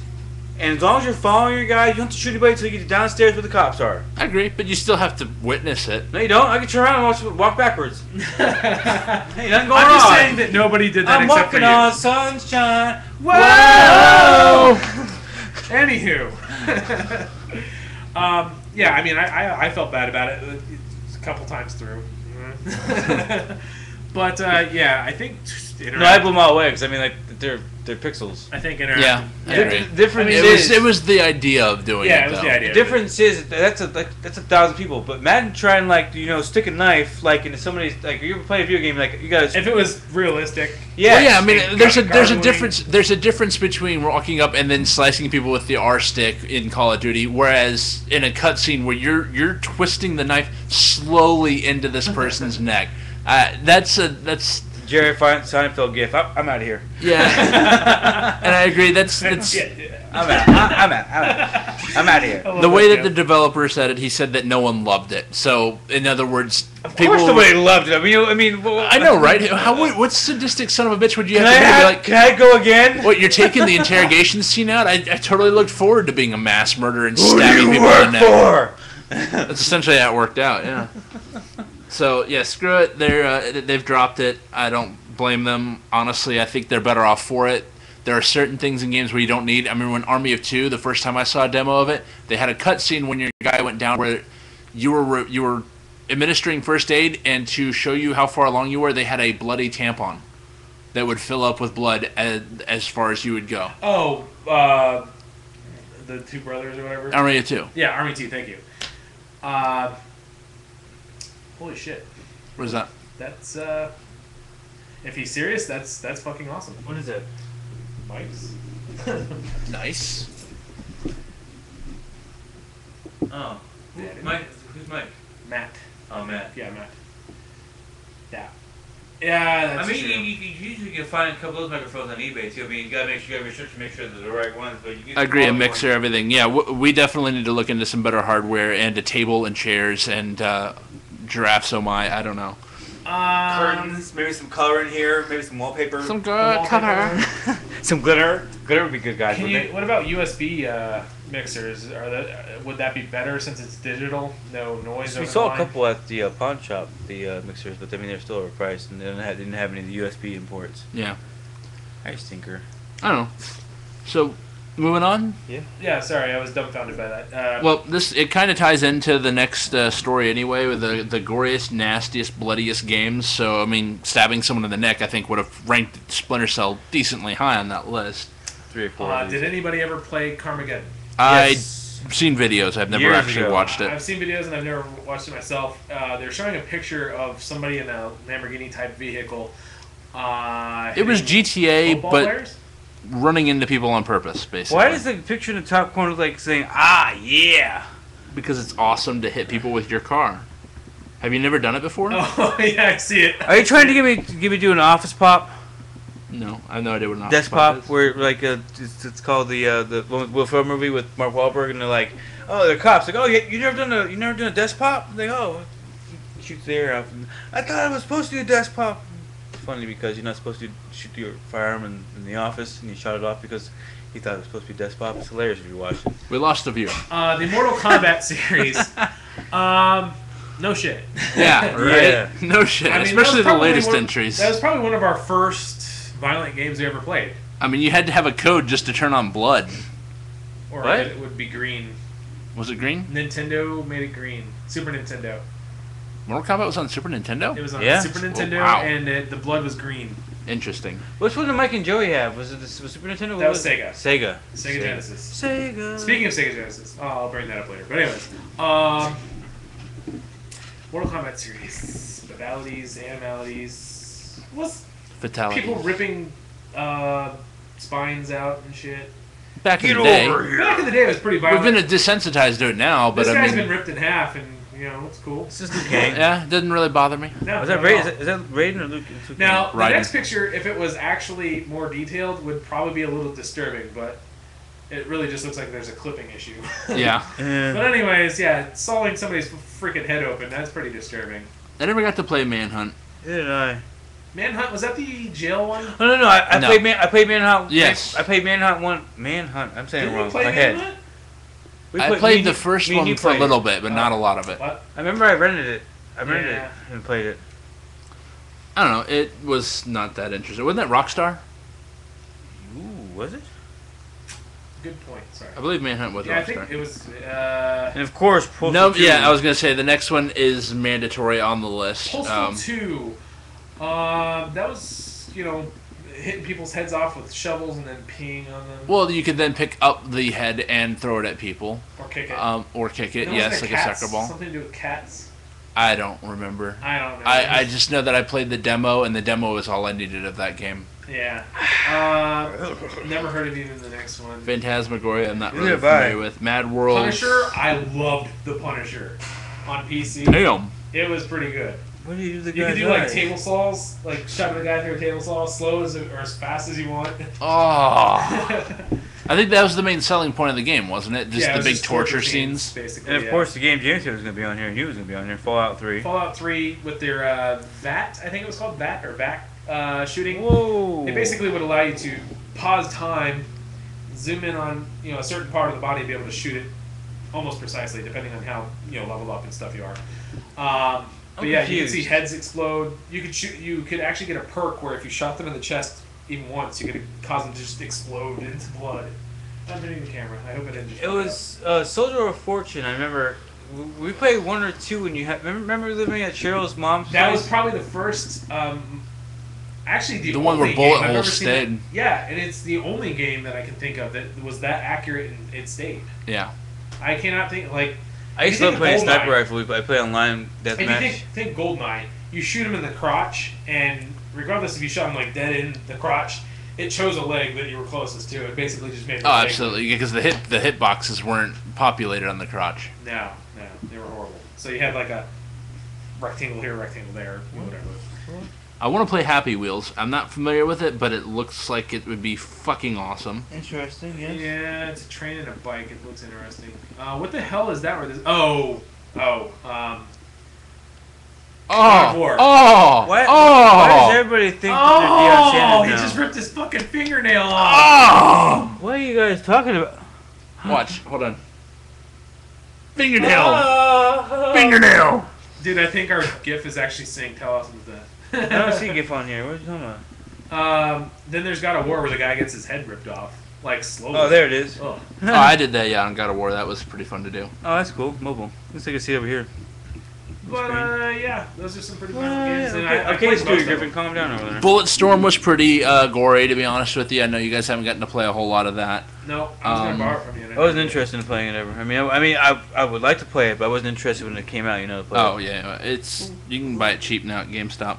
and as long as you're following your guy, you don't have to shoot anybody until you get downstairs where the cops are. I agree, but you still have to witness it. No, you don't. I can turn around and walk backwards. Hey, nothing going on. I'm just saying that nobody did that I'm except for walking you. on sunshine. Whoa! Anywho. Yeah, I mean, I felt bad about it a couple times through. But, yeah, I think... No, I blew them all away because I mean, like they're pixels. I think interactive. Yeah, I agree. Difference It was the idea of doing it. Yeah, it was though. the idea. The difference is that's 1,000 people, but Madden try and stick a knife like into somebody's like you're playing a video game like you guys. If it was realistic, Well, yeah, I mean, there's a gargling. difference. There's a difference between walking up and then slicing people with the R stick in Call of Duty, whereas in a cutscene where you're twisting the knife slowly into this person's neck. That's Jerry Seinfeld gif. I'm out of here. yeah, and I agree. That's I'm out of here. the way that the developer said it. He said that no one loved it. So, in other words, Of course, nobody loved it. I mean, I know, right? What sadistic son of a bitch would you Can have to be like? can I go again? What, you're taking the interrogation scene out? I totally looked forward to being a mass murderer and stabbing people in the neck. for? That's essentially how it worked out, yeah. So yeah, screw it. They've dropped it. I don't blame them. Honestly, I think they're better off for it. There are certain things in games where you don't need. I remember when Army of Two, the first time I saw a demo of it, they had a cutscene when your guy went down where you were administering first aid, and to show you how far along you were, they had a bloody tampon that would fill up with blood as far as you would go. Oh, the two brothers or whatever. Army of Two. Yeah, Army 2. Thank you. Holy shit. What is that? That's if he's serious, that's fucking awesome. What is that? Mike's. Nice. Oh. Yeah, Mike? Who's Mike? Matt. Oh, Matt. Yeah, Matt. Yeah. Yeah, that's I mean, true. you usually can find a couple of those microphones on eBay too. I mean, you gotta research to make sure they're the right ones. But you get I agree, a quality mixer, ones. everything. Yeah, we definitely need to look into some better hardware and a table and chairs and giraffes. Oh my, I don't know. Curtains, maybe some color in here, maybe some wallpaper. Some good cover. Some glitter. Glitter would be good, guys. Can wouldn't you, it? what about USB mixers? Would that be better since it's digital? No noise. We over saw the a line? couple at the pawn shop, the mixers, but I mean they're still overpriced and they didn't have any of the USB imports. Yeah, I stinker. I don't know. So, moving on. Yeah, sorry, I was dumbfounded by that. Well, it kind of ties into the next story anyway, with the goriest, nastiest, bloodiest games. So, I mean, stabbing someone in the neck, I think, would have ranked Splinter Cell decently high on that list. 3 or 4. of these. did anybody ever play Carmageddon? I've seen videos. I've never Years actually ago. watched it. I've seen videos and I've never watched it myself. They're showing a picture of somebody in a Lamborghini type vehicle. It was hitting GTA, football but players? running into people on purpose, basically. Why is the picture in the top corner like saying "Ah, yeah"? Because it's awesome to hit people with your car. Have you never done it before? Oh yeah, I see it. Are you trying to get me do an office pop? No, I have no idea what an Desk pop pop, is. where like it's called the one with Will Ferrell movie with Mark Wahlberg, and they're like, oh, they're cops. Like, oh, you never done a desk pop? Like, oh, shoots the air off. And, I thought I was supposed to do a desk pop. It's funny because you're not supposed to shoot your firearm in the office, and you shot it off because he thought it was supposed to be a desk pop. It's hilarious if you watch it. We lost a viewer. The Mortal Kombat series. No shit. Yeah, right? Yeah. No shit. I mean, Especially that was the latest probably entries. That was probably one of our first violent games we ever played. I mean, you had to have a code just to turn on blood. Or What? it would be green. Was it green? Nintendo made it green. Super Nintendo. Mortal Kombat was on Super Nintendo? It was on Yeah. Super Nintendo, wow. and the blood was green. Interesting. Which one did Mike and Joey have? Was it the Super Nintendo? That was Sega. Sega. Sega Genesis. Sega. Speaking of Sega Genesis, I'll bring that up later. But anyways, Mortal Kombat series, fatalities, animalities, was Fatality. people ripping spines out and shit. Back in the day. Back in the day, it was pretty We've violent. been desensitized to it now, but This I guy's mean... been ripped in half, and you know it's cool. It's just Luke Kang. Yeah, it didn't really bother me. No, Was that not at all. Raiden? Is that Raiden or Luke? Now, the Raiden. next picture, if it was actually more detailed, would probably be a little disturbing, but it really just looks like there's a clipping issue. Yeah. But Yeah. anyways, yeah, sawing somebody's freaking head open, that's pretty disturbing. I never got to play Manhunt. Did I? Manhunt, was that the jail one? No. I No. played Manhunt. Yes. I played Manhunt one. Manhunt. I'm saying it Did wrong. you play My head. Manhunt? I played the first me and one you for a played little it. bit, but not a lot of it. What? I remember I rented it. I rented Yeah. it and played it. I don't know. It was not that interesting. Wasn't that Rockstar? Ooh, was it? Good point, sorry. I believe Manhunt was Yeah, I Rockstar. think it was, And of course, Postal No, 2. yeah, I was gonna say the next one is mandatory on the list. Postal 2. That was, hitting people's heads off with shovels and then peeing on them. Well, you could then pick up the head and throw it at people, Or kick it. or kick it. Then Yes, wasn't like there a soccer ball. Something to do with cats? I don't remember. I don't know. I just know that I played the demo, and the demo was all I needed of that game. Yeah. Never heard of even the next one. Phantasmagoria, I'm not Neither really have I. familiar with. Mad World. Punisher, I loved the Punisher on PC. Damn. It was pretty good. What do you do the You guy could do like table saws, like shoving a guy through a table saw, slow as or as fast as you want. Oh. I think that was the main selling point of the game, wasn't it? Just Yeah, it the was big just torture scenes. basically. And of yeah. course, the game James said was going to be on here, and he was going to be on here. Fallout 3. Fallout 3 with their VAT, I think it was called VAT or VAC shooting. Whoa. They basically would allow you to pause time, zoom in on a certain part of the body, and be able to shoot it almost precisely, depending on how leveled up and stuff you are. But yeah, you could see heads explode. You could shoot. You could actually get a perk where if you shot them in the chest even once, you could cause them to just explode into blood. I'm hitting the camera. I hope it didn't. It was Soldier of Fortune. I remember we played 1 or 2 when you had. Remember living at Cheryl's mom's That place? was probably the first. Actually, the one only where bullet game I've holes ever seen stayed. Yeah, and it's the only game that I can think of that was that accurate and it stayed. Yeah. I cannot think like. I used to love playing sniper rifle. I play online If you deathmatch. think Goldeneye, you shoot him in the crotch, and regardless if you shot him like dead in the crotch, it chose a leg that you were closest to. It basically just made. Oh, absolutely, because the hit boxes weren't populated on the crotch. No, they were horrible. So you had like a rectangle here, rectangle there, whatever. I want to play Happy Wheels. I'm not familiar with it, but it looks like it would be fucking awesome. Interesting, yes. Yeah, it's a train and a bike. It looks interesting. What the hell is that? Where this? God of War. Why does everybody think that they're Deion he Sanders just now? ripped his fucking fingernail off. What are you guys talking about? Watch, hold on. Fingernail! Dude, I think our GIF is actually saying tell us with that. I don't see GIF on here. What are you talking about? Then there's God of War where the guy gets his head ripped off. Like, slowly. Oh, there it is. Oh. Oh, I did that, on God of War. That was pretty fun to do. Oh, that's cool. Mobile. Looks like I see it over here. But, yeah, those are some pretty fun games. And Okay, I okay, played Stuart most of Griffin, them. calm down over there. Bulletstorm was pretty gory, to be honest with you. I know you guys haven't gotten to play a whole lot of that. No, I was going to borrow it from you. I wasn't interested in playing it ever. I mean, I would like to play it, but I wasn't interested when it came out. To play Oh it. yeah, you can buy it cheap now at GameStop.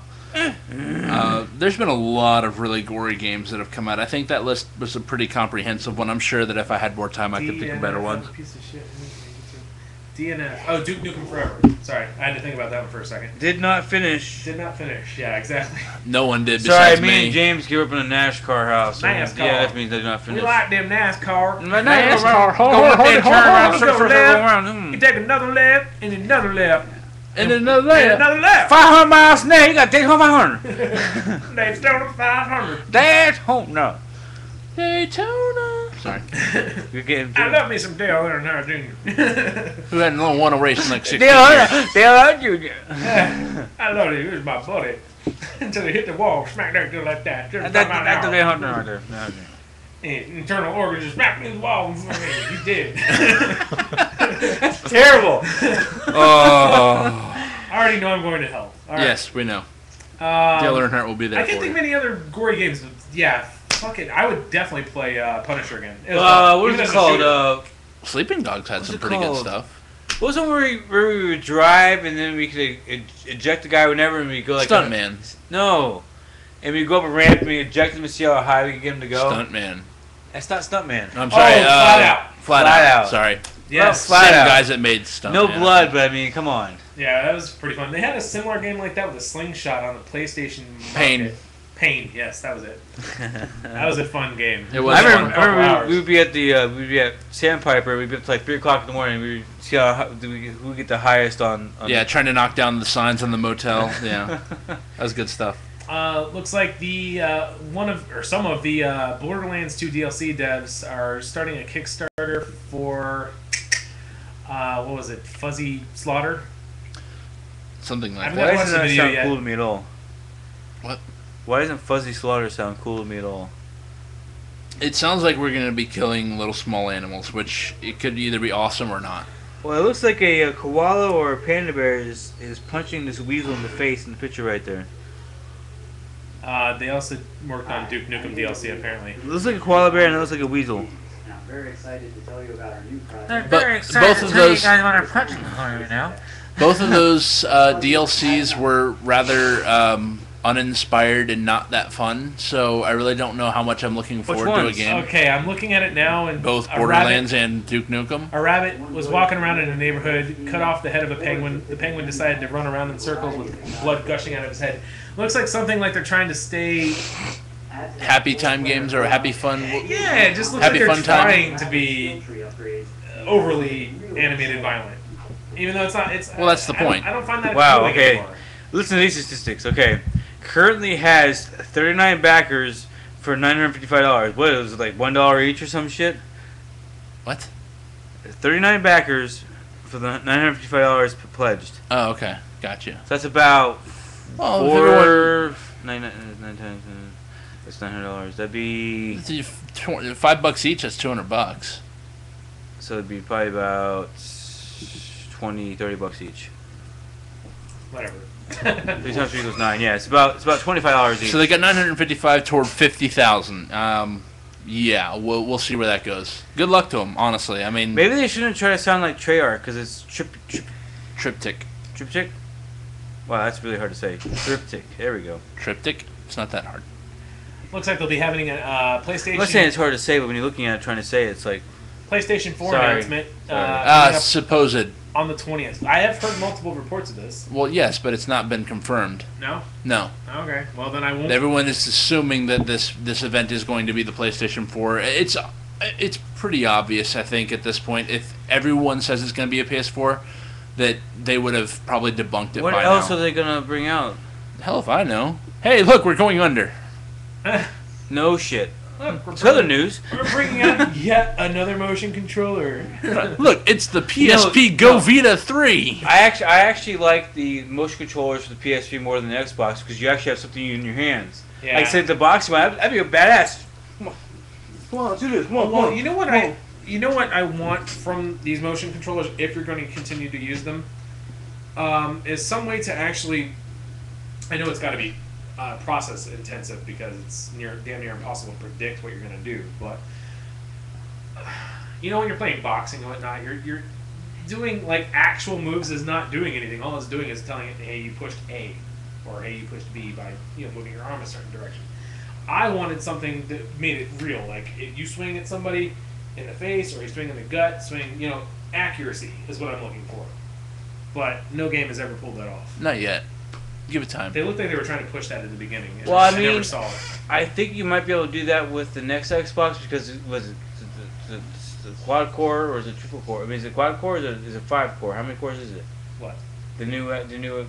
There's been a lot of really gory games that have come out. I think that list was a pretty comprehensive one. I'm sure that if I had more time, I could pick a better one. Piece of shit. DNF. Oh, Duke Nukem Forever. Sorry, I had to think about that one for a second. Did not finish. Did not finish. Yeah, exactly. No one did Sorry, besides me and James grew up in a NASCAR house. so NASCAR. Yeah, that means I did not finish. We like them NASCAR. NASCAR. Go up there, turn around, circle around. You take another left and another left. And another And layer. another left. 500 miles an hour. You got Daytona 500. Daytona 500. That's home. No. Daytona. Sorry. You're getting. I love me some Dale Earnhardt Jr. Who hadn't won a race in like 6 Dale Jr. I love it. He was my buddy. Until he hit the wall, smack that girl like that. Just That's about the an Dale hour. Hunter right there. No, okay. And internal organs just smacked me in the wall. You did. That's terrible. Oh. I already know I'm going to hell. All right. Yes, we know. Dale Earnhardt will be there I can't for think you. of any other gory games. But yeah, fuck it. I would definitely play Punisher again. It was What even is it as a called? shooter. Sleeping Dogs had What's some it pretty good called? stuff. What was the one where we would drive and then we could eject the guy whenever and we go like Stuntman. No. And we go up a ramp and we eject him and see how high we can get him to go. Stuntman. That's not Stuntman. I'm sorry. Flat Out. Flat Flat Out. Out. Sorry. Yes. Flat Same Out. guys that made Stuntman. No blood, but I mean, come on. Yeah, that was pretty fun. They had a similar game like that with a slingshot on the PlayStation. Pain. Market. Pain. Yes, that was it. That was a fun game. It was I fun. remember we would be at Sandpiper. We'd be up to like 3 o'clock in the morning. We would see who would get the highest on. Yeah, trying to knock down the signs on the motel. Yeah, that was good stuff. Looks like the some of the Borderlands 2 DLC devs are starting a Kickstarter for what was it? Fuzzy Slaughter. Something like I've that. never Why watched doesn't the that video sound yet. cool to me at all? What? Why doesn't Fuzzy Slaughter sound cool to me at all? It sounds like we're going to be killing little small animals, which it could either be awesome or not. Well, it looks like a koala or a panda bear is punching this weasel in the face in the picture right there. They also worked on Duke Nukem DLC apparently. It looks like a koala bear and it looks like a weasel. I'm very excited to tell you about our new project. But both of those, both of those DLCs were rather uninspired and not that fun. So I really don't know how much I'm looking forward to a ones? game. Okay, I'm looking at it now, and Both a Borderlands and Duke Nukem. A rabbit was walking around in a neighborhood, cut off the head of a penguin. The penguin decided to run around in circles with blood gushing out of his head. Looks like something like they're trying to stay. Happy time games or happy fun. Yeah, it just looks Happy like they're fun time. trying to be overly animated violent. Even though it's not. It's Well, that's the point. I don't find that Wow, appealing okay. anymore. Listen to these statistics. Okay. Currently has 39 backers for $955. What is it, like $1 each or some shit? What? 39 backers for the $955 pledged. Oh, okay. Gotcha. So that's about Well, that's $900. That'd be $5 each. That's $200. so it'd be probably about $30 each. Whatever. 3 times 3 equals 9. Yeah, it's about $25 each. So they got 955 toward 50,000. Yeah, we'll see where that goes. Good luck to them, honestly. I mean, Maybe they shouldn't try to sound like Treyarch because it's triptych. Triptych. Wow, that's really hard to say. Triptych. There we go. Triptych. It's not that hard. Looks like they'll be having a PlayStation. I'm not saying it's hard to say, but when you're looking at it, trying to say it, it's like PlayStation 4 Sorry. announcement. Supposed. On the 20th. I have heard multiple reports of this. Well, yes, but it's not been confirmed. No? No. Okay. Well, then I won't. Everyone is assuming that this event is going to be the PlayStation 4. It's pretty obvious, I think, at this point. If everyone says it's going to be a PS4, that they would have probably debunked it what by else now. are they gonna bring out? Hell if I know. Hey, look, we're going under. No shit. Look, It's other news. We're bringing out yet another motion controller. Look, it's the PSP Go Vita 3. I actually like the motion controllers for the PSP more than the Xbox because you actually have something in your hands. Yeah. Like say the boxing one, that'd be a badass. Come on, let's do this. Come on, Well, come on. you know what I want from these motion controllers, if you're going to continue to use them, is some way to actually. I know it's got to be process intensive because it's damn near impossible to predict what you're going to do. But you know, when you're playing boxing and whatnot, you're doing like actual moves is not doing anything. All it's doing is telling it, hey, you pushed A, or hey, you pushed B by moving your arm a certain direction. I wanted something that made it real, like if you swing at somebody in the face or you swing in the gut, accuracy is what I'm looking for. But no game has ever pulled that off. Not yet. Give it time. They looked like they were trying to push that at the beginning. And Well, I I never mean, saw it. I think you might be able to do that with the next Xbox because it was the quad core or is it triple core? I mean, is it quad core or is it 5 core? How many cores is it? What? The new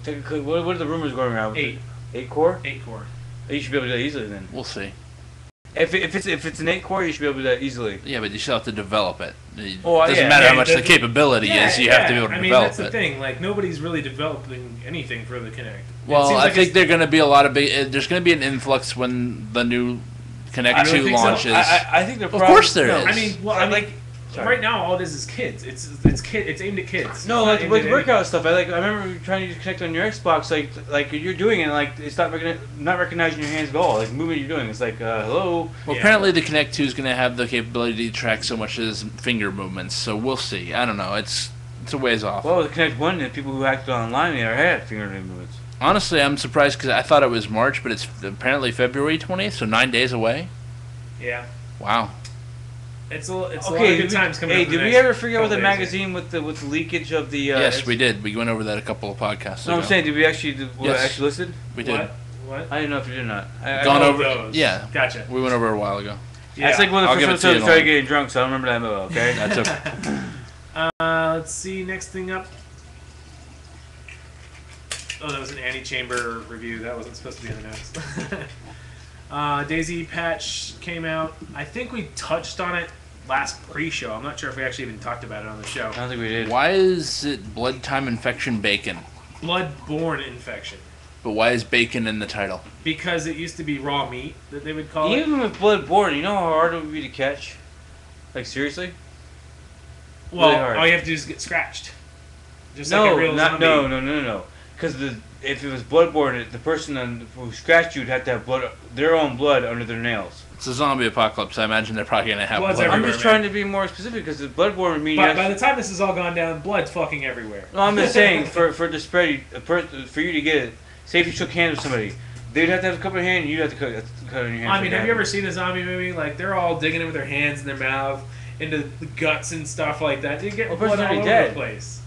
technically, what are the rumors going around? 8. 8 core? 8 core. You should be able to do that easily then. We'll see. If it's an 8 core, you should be able to do that easily. Yeah, but you still have to develop it. It Oh, doesn't yeah. matter Yeah, how much the capability is. You have to be able to develop that's the it. thing. Like nobody's really developing anything for the Kinect. Well, seems I like think they're going to be a lot of big. There's going to be an influx when the new Kinect I really 2 think so. launches. I think they're Of course there is. I mean, right now all it is kids. It's aimed at kids. No, It's like not with aimed at workout stuff. I remember trying to connect on your Xbox. Like you're doing it, like it's not recognizing your hands at all. Like movement you're doing, it's like hello. Well, Yeah. apparently the Kinect 2 is going to have the capability to track so much as finger movements. So we'll see. I don't know. It's a ways off. Well, the Kinect 1, the people who acted online, they had finger movements. Honestly, I'm surprised because I thought it was March, but it's apparently February 20th, so 9 days away. Yeah. Wow. It's a lot of good times coming up. Hey, in the did we next ever figure out with the couple days. magazine with the leakage of the? Yes, we did. We went over that a couple of podcasts ago. No, I'm saying, did we actually Yes. actually listed? We did. What? I didn't know if you did or not. Gone know over. those. Yeah. Gotcha. We went over it a while ago. Yeah. That's like one of I'll the give first it to you episodes I started in a getting drunk, so I don't remember that movie. Okay. That's okay. Let's see. Next thing up. Oh, that was an Annie Chamber review. That wasn't supposed to be in the notes. Daisy patch came out. I think we touched on it last pre-show. I'm not sure if we actually even talked about it on the show. I don't think we did. Why is it blood time infection bacon? Blood-borne infection. But why is bacon in the title? Because it used to be raw meat that they would call it. Even with blood-borne, you know how hard it would be to catch? Like seriously? Well, really hard. all you have to do is get scratched. Just No, like a real not, zombie. no. Because if it was blood-borne, the person who scratched you would have to have their own blood under their nails. It's a zombie apocalypse. I imagine they're probably going to have Blood's blood. I'm everywhere, just man. trying to be more specific because the blood-borne would mean. But by the time this has all gone down, blood's fucking everywhere. No, I'm just saying for the spread, for you to get it. Say if you shook hands with somebody, they'd have to have a cup in your hand, and you'd have to cut on your hand. I mean, have you ever seen a zombie movie? Like, they're all digging in with their hands in their mouth, into the guts and stuff like that. You get Well, blood person's all already over dead. the place.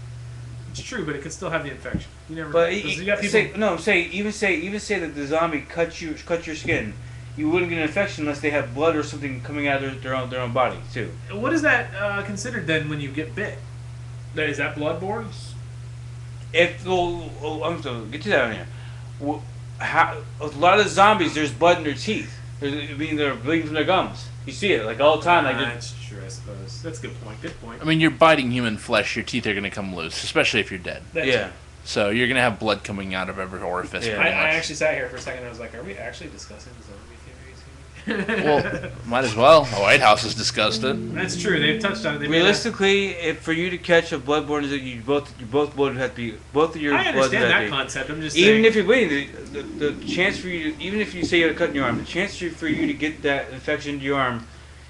It's true, but it could still have the infection. You never. But Because you got people. even say that the zombie cuts your skin, you wouldn't get an infection unless they have blood or something coming out of their own body too. What is that considered then when you get bit? Is that bloodborne? I'm going to get to that on here. A lot of the zombies, there's blood in their teeth. They're bleeding from their gums. You see it like all the time. Like That's true, I suppose. That's a good point. Good point. I mean, you're biting human flesh. Your teeth are going to come loose, especially if you're dead. That's yeah. So you're gonna have blood coming out of every orifice. Yeah. I pretty much. actually sat here for a second and I was like, are we actually discussing zombie theories? Well, might as well. The White House has discussed it. That's true. They've touched on it. They made Realistically, if for you to catch a bloodborne disease, you both blood have to be both of your I blood understand have that to be. concept. I'm just Even saying. if you're bleeding, the chance for you, even if you say you had a cut in your arm, the chance for you to get that infection into your arm,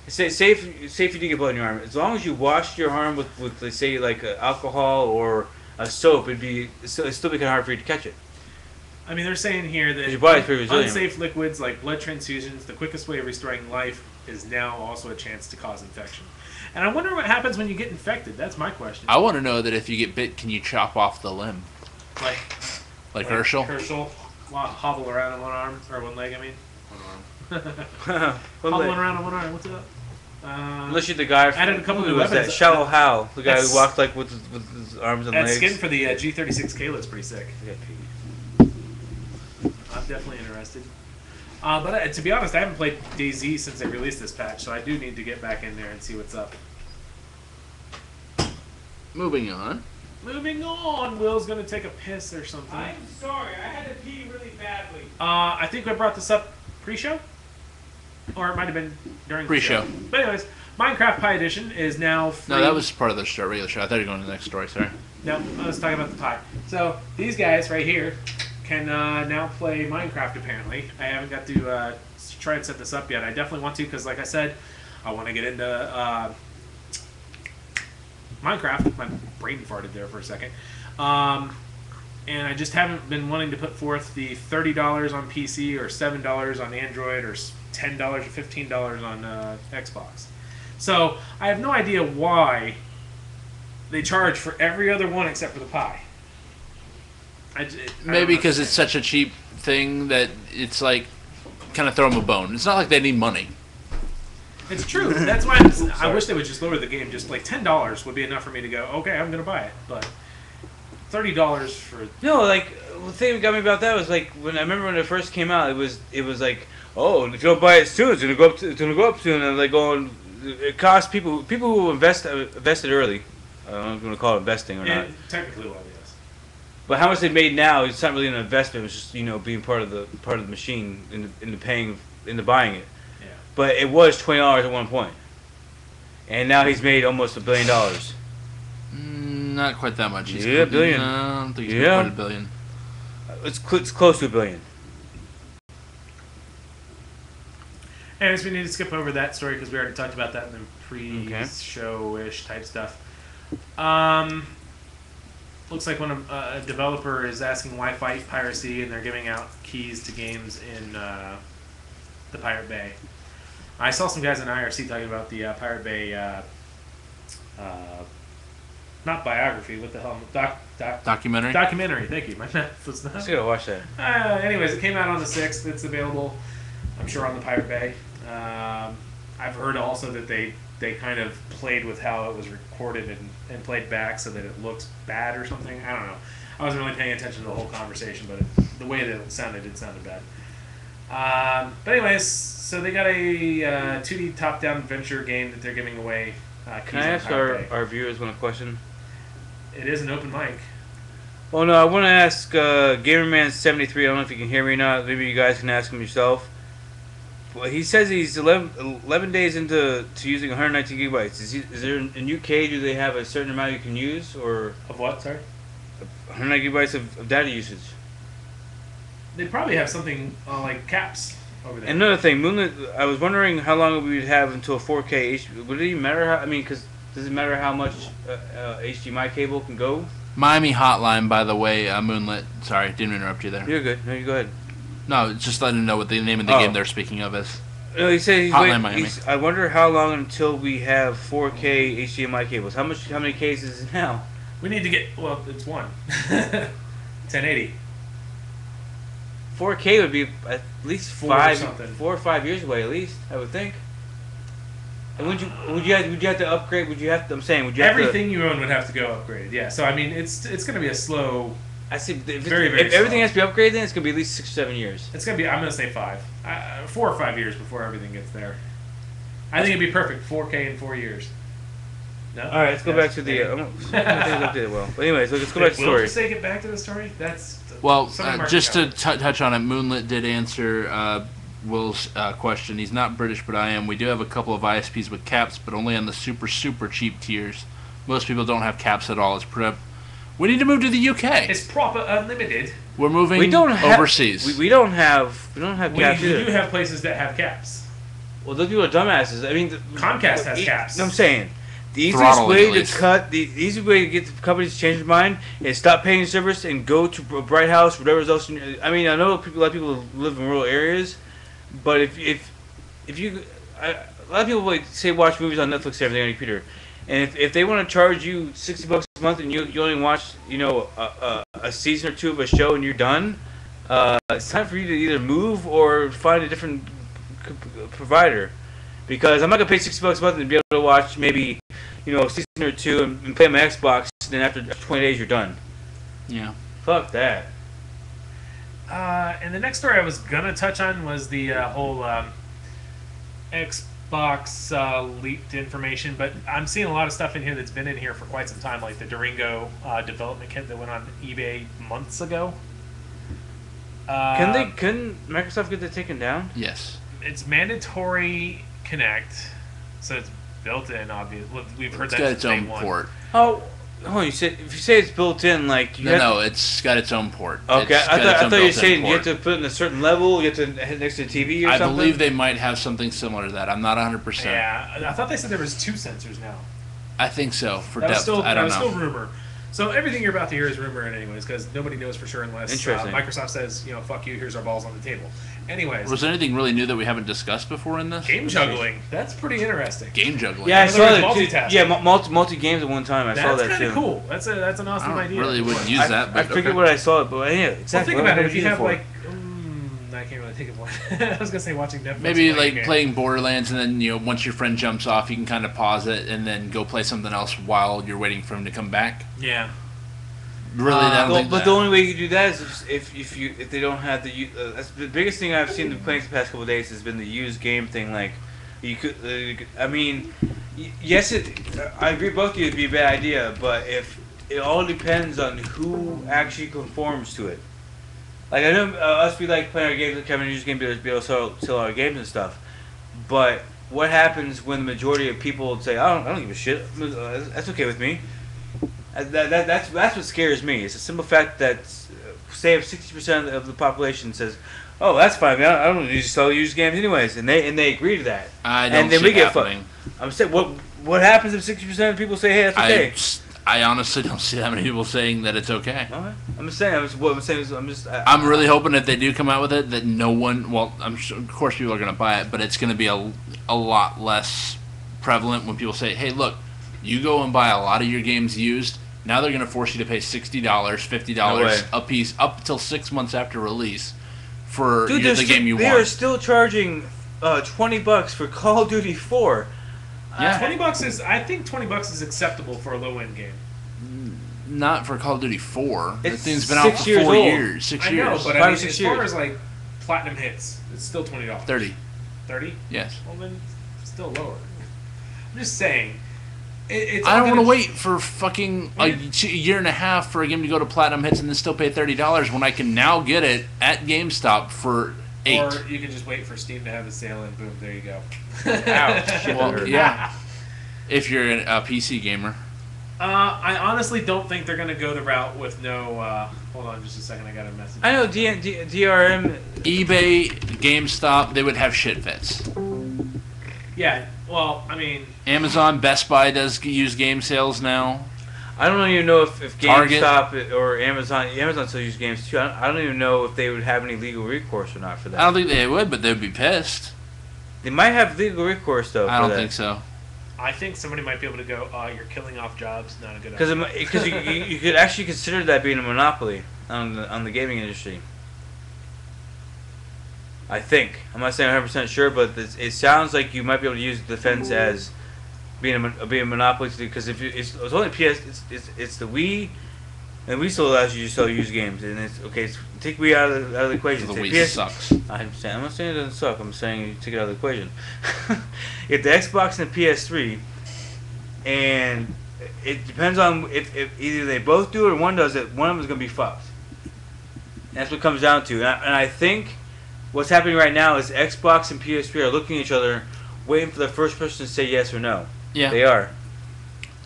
say if you do get blood in your arm, as long as you washed your arm with let's say like alcohol or a soap, it'd still be kind of hard for you to catch it. I mean, they're saying here that Your body's pretty resilient. unsafe liquids like blood transfusions, the quickest way of restoring life, is now also a chance to cause infection. And I wonder what happens when you get infected. That's my question. I want to know that if you get bit, can you chop off the limb? Like Herschel? Herschel, hobble around on one arm, or one leg, I mean. One arm. One Hobbling leg. around on one arm, what's up? Unless you're the guy from added a couple who new was that? weapons. Shallow Hal, the guy That's- who walked like with his arms and That legs. skin for the G36K looks pretty sick. Yeah, I'm definitely interested. But to be honest, I haven't played DayZ since they released this patch, so I do need to get back in there and see what's up. Moving on. Moving on, Will's gonna take a piss or something. I'm sorry, I had to pee really badly. I think I brought this up pre-show, or it might have been during Pre-show. the show. But anyways, Minecraft Pie Edition is now free. No, that was part of the show, regular show. I thought you were going to the next story. Sorry. No, I was talking about the pie. So these guys right here can now play Minecraft. Apparently, I haven't got to try and set this up yet. I definitely want to because, like I said, I want to get into Minecraft. My brain farted there for a second. And I just haven't been wanting to put forth the $30 on PC or $7 on Android or $10 or $15 on Xbox. So I have no idea why they charge for every other one except for the pie. I don't Maybe because it's understand. such a cheap thing that it's like kind of throw them a bone. It's not like they need money. It's true. That's why I wish they would just lower the game. Just like $10 would be enough for me to go, okay, I'm going to buy it. But $30 for... No, like the thing that got me about that was like when I remember when it first came out, it was like, oh, if you don't buy it soon, it's gonna go up soon, and like going, it costs people who invested early. I don't know if you want to call it investing or not. It technically will, yes. But how much they made now, it's not really an investment. It's just being part of the machine into buying it. Yeah. But it was $20 at one point, and now he's made almost $1 billion. Not quite that much. He's Yeah, billion. No, I don't think he's Yeah. quite a billion. It's close to $1 billion. Anyways, we need to skip over that story because we already talked about that in the pre-show-ish type stuff. Looks like when a developer is asking why fight piracy, and they're giving out keys to games in the Pirate Bay. I saw some guys in IRC talking about the Pirate Bay, not biography. What the hell? Documentary. Documentary. Thank you. My math was not. Just gotta watch that. Anyways, it came out on the 6th. It's available, I'm sure, on the Pirate Bay. I've heard also that they kind of played with how it was recorded and played back so that it looks bad or something. I don't know. I wasn't really paying attention to the whole conversation, but the way that it sounded bad. But anyways, so they got a 2D top-down adventure game that they're giving away. Can I ask our viewers one question? It is an open mic. Well, no, I want to ask Gamerman73. I don't know if you can hear me or not. Maybe you guys can ask him yourself. Well, he says he's 11 days into using 119 gigabytes. Is there in UK? Do they have a certain amount you can use, or Of what? Sorry. 100 gigabytes of data usage? They probably have something like caps over there. And another thing, Moonlit. I was wondering how long we would have until 4K. Would it even matter? Because does it matter how much HDMI cable can go? Miami Hotline, by the way, Moonlit. Sorry, didn't interrupt you there. You're good. No, you go ahead. No, just letting you know what the name of the game they're speaking of is. No, he said Hotline Miami. I wonder how long until we have 4K HDMI cables. How many cases is it now? We need to get, well, it's one. 1080. 4K would be at least 4 or 5 years away, at least I would think. And would you have to upgrade? Would you have to? I'm saying, would you have Everything you own would have to go upgraded. Yeah. So I mean, it's going to be a slow. I see. If Very everything slow. has to be upgraded, then it's gonna be at least 6 or 7 years. It's going to be. I'm going to say 4 or 5 years before everything gets there. I think it'd be perfect. 4K in 4 years. No. All right, let's go back to the. Well, but anyways, let's go back to the Will story. just say get back to the story? That's Well, something Mark just can to cover. touch on it, Moonlit did answer Will's question. He's not British, but I am. We do have a couple of ISPs with caps, but only on the super, super cheap tiers. Most people don't have caps at all. It's prep. We need to move to the UK. It's proper unlimited. We're moving We don't have, overseas. We don't have caps We either. do have places that have caps. Well, those people are dumbasses. I mean, Comcast has caps. I'm saying the easiest Throttling, way at to least. the easy way to get the companies to change their mind is stop paying service and go to Bright House, whatever else. I mean, I know a lot of people live in rural areas, but if you, a lot of people like say watch movies on Netflix and everything on your computer, and if they want to charge you $60 a month and you only watch a season or two of a show and you're done, it's time for you to either move or find a different provider, because I'm not gonna pay $60 a month and be able to watch maybe a season or two and play my Xbox, and then after 20 days you're done. Yeah. Fuck that. And the next story I was gonna touch on was the whole Xbox leaked information, but I'm seeing a lot of stuff in here that's been in here for quite some time, like the Durango development kit that went on eBay months ago. Can Microsoft get that taken down? Yes. It's mandatory Connect, so it's built in. Obviously, we've heard It's that got since its day own one. port. Oh, if you say it's built in, like It's got its own port. Okay, It's got its I own thought you were built-in saying you port. have to put it in a certain level. You have to hit next to the TV or I something. believe they might have something similar to that. I'm not 100%. Yeah, I thought they said there was 2 sensors now. I think so. For That was depth, still I don't that know. was still rumor. So everything you're about to hear is rumor, anyways, because nobody knows for sure unless Interesting. Microsoft says, fuck you, here's our balls on the table. Anyways, Was there anything really new that we haven't discussed before in this? game juggling. That's pretty interesting. Game juggling. Yeah, I In saw other that. words, Too. multitasking. Yeah, multi games at one time. I saw That's that kind too. of cool. That's an I awesome don't idea. really would use that, I but forget okay. what I saw, but yeah, Well, exactly. think what about I'm it. If you using have for. I can't really think of one. I was gonna say watching Netflix. Maybe playing a like game. playing Borderlands, and then once your friend jumps off, you can kind of pause it and then go play something else while you're waiting for him to come back. Yeah. Really, I don't think but that. the only way you can do that is if they don't have the that's the biggest thing I've seen them playing the past couple of days has been the used game thing. Like you could, I mean, yes, I agree both of you it'd be a bad idea, but if it all depends on who actually conforms to it. Like I know us we like playing our games like having a used game to be able to sell our games and stuff, but what happens when the majority of people say I don't give a shit, that's okay with me. That's what scares me. It's a simple fact that, say, if 60% of the population says, "Oh, that's fine, man. I don't usually sell used games anyways," and they agree to that, I don't and then see we it get happening. I'm saying, what happens if 60% of people say, "Hey, that's okay"? I honestly don't see that many people saying that it's okay. Okay. I'm just saying. What I'm saying is, I'm really hoping that they do come out with it that no one. Well, I'm sure, of course, people are going to buy it, but it's going to be a lot less prevalent when people say, "Hey, look, you go and buy a lot of your games used." Now they're going to force you to pay $60, $50 a piece up until 6 months after release for the game you they want. are still charging $20 for Call of Duty 4. Yeah. $20 is. I think $20 is acceptable for a low end game. Not for Call of Duty 4. That It's thing's been out 6 for years 4 old. years. 6 I years. know, but 5 I or mean, 6 as far years. as like platinum hits, it's still $20. 30. 30? Yes. Well, then it's still lower. I'm just saying. It's I all don't want to gonna- wait for fucking a year and a half for a game to go to platinum hits and then still pay $30 when I can now get it at GameStop for $8. Or you can just wait for Steam to have a sale and boom, there you go. Ouch. Shit, that Well, hurt. yeah. If you're a PC gamer. I honestly don't think they're going to go the route with no... hold on just a second, I got a message. I know DRM. eBay, GameStop, they would have shit fits. Yeah, well, I mean... Amazon, Best Buy does use game sales now. I don't even know if Target. GameStop or Amazon still use games too. I don't even know if they would have any legal recourse or not for that. I don't think they would, but they'd be pissed. They might have legal recourse though. I don't think so. I think somebody might be able to go, you're killing off jobs, not a good Because idea. you could actually consider that being a monopoly on the gaming industry. I think. I'm not saying 100% sure, but it sounds like you might be able to use the defense as being a monopoly, because if it's only PS, it's the Wii, and Wii still allows you to sell used games, and it's okay. Take Wii out of the equation. The Say Wii PS sucks. I'm not saying it doesn't suck. I'm saying you take it out of the equation. If the Xbox and the PS3 and it depends on if either they both do it or one does it. One of them is gonna be fucked. That's what it comes down to. And I think what's happening right now is Xbox and PS3 are looking at each other, waiting for the first person to say yes or no. Yeah. They are.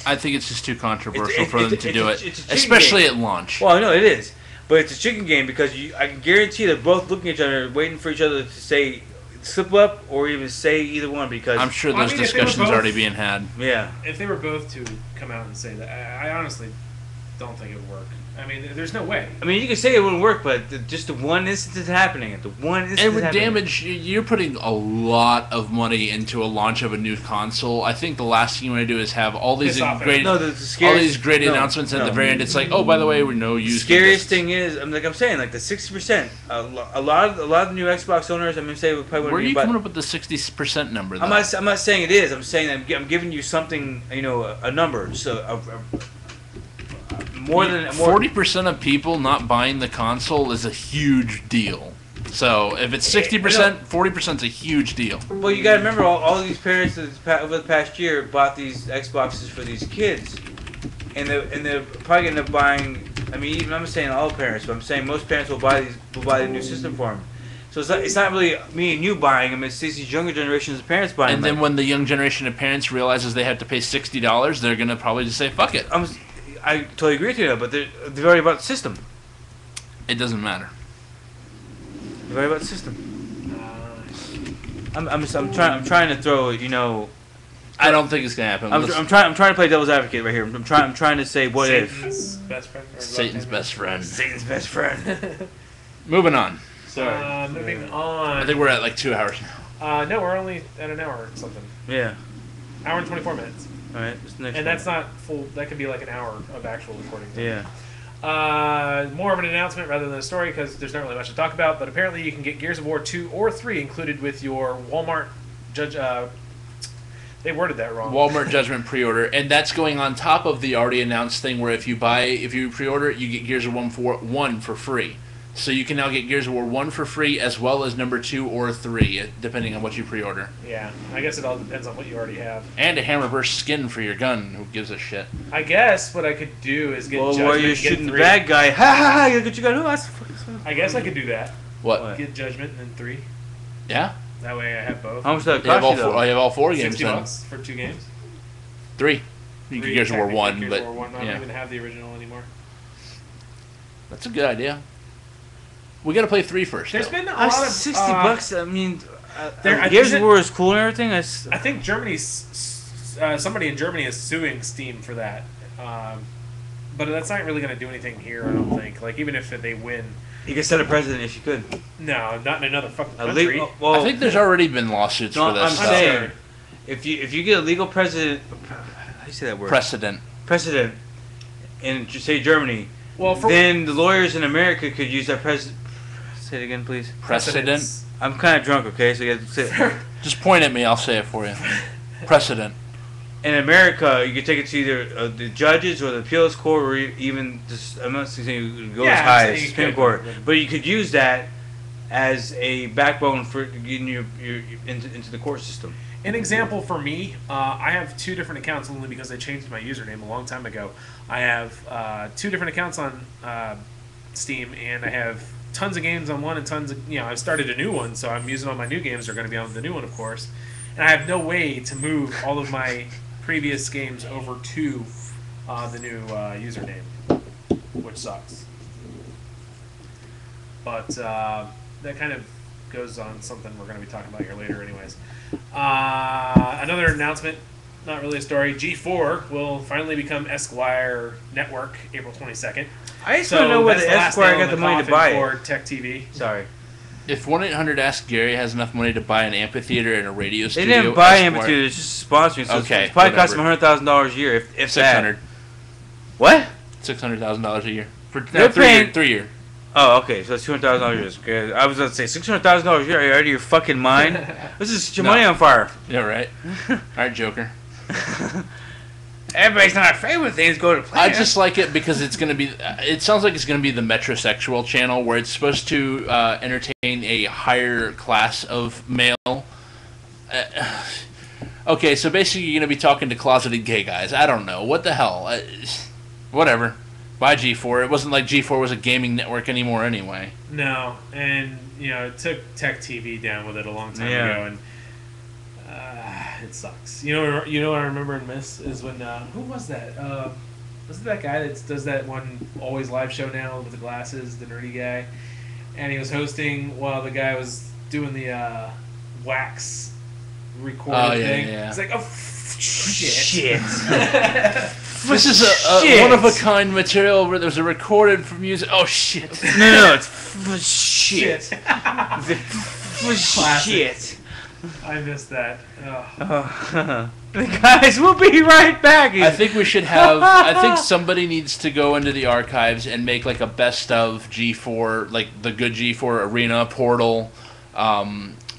I think it's just too controversial for them to do it, it's a chicken especially game. at launch. Well, I know it is, but it's a chicken game because I can guarantee they're both looking at each other, waiting for each other to say slip up or even say either one because I'm sure Well, I those mean, if they were discussions both- already being had. yeah. If they were both to come out and say that, I honestly don't think it would work. I mean, there's no way. I mean, you can say it wouldn't work, but just the one instance is happening. The one instance It is would happening. damage. You're putting a lot of money into a launch of a new console. I think the last thing you want to do is have all these Piss off great, No, the all scariest, these great no, announcements at no. the very end. It's like, oh, by the way, we know The you. scariest thing is, I'm saying, like the 60%. A lot of the new Xbox owners, I'm gonna say, would probably Where are want to you be. coming up with the 60% number? Though? I'm not saying it is. I'm saying I'm giving you something, a number. So more than 40% of people not buying the console is a huge deal. So if it's 60%, 40% is a huge deal. Well, you gotta remember, all these parents over the past year bought these Xboxes for these kids, and they're probably gonna end up buying. I mean, even I'm not saying all parents, but I'm saying most parents will buy the new system for them. So it's not really me and you buying them. It's these younger generations of parents buying And them. then when the young generation of parents realizes they have to pay $60, they're gonna probably just say, "Fuck it." I totally agree with you, but they've already bought the system. It doesn't matter. They've already bought the system. I'm trying to throw I don't think it's gonna happen. I'm trying to play devil's advocate right here. I'm trying to say what if Satan's best friend. Or Satan's best friend. Satan's best friend. Moving on. Sorry. Moving on. I think we're at like 2 hours now. No, we're only at an hour or something. Yeah. Hour and 24 minutes. All right. What's the next And one? that's not full. That could be like an hour of actual recording time. Yeah. More of an announcement rather than a story because there's not really much to talk about. But apparently, you can get Gears of War 2 or 3 included with your Walmart Judge. They worded that wrong. Walmart Judgment pre-order, and that's going on top of the already announced thing where if you pre-order it, you get Gears of War 1 for free. So you can now get Gears of War 1 for free as well as number 2 or 3, depending on what you pre-order. Yeah, I guess it all depends on what you already have. And a Hammerburst skin for your gun. Who gives a shit? I guess what I could do is get Well, Judgment while you're and get shooting the 3. bad guy, ha ha ha! Look what you got. Oh, that's fucking. I guess I could do that. What? Get Judgment and then 3. Yeah. That way I have both. How much does that You have cost you though? you have all 4 games then. $60 for 2 games. 3. You get Gears of War 1, Gears but of War 1. I don't yeah, even have the original anymore. that's a good idea. We got to play 3 first. There's though. been a lot of $60. I mean, I Gears think of War is cool and everything. I think somebody in Germany is suing Steam for that. But that's not really going to do anything here, I don't think. Like, even if they win. You could set a precedent if you could. No, not in another fucking country. I think there's already been lawsuits for this. I'm stuff. saying, if you get a legal precedent, how do you say that word? Precedent. In say Germany, well, then the lawyers in America could use that precedent. Say it again, please. Precedent. I'm kind of drunk, okay? So you have to say it. Just point at me. I'll say it for you. Precedent. In America, you could take it to either the judges or the appeals court, or even just, I'm not saying you go as high as Supreme Court, but you could use that as a backbone for getting you into the court system. An example for me, I have 2 different accounts only because I changed my username a long time ago. I have 2 different accounts on Steam, and I have tons of games on one and tons of, I've started a new one, so I'm using all my new games. They're going to be on the new one, of course. And I have no way to move all of my previous games over to the new username, which sucks. But that kind of goes on something we're going to be talking about here later anyways. Another announcement, not really a story. G4 will finally become Esquire Network April 22nd. I just want to know whether Esquire got the money to buy for it. Tech TV. Sorry. If 1-800 Ask Gary has enough money to buy an amphitheater and a radio They studio, didn't buy Esquire- amphitheater, it's just sponsoring. So Okay, it's probably cost whatever. them $100,000 a year, if $600. that. What? $600,000 a year for They're 3 year. paying- 3 year. Oh, okay. So that's $200,000 a year. Okay. I was going to say $600,000 a year. Are you out of your fucking mind? This is your No. money on fire. Yeah, right. All right, Joker. Everybody's not afraid when things go to plan. I just like it because it's going to be. It sounds like it's going to be the metrosexual channel where it's supposed to entertain a higher class of male. Okay, so basically you're going to be talking to closeted gay guys. I don't know. What the hell? Whatever. Buy G4. It wasn't like G4 was a gaming network anymore anyway. No, and it took Tech TV down with it a long time ago, and it sucks. You know what I remember and miss is when who was that? Was it that guy that does that one Always Live show now with the glasses, the nerdy guy? And he was hosting while the guy was doing the wax recorded thing. Yeah. It's like, oh shit. This is a one-of-a-kind material where there's a recorded for music. Oh, shit. No, it's shit. Shit. I missed that. The guys will be right back. I think we should have... I think somebody needs to go into the archives and make like a best of G4, like the good G4 Arena, Portal,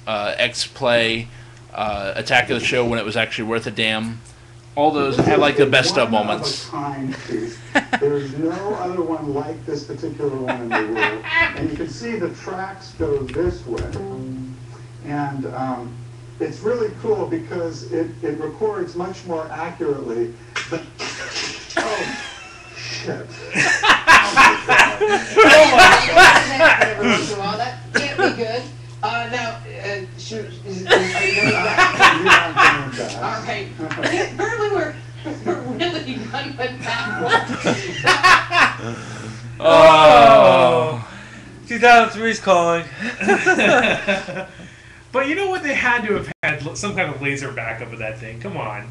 X-Play, Attack of the Show when it was actually worth a damn. All those have like the best of moments. There's no other one like this particular one in the world. And you can see the tracks go this way. And it's really cool because it records much more accurately. But, oh, shit. Oh my God. That can't be good. Now, are you going back? All right. Apparently we're really done with that one. Oh. 2003's calling. But you know what? They had to have had some kind of laser backup of that thing. Come on.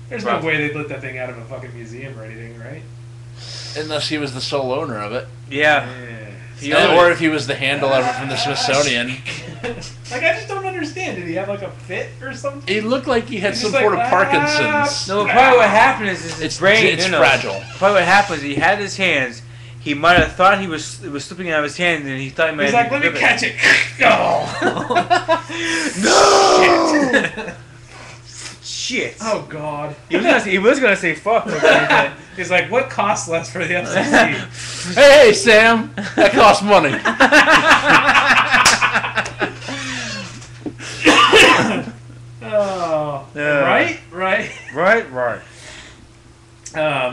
There's no way they'd let that thing out of a fucking museum or anything, right? Unless he was the sole owner of it. Yeah. Or if he was the handle of it from the Smithsonian. Like, I just don't understand. Did he have like a fit or something? He looked like he had some sort of Parkinson's. No, probably what happened is his brain. It's fragile. Probably what happened is he had his hands. He might have thought it was slipping out of his hand, and he thought he might. He's like, let me catch it. Oh. No. Shit. Oh God. He was gonna say fuck. He's like, what costs less for the FCC? Hey, Sam, that costs money. Oh, right.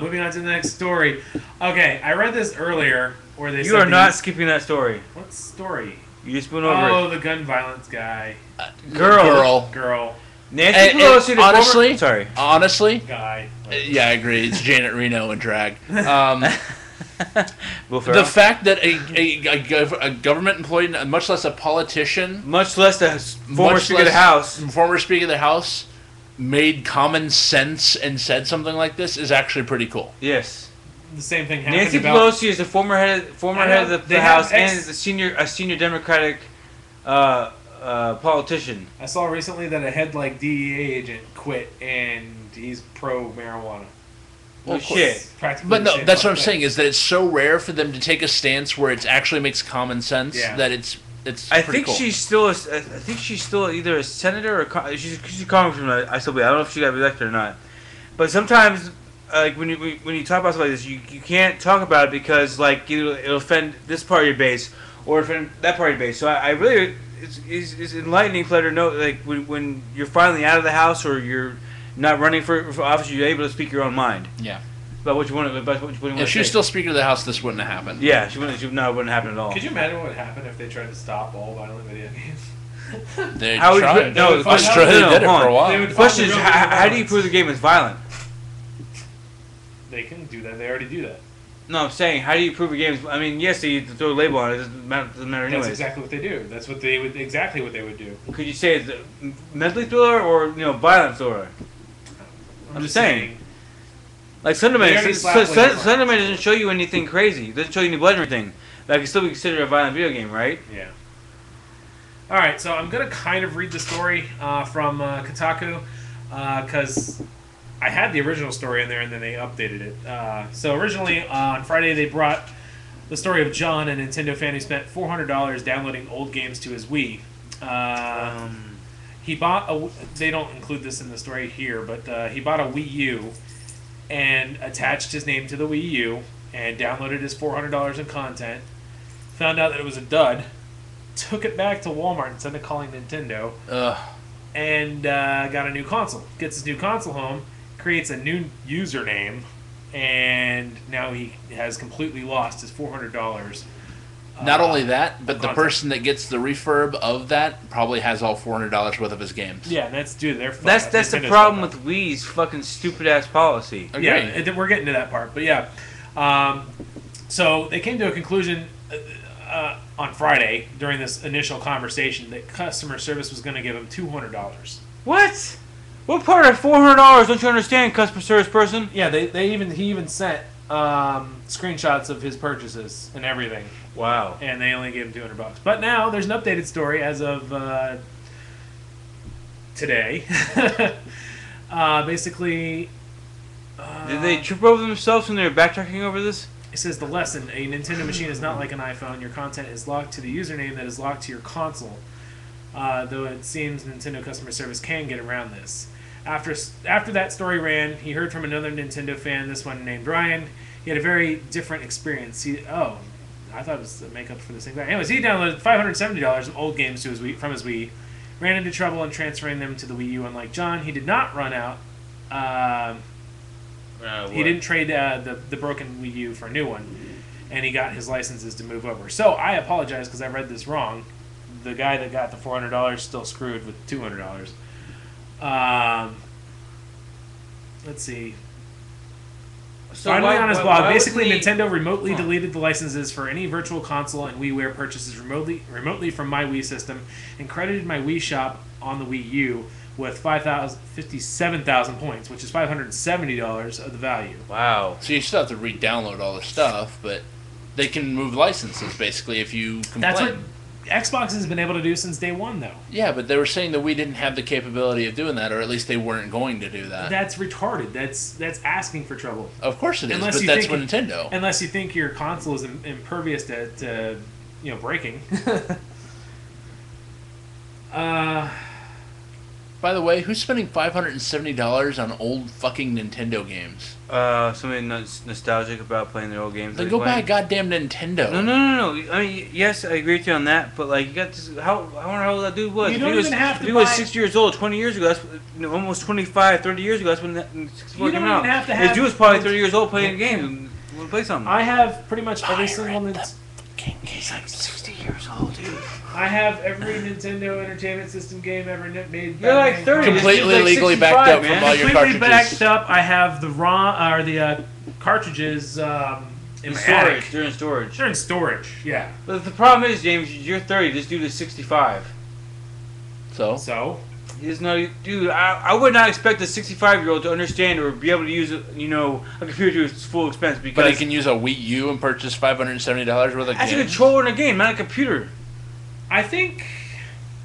Moving on to the next story. Okay, I read this earlier where they said... You are not skipping that story. What story? You just went over it. Oh, the gun violence guy. Girl. Nancy Pelosi, honestly, guy. Yeah, I agree. It's Janet Reno in drag. The fact that a government employee, much less a politician, much less a former Speaker of the House, made common sense and said something like this is actually pretty cool. Yes. The same thing happened. Nancy Pelosi is the former head of the House and is a senior Democratic politician. I saw recently that a head like DEA agent quit and he's pro marijuana. Well, shit. But no, that's what I'm saying is that it's so rare for them to take a stance where it actually makes common sense that it's. I think cool. She's still. I think she's still either a senator or she's a congresswoman. I don't know if she got elected or not. But sometimes, like when you talk about stuff like this, you can't talk about it because like either it'll offend this part of your base or offend that part of your base. So I really it's enlightening to let her know like when you're finally out of the house or you're not running for office, you're able to speak your own mind. Yeah. About what you want to. If she was still Speaker of the House, this wouldn't have happened. Yeah, it wouldn't happen at all. Could you imagine what would happen if they tried to stop all violent video games? They tried. Australia did it for a while. The question is, how do you prove the game is violent? They can do that. They already do that. No, I'm saying, how do you prove a game is... I mean, yes, they throw a label on it. It doesn't matter anyways. That's exactly what they do. That's what they would do. Could you say it's a mentally thriller or, violent thriller? I'm just saying. Like, Sunderman doesn't show you anything crazy. It doesn't show you any blood or anything. That can still be considered a violent video game, right? Yeah. Alright, so I'm going to kind of read the story from Kotaku, because I had the original story in there and then they updated it. So originally, on Friday, they brought the story of John, a Nintendo fan who spent $400 downloading old games to his Wii. He bought they don't include this in the story here, but he bought a Wii U and attached his name to the Wii U and downloaded his $400 in content, found out that it was a dud, took it back to Walmart instead of calling Nintendo, and got a new console. Gets his new console home, creates a new username, and now he has completely lost his $400. Not only that, but the content. person that gets the refurb of that probably has all $400 worth of his games. Yeah, and that's they're That's the Nintendo's problem fucked up. with Wii's fucking stupid ass policy. Agree. Yeah, we're getting to that part, but yeah. So they came to a conclusion on Friday during this initial conversation that customer service was going to give him $200. What? What part of $400 don't you understand, customer service person? Yeah, he even sent screenshots of his purchases and everything, Wow. and they only gave him $200. But now there's an updated story as of today. Basically, Did they trip over themselves when they were backtracking over this? it says the lesson: a Nintendo machine is not like an iPhone. Your content is locked to the username that is locked to your console. Though it seems Nintendo customer service can get around this. After that story ran, he heard from another Nintendo fan, this one named Ryan. He had a very different experience. I thought it was a makeup for the same guy. Anyways, he downloaded $570 of old games from his Wii, ran into trouble in transferring them to the Wii U. Unlike John, he did not run out. He didn't trade the broken Wii U for a new one, and he got his licenses to move over. So I apologize because I read this wrong. The guy that got the $400 still screwed with $200. Let's see. So Finally, on his blog, basically would Nintendo remotely deleted the licenses for any virtual console and WiiWare purchases remotely from my Wii system, and credited my Wii shop on the Wii U with 57,000 points, which is $570 of the value. Wow. So you still have to re-download all the stuff, but they can move licenses basically if you complain. That's what Xbox has been able to do since day one, though. Yeah, but they were saying that we didn't have the capability of doing that, or at least they weren't going to do that. That's retarded. That's asking for trouble. Of course it is, Unless but you that's think what Nintendo. Unless you think your console is impervious to breaking. By the way, who's spending $570 on old fucking Nintendo games? Somebody nostalgic about playing their old games. Then like go buy a playing. goddamn Nintendo. No. I mean, yes, I agree with you on that, but like, you got this. I wonder how old that dude was. You If don't he was, even have to if he was buy- 60 years old, 20 years ago. That's almost 25, 30 years ago. That's when that 64 You came don't out. even have to This have- dude was probably 30 years old playing a game and want to play something. I have pretty much every single He's like 60 years old, dude. I have every Nintendo Entertainment System game ever made. You're like 30. Completely Like legally 65, backed up man. from all your Completely cartridges. backed up. I have the ROM or the cartridges in In my storage. attic. They're in storage. They're in storage. Yeah. But the problem is, James, you're 30. This dude is 65. So? There's no, dude. I would not expect a 65-year-old to understand or be able to use a computer to its full expense because But he can use a Wii U and purchase $570 worth of that's a games. controller in a game, not a computer. I think.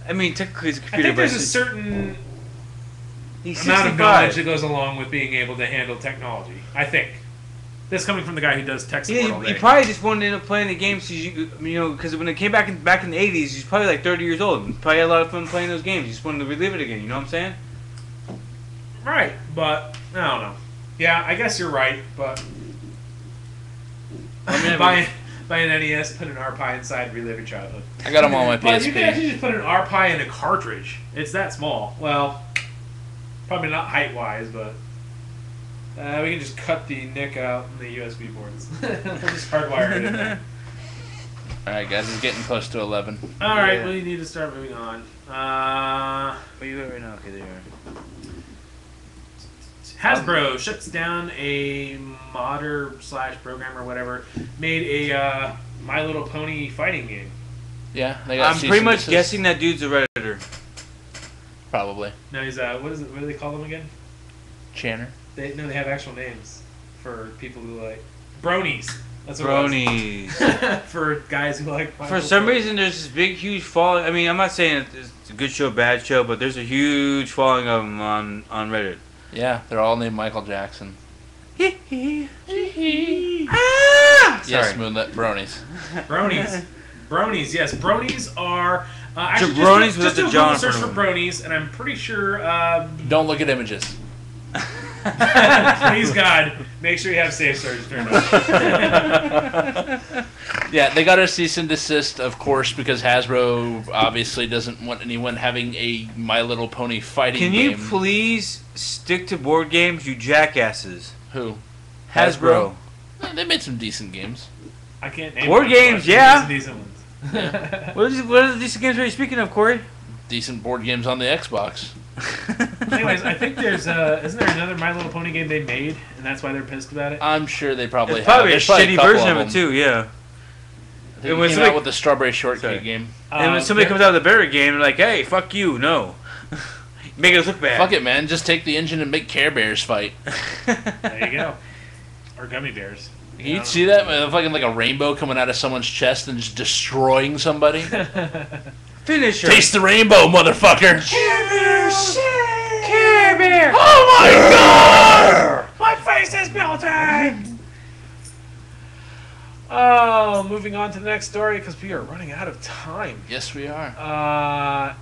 I mean, technically it's a I computer, think but there's a it's- certain he's amount of knowledge 65. that goes along with being able to handle technology. I think. This coming from the guy who does tech support all He day. probably just wanted to end up playing the games, because when they came back in the 80s, he's probably like 30 years old. And probably had a lot of fun playing those games. He just wanted to relive it again. You know what I'm saying? Right, but I don't know. Yeah, I guess you're right, but buy an NES, put an RPie inside, relive your childhood. I got them on my But you can PSP. actually just put an RPie in a cartridge. It's that small. Well, probably not height-wise, but we can just cut the NIC out in the USB ports. We'll just hardwire it in there. Alright, guys, it's getting close to 11. All right, Yeah. we need to start moving on. Where you at right now? Okay, there you are. Hasbro shuts down a modder / programmer, whatever, made a My Little Pony fighting game. Yeah, they got I'm cease pretty and much desist. guessing that dude's a Redditor. Probably. No, he's what do they call them again? Channer. They have actual names for people who like bronies. That's what Bronies. it was. For guys who like. For some reason, there's this big, huge following. I mean, I'm not saying it's a good show, bad show, but there's a huge following of them on Reddit. Yeah, they're all named Michael Jackson. Ah! Yes, Sorry. Moonlit Bronies. Bronies. Bronies, yes. Bronies are. Actually, Jabronis just with do the a John Google in search front for of bronies, and I'm pretty sure. Don't look at images. Please God, make sure you have safe search turned on. Yeah, they got a cease and desist, of course, because Hasbro obviously doesn't want anyone having a My Little Pony fighting Can game. you please stick to board games, you jackasses? Who? Hasbro. They made some decent games. I can't name Board them, games, but yeah. some decent ones. What are the decent games are you speaking of, Corey? Decent board games on the Xbox. Anyways, I think there's isn't there another My Little Pony game they made, and that's why they're pissed about it? I'm sure they probably It's probably have. a There's shitty couple version of it them. too, yeah. They And when came somebody- out with the Strawberry Shortcake Sorry. game. And when somebody comes out with a better game, they're like, hey, fuck you, no. Make us look bad. Fuck it, man. Just take the engine and make Care Bears fight. There you go. Or gummy bears. Can you see that? Fucking like a rainbow coming out of someone's chest and just destroying somebody. Finish her. Taste the rainbow, motherfucker. Care Bear shit. Care Bear. Oh my god! My face is melting! Oh, moving on to the next story because we are running out of time. Yes, we are.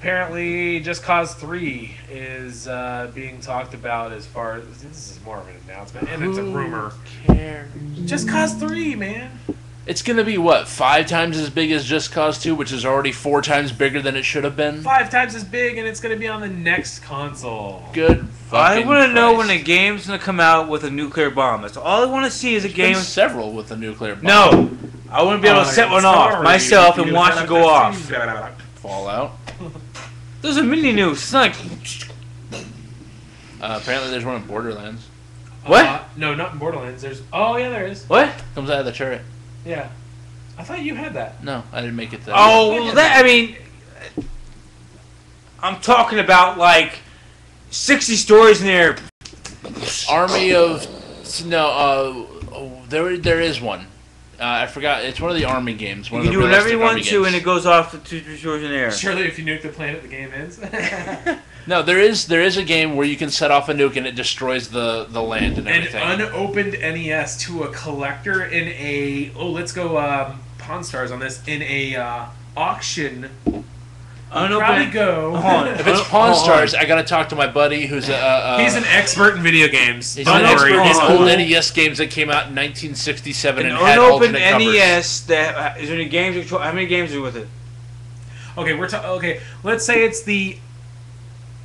Apparently, Just Cause 3 is being talked about as far as... This is more of an announcement, and it's a rumor. Cares? Just Cause 3, man! It's gonna be, what, 5 times as big as Just Cause 2, which is already 4 times bigger than it should have been? 5 times as big, and it's going to be on the next console. Good I fucking want to know when Christ. a game's going to come out with a nuclear bomb. That's all I want to see is a game. There's several with a nuclear bomb. No! I want to be able to set one off myself and watch it go off. Fallout. There's a mini nukes. It's not like... Apparently there's one in Borderlands. What? No, not in Borderlands. There's... Oh, yeah, there is. What? Comes out of the turret. Yeah. I thought you had that. No, I didn't make it that. Oh, well, that, I mean... I'm talking about, like, 60 stories in there. Army of... No, there is one. I forgot. It's one of the army games. One You of can the do whatever you realistic want army to, and it games. goes off to 2 stories in there. Surely if you nuke the planet, the game ends. No, there is a game where you can set off a nuke and it destroys the land and An everything. unopened NES to a collector in a... Oh, let's go Pawn Stars on this. In a auction... Probably go. Hold on. If it's Pawn Stars, I gotta talk to my buddy who's a... He's an expert in video games. He's Don't an expert worry. in He's old cool. NES games that came out in 1967 An and had unopened alternate covers. NES that... Is there any games... How many games are with it? Okay, okay. Let's say it's the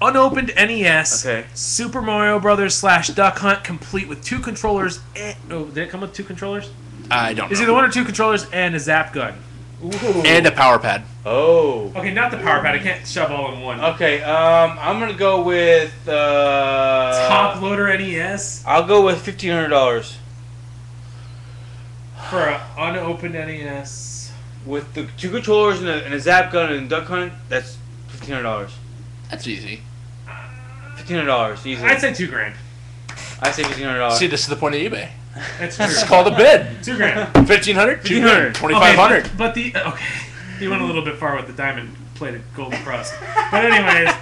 unopened NES. Okay. Super Mario Brothers / Duck Hunt, complete with 2 controllers. Oh, did it come with 2 controllers? I don't know. Is either 1 or 2 controllers and a zap gun. Ooh. And a power pad. Oh. Okay, not the power pad. I can't shove all in one. Okay, I'm gonna go with... Top loader NES I'll go with $1,500. for an unopened NES. With the 2 controllers and a zap gun and Duck Hunt, that's $1,500. That's easy. $1,500, easy. I'd say $2,000. I'd say $1,500. See, this is the point of eBay. That's true. It's called a bid. $2,000. 1,500, 200, 2,500. Okay, but the okay, he went a little bit far with the diamond-plated golden crust. But anyways,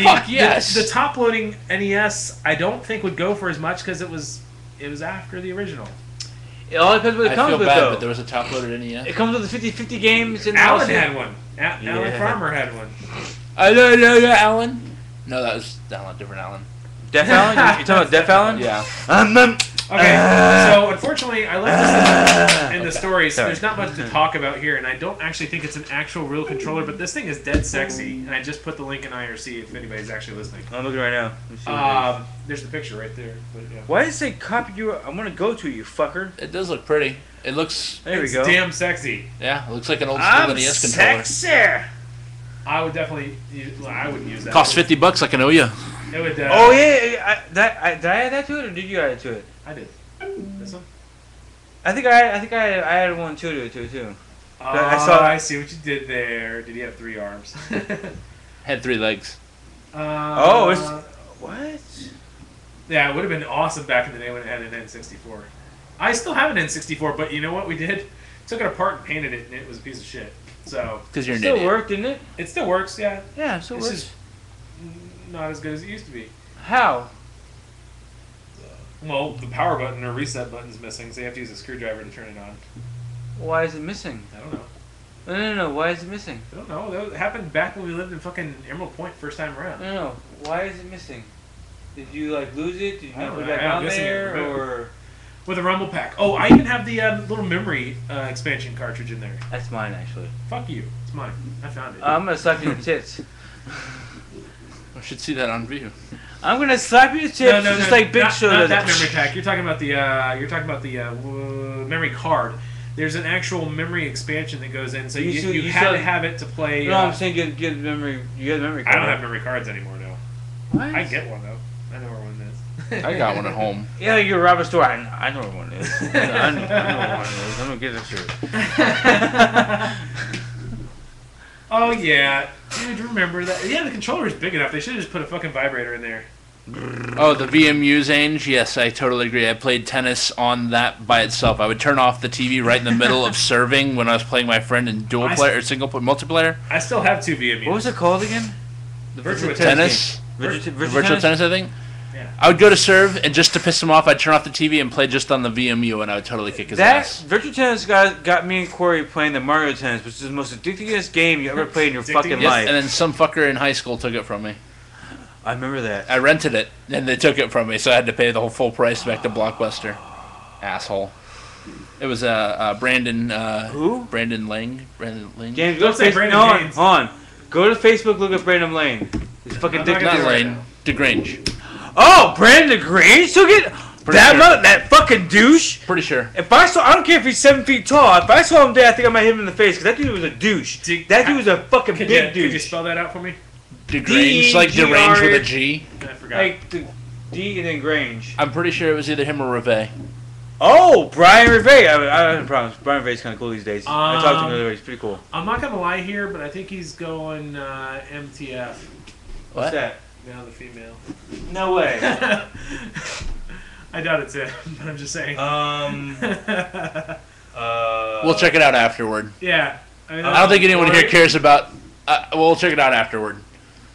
Fuck yes. the top-loading NES I don't think would go for as much because it was after the original. It all depends what it I comes feel with, bad, though. but there was a top-loaded NES. It comes with the 50-50 games. And Alan also- had one. Alan Farmer had one. I don't know, Alan. No, that was Alan, different Alan. Deaf Alan? You talking about Deaf Alan? Yeah. Okay, so unfortunately, I left this in the story, so Sorry. there's not much to talk about here, and I don't actually think it's an actual real controller, but this thing is dead sexy, and I just put the link in IRC if anybody's actually listening. I'm looking right now. Let me see what it is. There's the picture right there. But yeah. Why does it say copy your... I'm gonna go to you, fucker. It does look pretty. It looks... There It's we go. damn sexy. Yeah, it looks like an old school NES controller. sexy. I would definitely use, well, I wouldn't use that. Costs $50, I can owe you. It would, Oh yeah, did I add that to it, or did you add it to it? I did. This one? I think I added one to it too. Oh, I I see what you did there. Did he have 3 arms? Had 3 legs. Oh, it's what? Yeah, it would have been awesome back in the day when it had an N64. I still have an N64, but you know what we did? Took it apart and painted it, and it was a piece of shit. So Because you're It an still idiot. worked, didn't it? it still works, yeah. Yeah, it still It's works. just not as good as it used to be. How? Well, the power button or reset button's missing, so you have to use a screwdriver to turn it on. Why is it missing? I don't know. No. Why is it missing? I don't know. That happened back when we lived in fucking Emerald Point first time around. No. Why is it missing? Did you like lose it? Did you I not don't put it know. back I'm on guessing there, it- or With a rumble pack. Oh, I even have the little memory expansion cartridge in there. that's mine actually? Fuck you. It's mine. I found it. I'm gonna slap you in the tits. I should see that on view. I'm gonna slap you in the tits, just like Big not, Show not does. that memory pack. You're talking about the memory card. There's an actual memory expansion that goes in, so you you had still- to have it to play. No, I'm saying get memory. You get a memory I card. don't have memory cards anymore, no. What? I get one though. I know where one is. I got one at home. Yeah, you rob a store. I know where one is. I know where one is. I'm gonna get this shit. Oh yeah, dude, remember that? Yeah, the controller is big enough. They should have just put a fucking vibrator in there. Oh, the VMU's Ange? Yes, I totally agree. I played tennis on that by itself. I would turn off the TV right in the middle of serving when I was playing my friend in dual player or single player, multiplayer. I still have 2 VMUs. What was it called again? The virtual Tennis. Virtual Tennis, I think. Yeah. I would go to serve, and just to piss him off, I'd turn off the TV and play just on the VMU, and I would totally kick his ass. Virtual Tennis got me and Corey playing the Mario Tennis, which is the most addictingest game you ever played in your fucking Yes, life. and then some fucker in high school took it from me. I remember that. I rented it, and they took it from me, so I had to pay the whole full price back to Blockbuster. Asshole. It was Brandon. Who? Brandon Lang. Brandon Lang. James, go to say Facebook. Brandon No, Haynes. hold on. Go to Facebook. Look at Brandon Lane. He's fucking I'm not dick. gonna Not do it right Lane. now. DeGrange. Oh, Brandon Grange took it. That fucking douche. Pretty sure. If I don't care if he's 7 feet tall. If I saw him there, I think I might hit him in the face because that dude was a douche. That dude was a fucking Could big you douche. spell that out for me? DeGrange, like deranged with a G. I forgot. Like the D and then Grange. I'm pretty sure it was either him or Reve. Oh, Brian Reve. I don't have problems. Brian Reve's kind of cool these days. I talked to him the other day. He's pretty cool. I'm not gonna lie here, but I think he's going MTF. What's that? Now the female. No way. I doubt it's him, but I'm just saying. We'll check it out afterward. Yeah. I mean, I don't think anyone here Corey- cares about. We'll check it out afterward,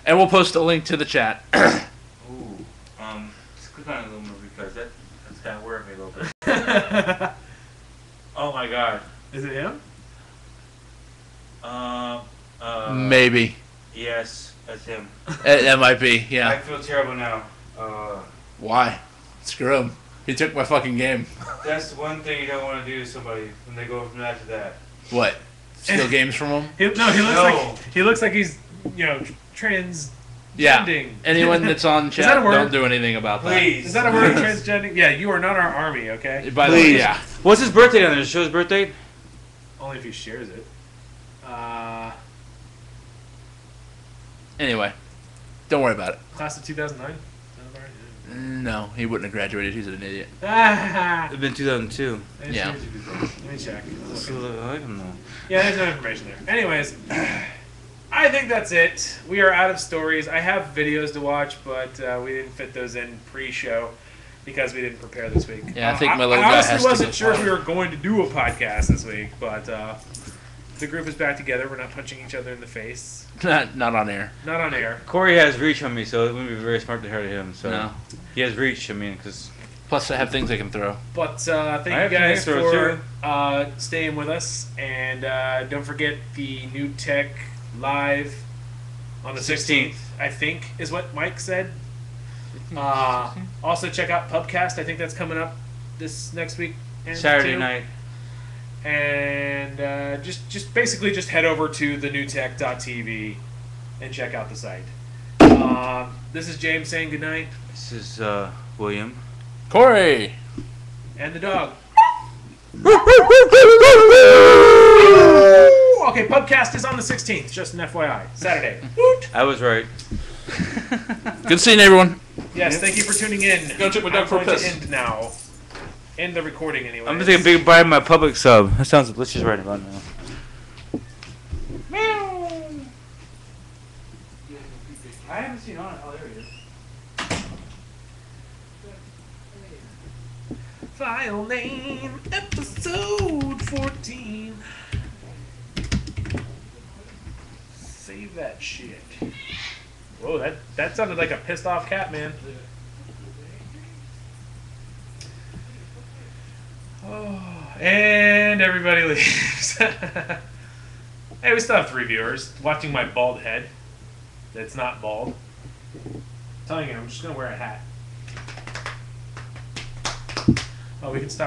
and we'll post a link to the chat. Ooh. Just click on it a little more because that's kind of worried me a little bit. Oh my god. Is it him? Maybe. Yes, that's him. That might be. I Yeah. feel terrible now. Why? Screw him. He took my fucking game. That's the one thing you don't want to do to somebody when they go from that to that. What? Steal games from him? He looks like he's trans. Yeah. Anyone that's on that chat, a word? don't do anything about Please. Is that a word, transgending? Yeah, you are not our army, okay? that. By the way, Please. yeah. What's his birthday on there? Show his birthday? Only if he shares it. Anyway, don't worry about it. Class of 2009? No, he wouldn't have graduated. He's an idiot. Ah! It'd been 2002. Yeah. Let me check. I don't know. Yeah, there's no information there. Anyways, I think that's it. We are out of stories. I have videos to watch, but we didn't fit those in pre-show because we didn't prepare this week. Yeah, I think my little I guy honestly has to wasn't go sure if fly. we were going to do a podcast this week, but the group is back together. We're not punching each other in the face. Not on air. Not on air. Corey has reach on me, so it wouldn't be very smart to hurt him. So No. he has reach. I mean, because Plus, I have things I can throw. But I thank have you guys some extra, for staying with us. And don't forget the New Tech Live on the 16th, I think, is what Mike said. Also, check out Pubcast. I think that's coming up this next week. Saturday night. And just basically just head over to thenewtech.tv and check out the site. This is James saying goodnight. This is William. Corey! And the dog. Okay, Pubcast is on the 16th, just an FYI. Saturday. Woot! I was right. Good seeing everyone. Yes, thank you for tuning in. Go check my dog I'm for a going piss. to end now. End the recording anyway. I'm gonna take a big bite of my public sub. That sounds delicious right about now. I haven't seen on it. Oh, there he is. File name, episode 14. Save that shit. Whoa, that sounded like a pissed off cat, man. Oh, and everybody leaves. Hey, we still have 3 viewers watching my bald head. That's not bald. telling you, I'm just gonna wear a hat. Oh, we can stop.